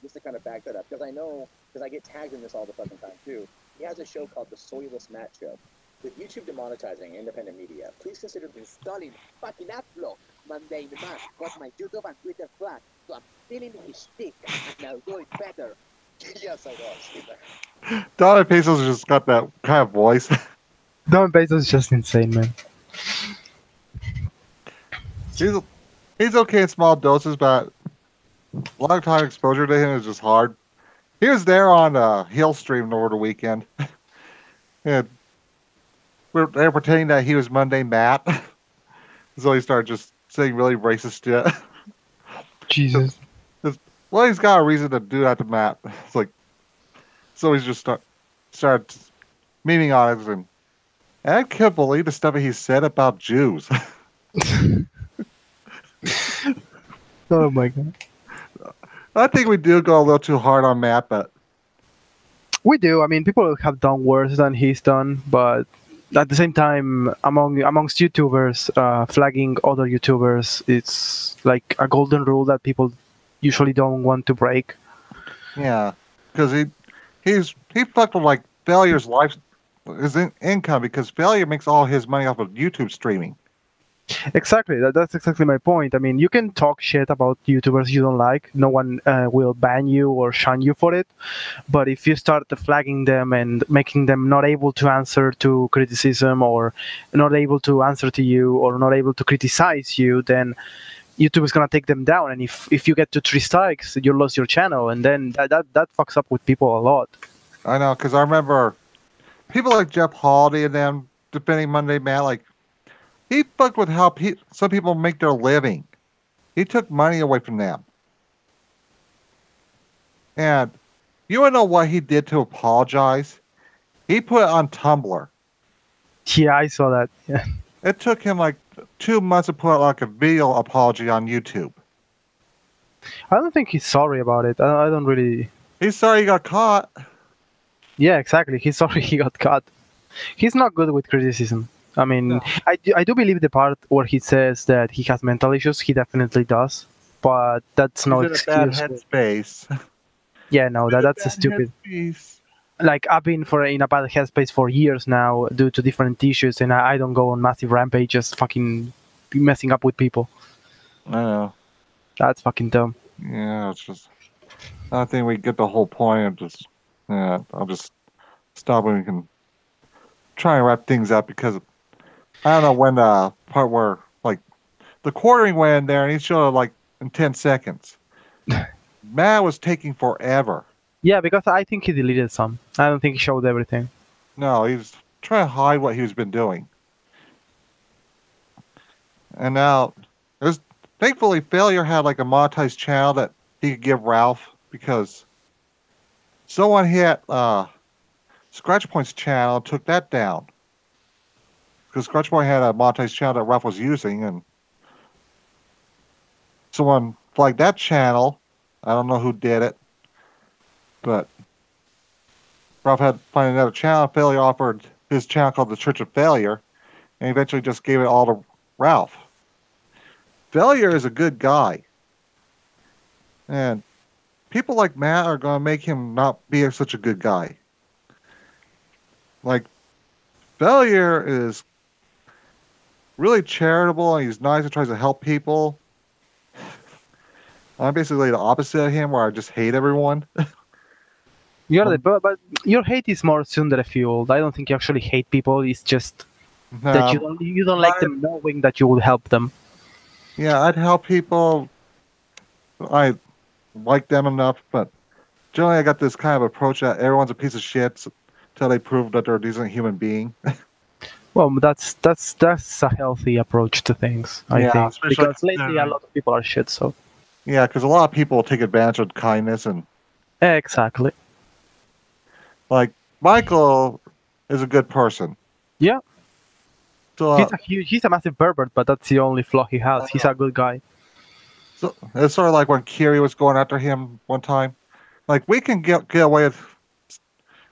just to kind of back that up, because I know, because I get tagged in this all the fucking time too. He has a show called The Soyless Matt Show. With YouTube demonetizing independent media, please consider installing fucking AdBlock. Monday man got my YouTube and Twitter flag, so I'm stealing his stick, and I'll do it better. Yes, I know. I've seen that. Donald Pesos just got that kind of voice. Don Bezos is just insane, man. he's he's okay in small doses, but long time exposure to him is just hard. He was there on Hill Stream over the weekend. And they're pretending that he was Monday Matt. So he started just saying really racist shit. Jesus. Well, he's got a reason to do that to Matt. It's like, so he's just started memeing on it, and I can't believe the stuff he said about Jews. Oh my god. I think we do go a little too hard on Matt, but We do. I mean, people have done worse than he's done, but at the same time, amongst YouTubers, flagging other YouTubers, it's like a golden rule that people usually don't want to break. yeah, because he fucked with like Failure's life, his income, because Failure makes all his money off of YouTube streaming. Exactly. That's exactly my point. I mean, you can talk shit about YouTubers you don't like. No one will ban you or shun you for it. But if you start flagging them and making them not able to answer to criticism, or not able to answer to you, or not able to criticize you, then YouTube is gonna take them down. And if you get to 3 strikes, you lost your channel, and then that fucks up with people a lot. I know, because I remember people like Jeff Holiday and them defending Monday Matt, like, he fucked with how some people make their living. He took money away from them. And you want to know what he did to apologize? He put it on Tumblr. Yeah, I saw that. Yeah. It took him like 2 months to put like a video apology on YouTube. I don't think he's sorry about it. I don't really. He's sorry he got caught. Yeah, exactly. He's sorry he got caught. He's not good with criticism. I mean, No. I do believe the part where he says that he has mental issues. He definitely does, but that's no He's in a bad excuse. headspace. Yeah, no, that's Bad stupid. headspace. Like, I've been in a bad headspace for years now due to different issues, and I don't go on massive rampages, fucking messing up with people. I know. That's fucking dumb. Yeah, it's just. I think we get the whole point of just. Yeah, I'll just stop when we can try and wrap things up, because I don't know when the part where like the quartering went in there and he showed it like in 10 seconds. Matt was taking forever. Yeah, because I think he deleted some. I don't think he showed everything. No, he was trying to hide what he's been doing. And now, there's thankfully Failure had like a monetized channel that he could give Ralph, because someone hit Scratch Point's channel and took that down. Because Scratch Point had a monetized channel that Ralph was using, and someone flagged that channel. I don't know who did it, but Ralph had to find another channel. Failure offered his channel called the Church of Failure, and eventually just gave it all to Ralph. Failure is a good guy, and people like Matt are going to make him not be such a good guy. Like, Failure is really charitable, and he's nice and tries to help people. I'm basically the opposite of him, where I just hate everyone. You're but your hate is more Tsundere fueled. I don't think you actually hate people. It's just that you don't like them knowing that you will help them. Yeah, I'd help people. I like them enough, but generally I got this kind of approach that everyone's a piece of shit until they prove that they're a decent human being. Well, that's a healthy approach to things, I Yeah, think, especially because lately a considering- lot of people are shit. So Yeah, because a lot of people take advantage of kindness, and exactly. like Michael is a good person. Yeah. So, He's a massive pervert, but that's the only flaw he has. He's a good guy. so it's sort of like when Kiri was going after him one time. Like, we can get away with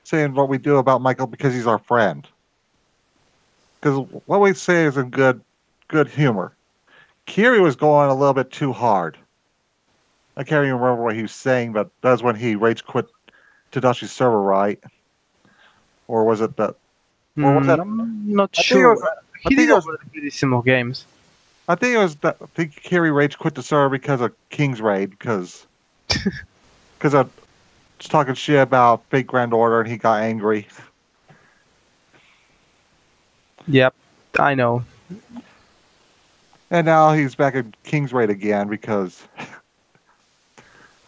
saying what we do about Michael because he's our friend. Because what we say is in good humor. Kiri was going a little bit too hard. I can't even remember what he was saying, but that's when he rage quit Tadashi's server, right? Or was it that? Or was that? I'm not I think it sure. was. I He did think it was. already play similar games. I think it was that. I think Kerry rage quit the server because of King's Raid, because I was talking shit about Fake Grand Order and he got angry. Yep, I know. And now he's back at King's Raid again because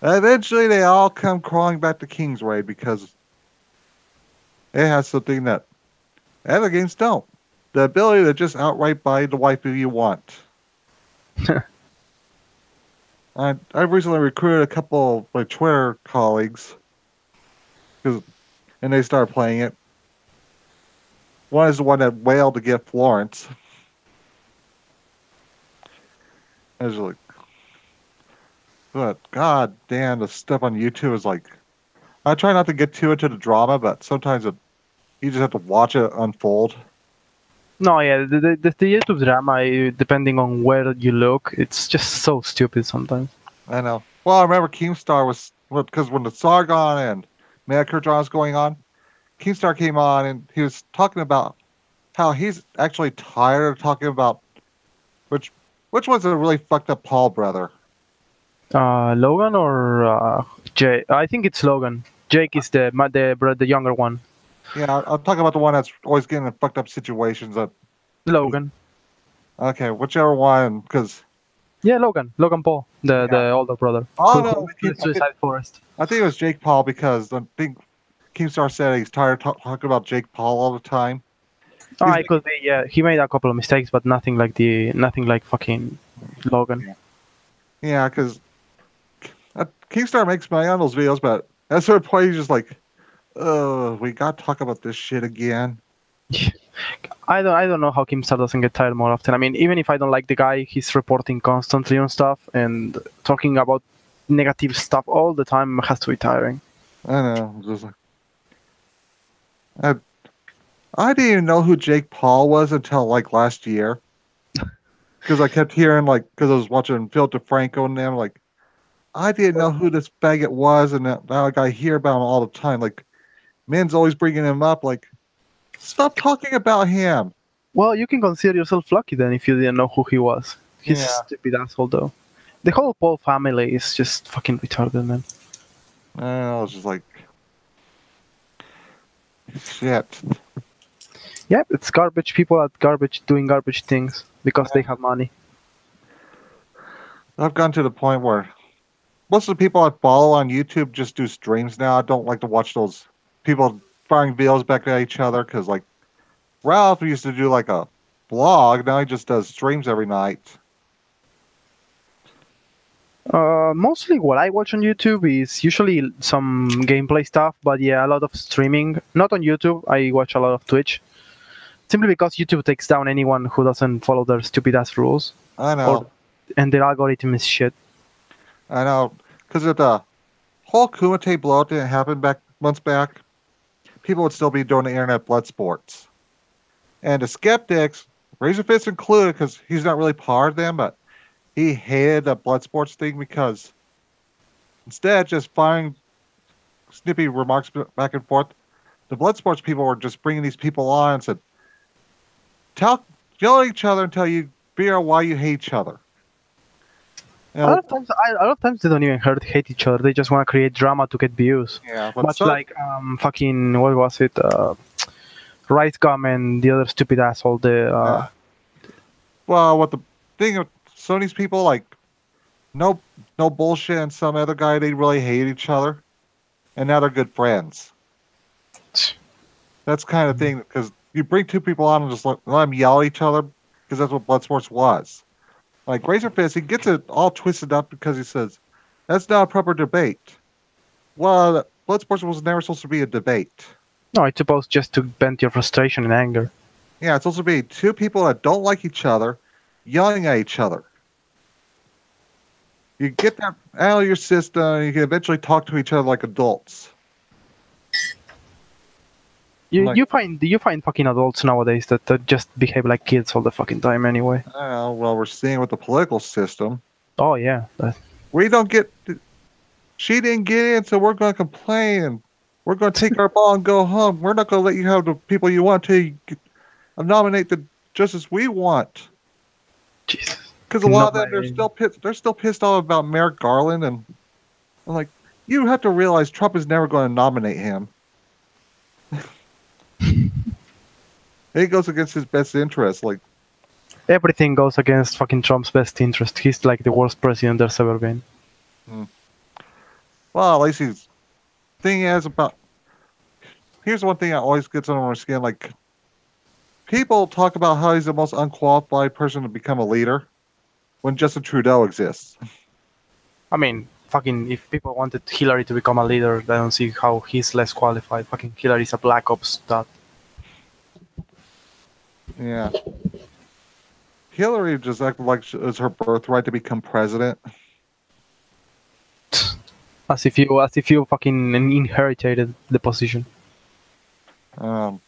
eventually they all come crawling back to King's Raid because it has something that other games don't. The ability to just outright buy the waifu you want. I've recently recruited a couple of my Twitter colleagues, and they started playing it. One is the one that wailed to get Florence. I was like, but god damn, the stuff on YouTube is like, I try not to get too into the drama, but sometimes you just have to watch it unfold. No, yeah, the YouTube drama, depending on where you look, it's just so stupid sometimes. I know. Well, I remember Keemstar was, because when the Sargon and Megakurjan was going on, Keemstar came on and he was talking about how he's actually tired of talking about which one's a really fucked up Paul brother. Logan or Jake? I think it's Logan. Jake is the younger one. Yeah, I'm talking about the one that's always getting in fucked up situations. Logan. Okay, whichever one, because Yeah, Logan Paul, the older brother. Oh, who no, committed Suicide Forest. I think it was Jake Paul because I think Keemstar said he's tired of talking about Jake Paul all the time. Oh, He's it could be. Yeah, he made a couple of mistakes, but nothing like fucking Logan. Yeah, because Keemstar makes money on those videos, but at a certain point he's just like, "Oh, we got to talk about this shit again." I don't know how Keemstar doesn't get tired more often. I mean, even if I don't like the guy, he's reporting constantly on stuff and talking about negative stuff all the time has to be tiring. I know. I'm just like, I didn't even know who Jake Paul was until like last year, because I kept hearing because I was watching Phil DeFranco and them like, I didn't know who this faggot was, and now I hear about him all the time. Like, men's always bringing him up. Like, stop talking about him. Well, you can consider yourself lucky then if you didn't know who he was. He's a Yeah. stupid asshole though. The whole Paul family is just fucking retarded, man. I was just like, shit. Yep, it's garbage people at garbage doing garbage things because they have money. I've gotten to the point where most of the people I follow on YouTube just do streams now. I don't like to watch those people firing videos back at each other because, like, Ralph used to do like a vlog. Now he just does streams every night. Mostly what I watch on YouTube is usually some gameplay stuff, but yeah, a lot of streaming. Not on YouTube, I watch a lot of Twitch. Simply because YouTube takes down anyone who doesn't follow their stupid ass rules. I know. And their algorithm is shit. I know. Because if the whole Kumite blowout didn't happen months back, people would still be doing the internet blood sports. And the skeptics, Razorfist included, because he's not really part of them, but he hated the blood sports thing because instead just firing snippy remarks back and forth, the blood sports people were just bringing these people on and said, yell at each other until you figure out why you hate each other. A lot of times they don't even hate each other. They just want to create drama to get views. Yeah, but Much like fucking what was it? Rice Gum and the other stupid asshole. Well, what the thing of Sony's people like, no bullshit, and some other guy they really hate each other, and now they're good friends. That's kind of thing because you bring two people on and just let them yell at each other because that's what Bloodsports was. Like Razorfist, he gets it all twisted up because he says that's not a proper debate. Well, Bloodsports was never supposed to be a debate. No, it's supposed just to vent your frustration and anger. Yeah, it's supposed to be two people that don't like each other yelling at each other. You get that out of your system, and you can eventually talk to each other like adults. You find fucking adults nowadays that just behave like kids all the fucking time anyway. Well, we're seeing with the political system. Oh yeah. we don't get. She didn't get in, so we're going to complain and we're going to take our ball and go home. We're not going to let you have the people you want to nominate the justice we want. Jesus. Because a lot of them, Nominating. they're still pissed off about Merrick Garland, and I'm like, you have to realize Trump is never going to nominate him. It goes against his best interest. Like, Everything goes against fucking Trump's best interest. He's like the worst president there's ever been. well, at least he's. Thing is about. Here's one thing that always gets under my skin. Like, people talk about how he's the most unqualified person to become a leader, when Justin Trudeau exists. I mean, fucking, if people wanted Hillary to become a leader, I don't see how he's less qualified. Fucking Hillary's a black ops stud. Yeah. Hillary just acted like it's her birthright to become president. As if you fucking inherited the position. I'm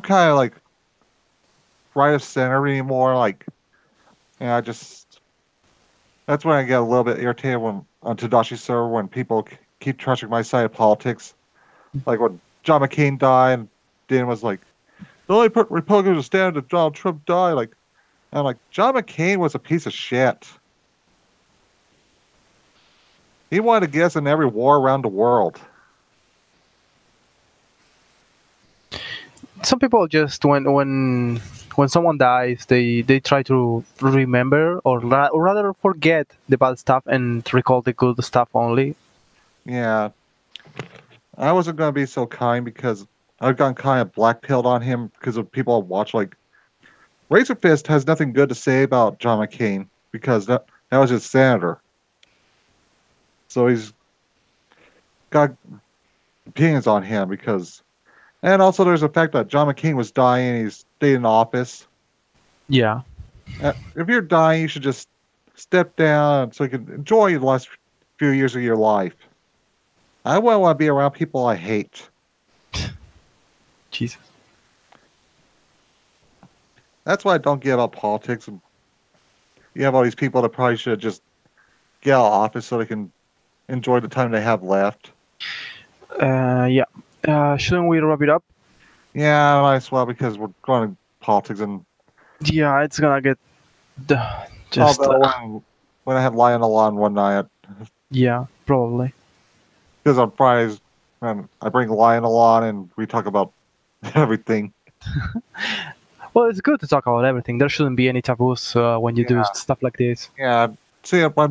kind of like right of center anymore. Like, yeah, that's when I get a little bit irritated when on Tadashi server when people keep trashing my side of politics. Like when John McCain died, and Dan was like, "The only Republicans to stand if Donald Trump died." Like, I'm like, John McCain was a piece of shit. He wanted to get us in every war around the world. Some people just when someone dies, they try to remember or rather forget the bad stuff and recall the good stuff only. Yeah. I wasn't going to be so kind because I've gotten kind of blackpilled on him because of people I watch. Like, Razor Fist has nothing good to say about John McCain because that was his senator. So he's got opinions on him because. And also, there's the fact that John McCain was dying and he stayed in office. Yeah. If you're dying, you should just step down so you can enjoy the last few years of your life. I wouldn't want to be around people I hate. Jesus. That's why I don't get about politics. You have all these people that probably should just get out of office so they can enjoy the time they have left. Yeah. Shouldn't we wrap it up? Yeah, might as well because we're going to politics and. Yeah, it's gonna get just. Although when I have Lionel on one night. Yeah, probably. Because on Fridays, I bring Lionel on and we talk about everything. Well, it's good to talk about everything. There shouldn't be any taboos when you do stuff like this. Yeah, see, my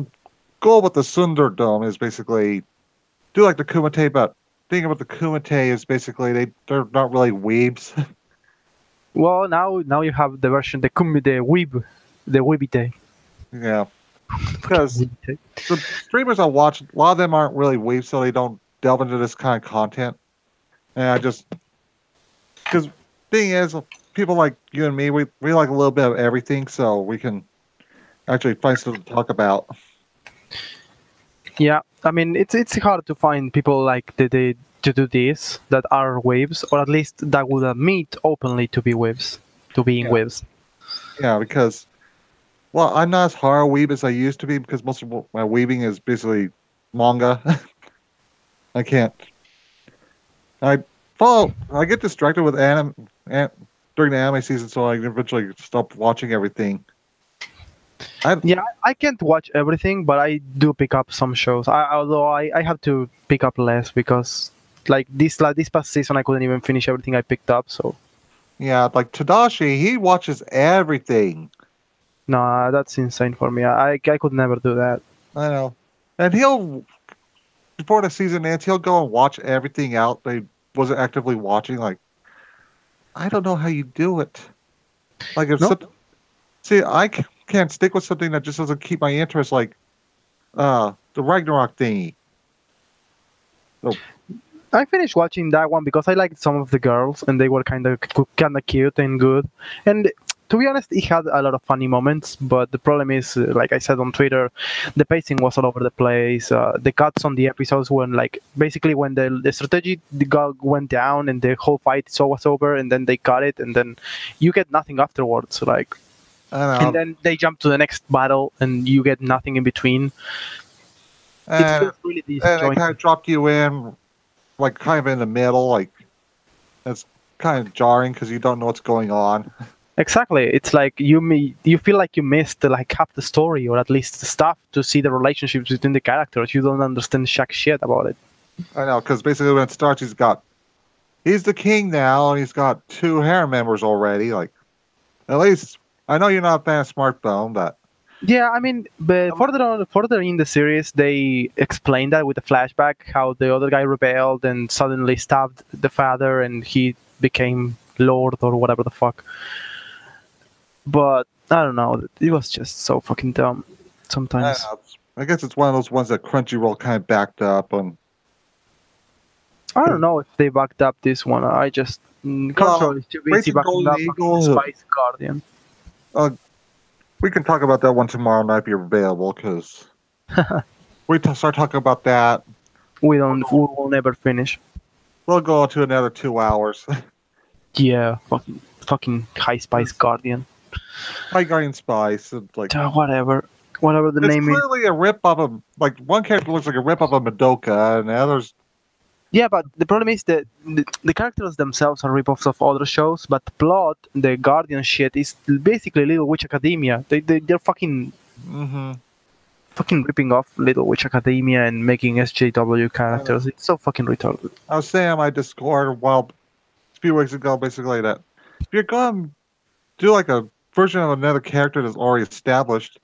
goal with the Tsunderdome is basically do like the Kumite, but thing about the Kumite is basically they're not really weebs. Well, now you have the version the weebite. Yeah, because the streamers I watch, a lot of them aren't really weebs, so they don't delve into this kind of content. And because thing is, people like you and me, we like a little bit of everything, so we can actually find something to talk about. Yeah, I mean it's hard to find people like they to do this that are waves, or at least that would admit openly to be waves, to being waves. Yeah, because I'm not as hard a weeb as I used to be because most of my weaving is basically manga. I can't. I get distracted with anime during the anime season, so I eventually stop watching everything. I can't watch everything, but I do pick up some shows. Although I have to pick up less because like this past season I couldn't even finish everything I picked up. So yeah, like Tadashi, he watches everything. No, that's insane for me. I could never do that. I know, and he'll before the season ends, he'll go and watch everything out they wasn't actively watching. Like, I don't know how you do it. Like, see, I can't stick with something that just doesn't keep my interest. Like, the Ragnarok thingy. So, I finished watching that one because I liked some of the girls and they were kind of cute and good. And to be honest, it had a lot of funny moments. But the problem is, like I said on Twitter, the pacing was all over the place. The cuts on the episodes when, like, basically when the strategy went down and the whole fight was over, and then they cut it, and then you get nothing afterwards. Like, I and know. then they jump to the next battle, and you get nothing in between. It And, feels really and they disjointed. kind of dropped you in, like, kind of in the middle. Like, it's kind of jarring because you don't know what's going on. Exactly. It's like you feel like you missed like half the story, or at least the stuff to see the relationships between the characters. You don't understand jack shit about it. I know, because basically when it starts, he's the king now, and he's got 2 harem members already. Like, at least, I know you're not a fan of Smartphone, but Yeah, I mean, but further in the series, they explain that with a flashback how the other guy rebelled and suddenly stabbed the father, and he became lord or whatever the fuck. But I don't know. It was just so fucking dumb I, sometimes. don't know, I guess it's one of those ones that Crunchyroll kind of backed up on. I don't know if they backed up this one. I just Control is too busy Raging backing Golden up Eagle. Spice Guardian. We can talk about that one tomorrow night if you're available, because start talking about that. We will never finish. We'll go to another 2 hours. Yeah, fucking High Spice Guardian. High Guardian Spice. It's like, Whatever the it's name is. clearly a rip of a, like, one character looks like a rip of a Madoka, and the others. Yeah, but the problem is that the characters themselves are ripoffs of other shows, but the plot, the Guardian shit, is basically Little Witch Academia. They're fucking Mm-hmm. ripping off Little Witch Academia and making SJW characters. It's so fucking retarded. I was saying on my Discord a few weeks ago, basically, that if you're going to do like a version of another character that's already established,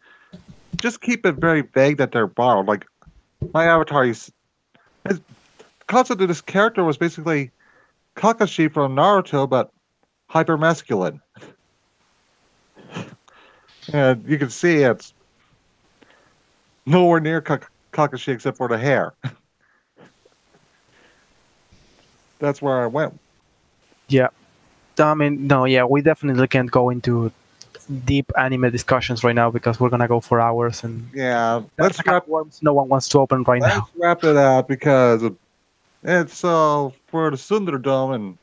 just keep it very vague that they're borrowed. Like, my avatar, his concept of this character was basically Kakashi from Naruto, but hyper masculine. And you can see it's nowhere near Kakashi except for the hair. That's where I went. Yeah. I mean, no, yeah, we definitely can't go into deep anime discussions right now because we're gonna go for hours, and Yeah, that's a can of worms no one wants to open right now. let's wrap it up because it's for the Tsunderdome and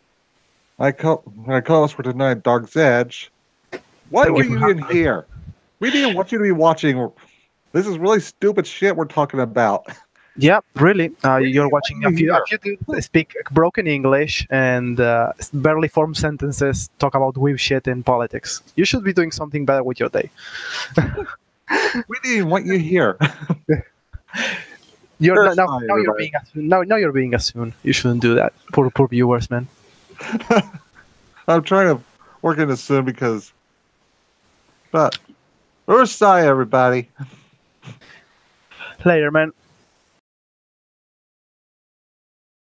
my co-host for tonight, Dark's Edge. Why Thank were you for you in having me. here? We didn't want you to be watching. This is really stupid shit we're talking about. Yeah, really. Really? You're watching Why a are few you dudes speak broken English and barely form sentences, talk about weird shit and politics. You should be doing something better with your day. We didn't want you here. You're That's now, fine, now you're everybody. being now you're being assumed. You shouldn't do that. Poor viewers, man. I'm trying to work in this soon because. But, Ursai, everybody. Later, man.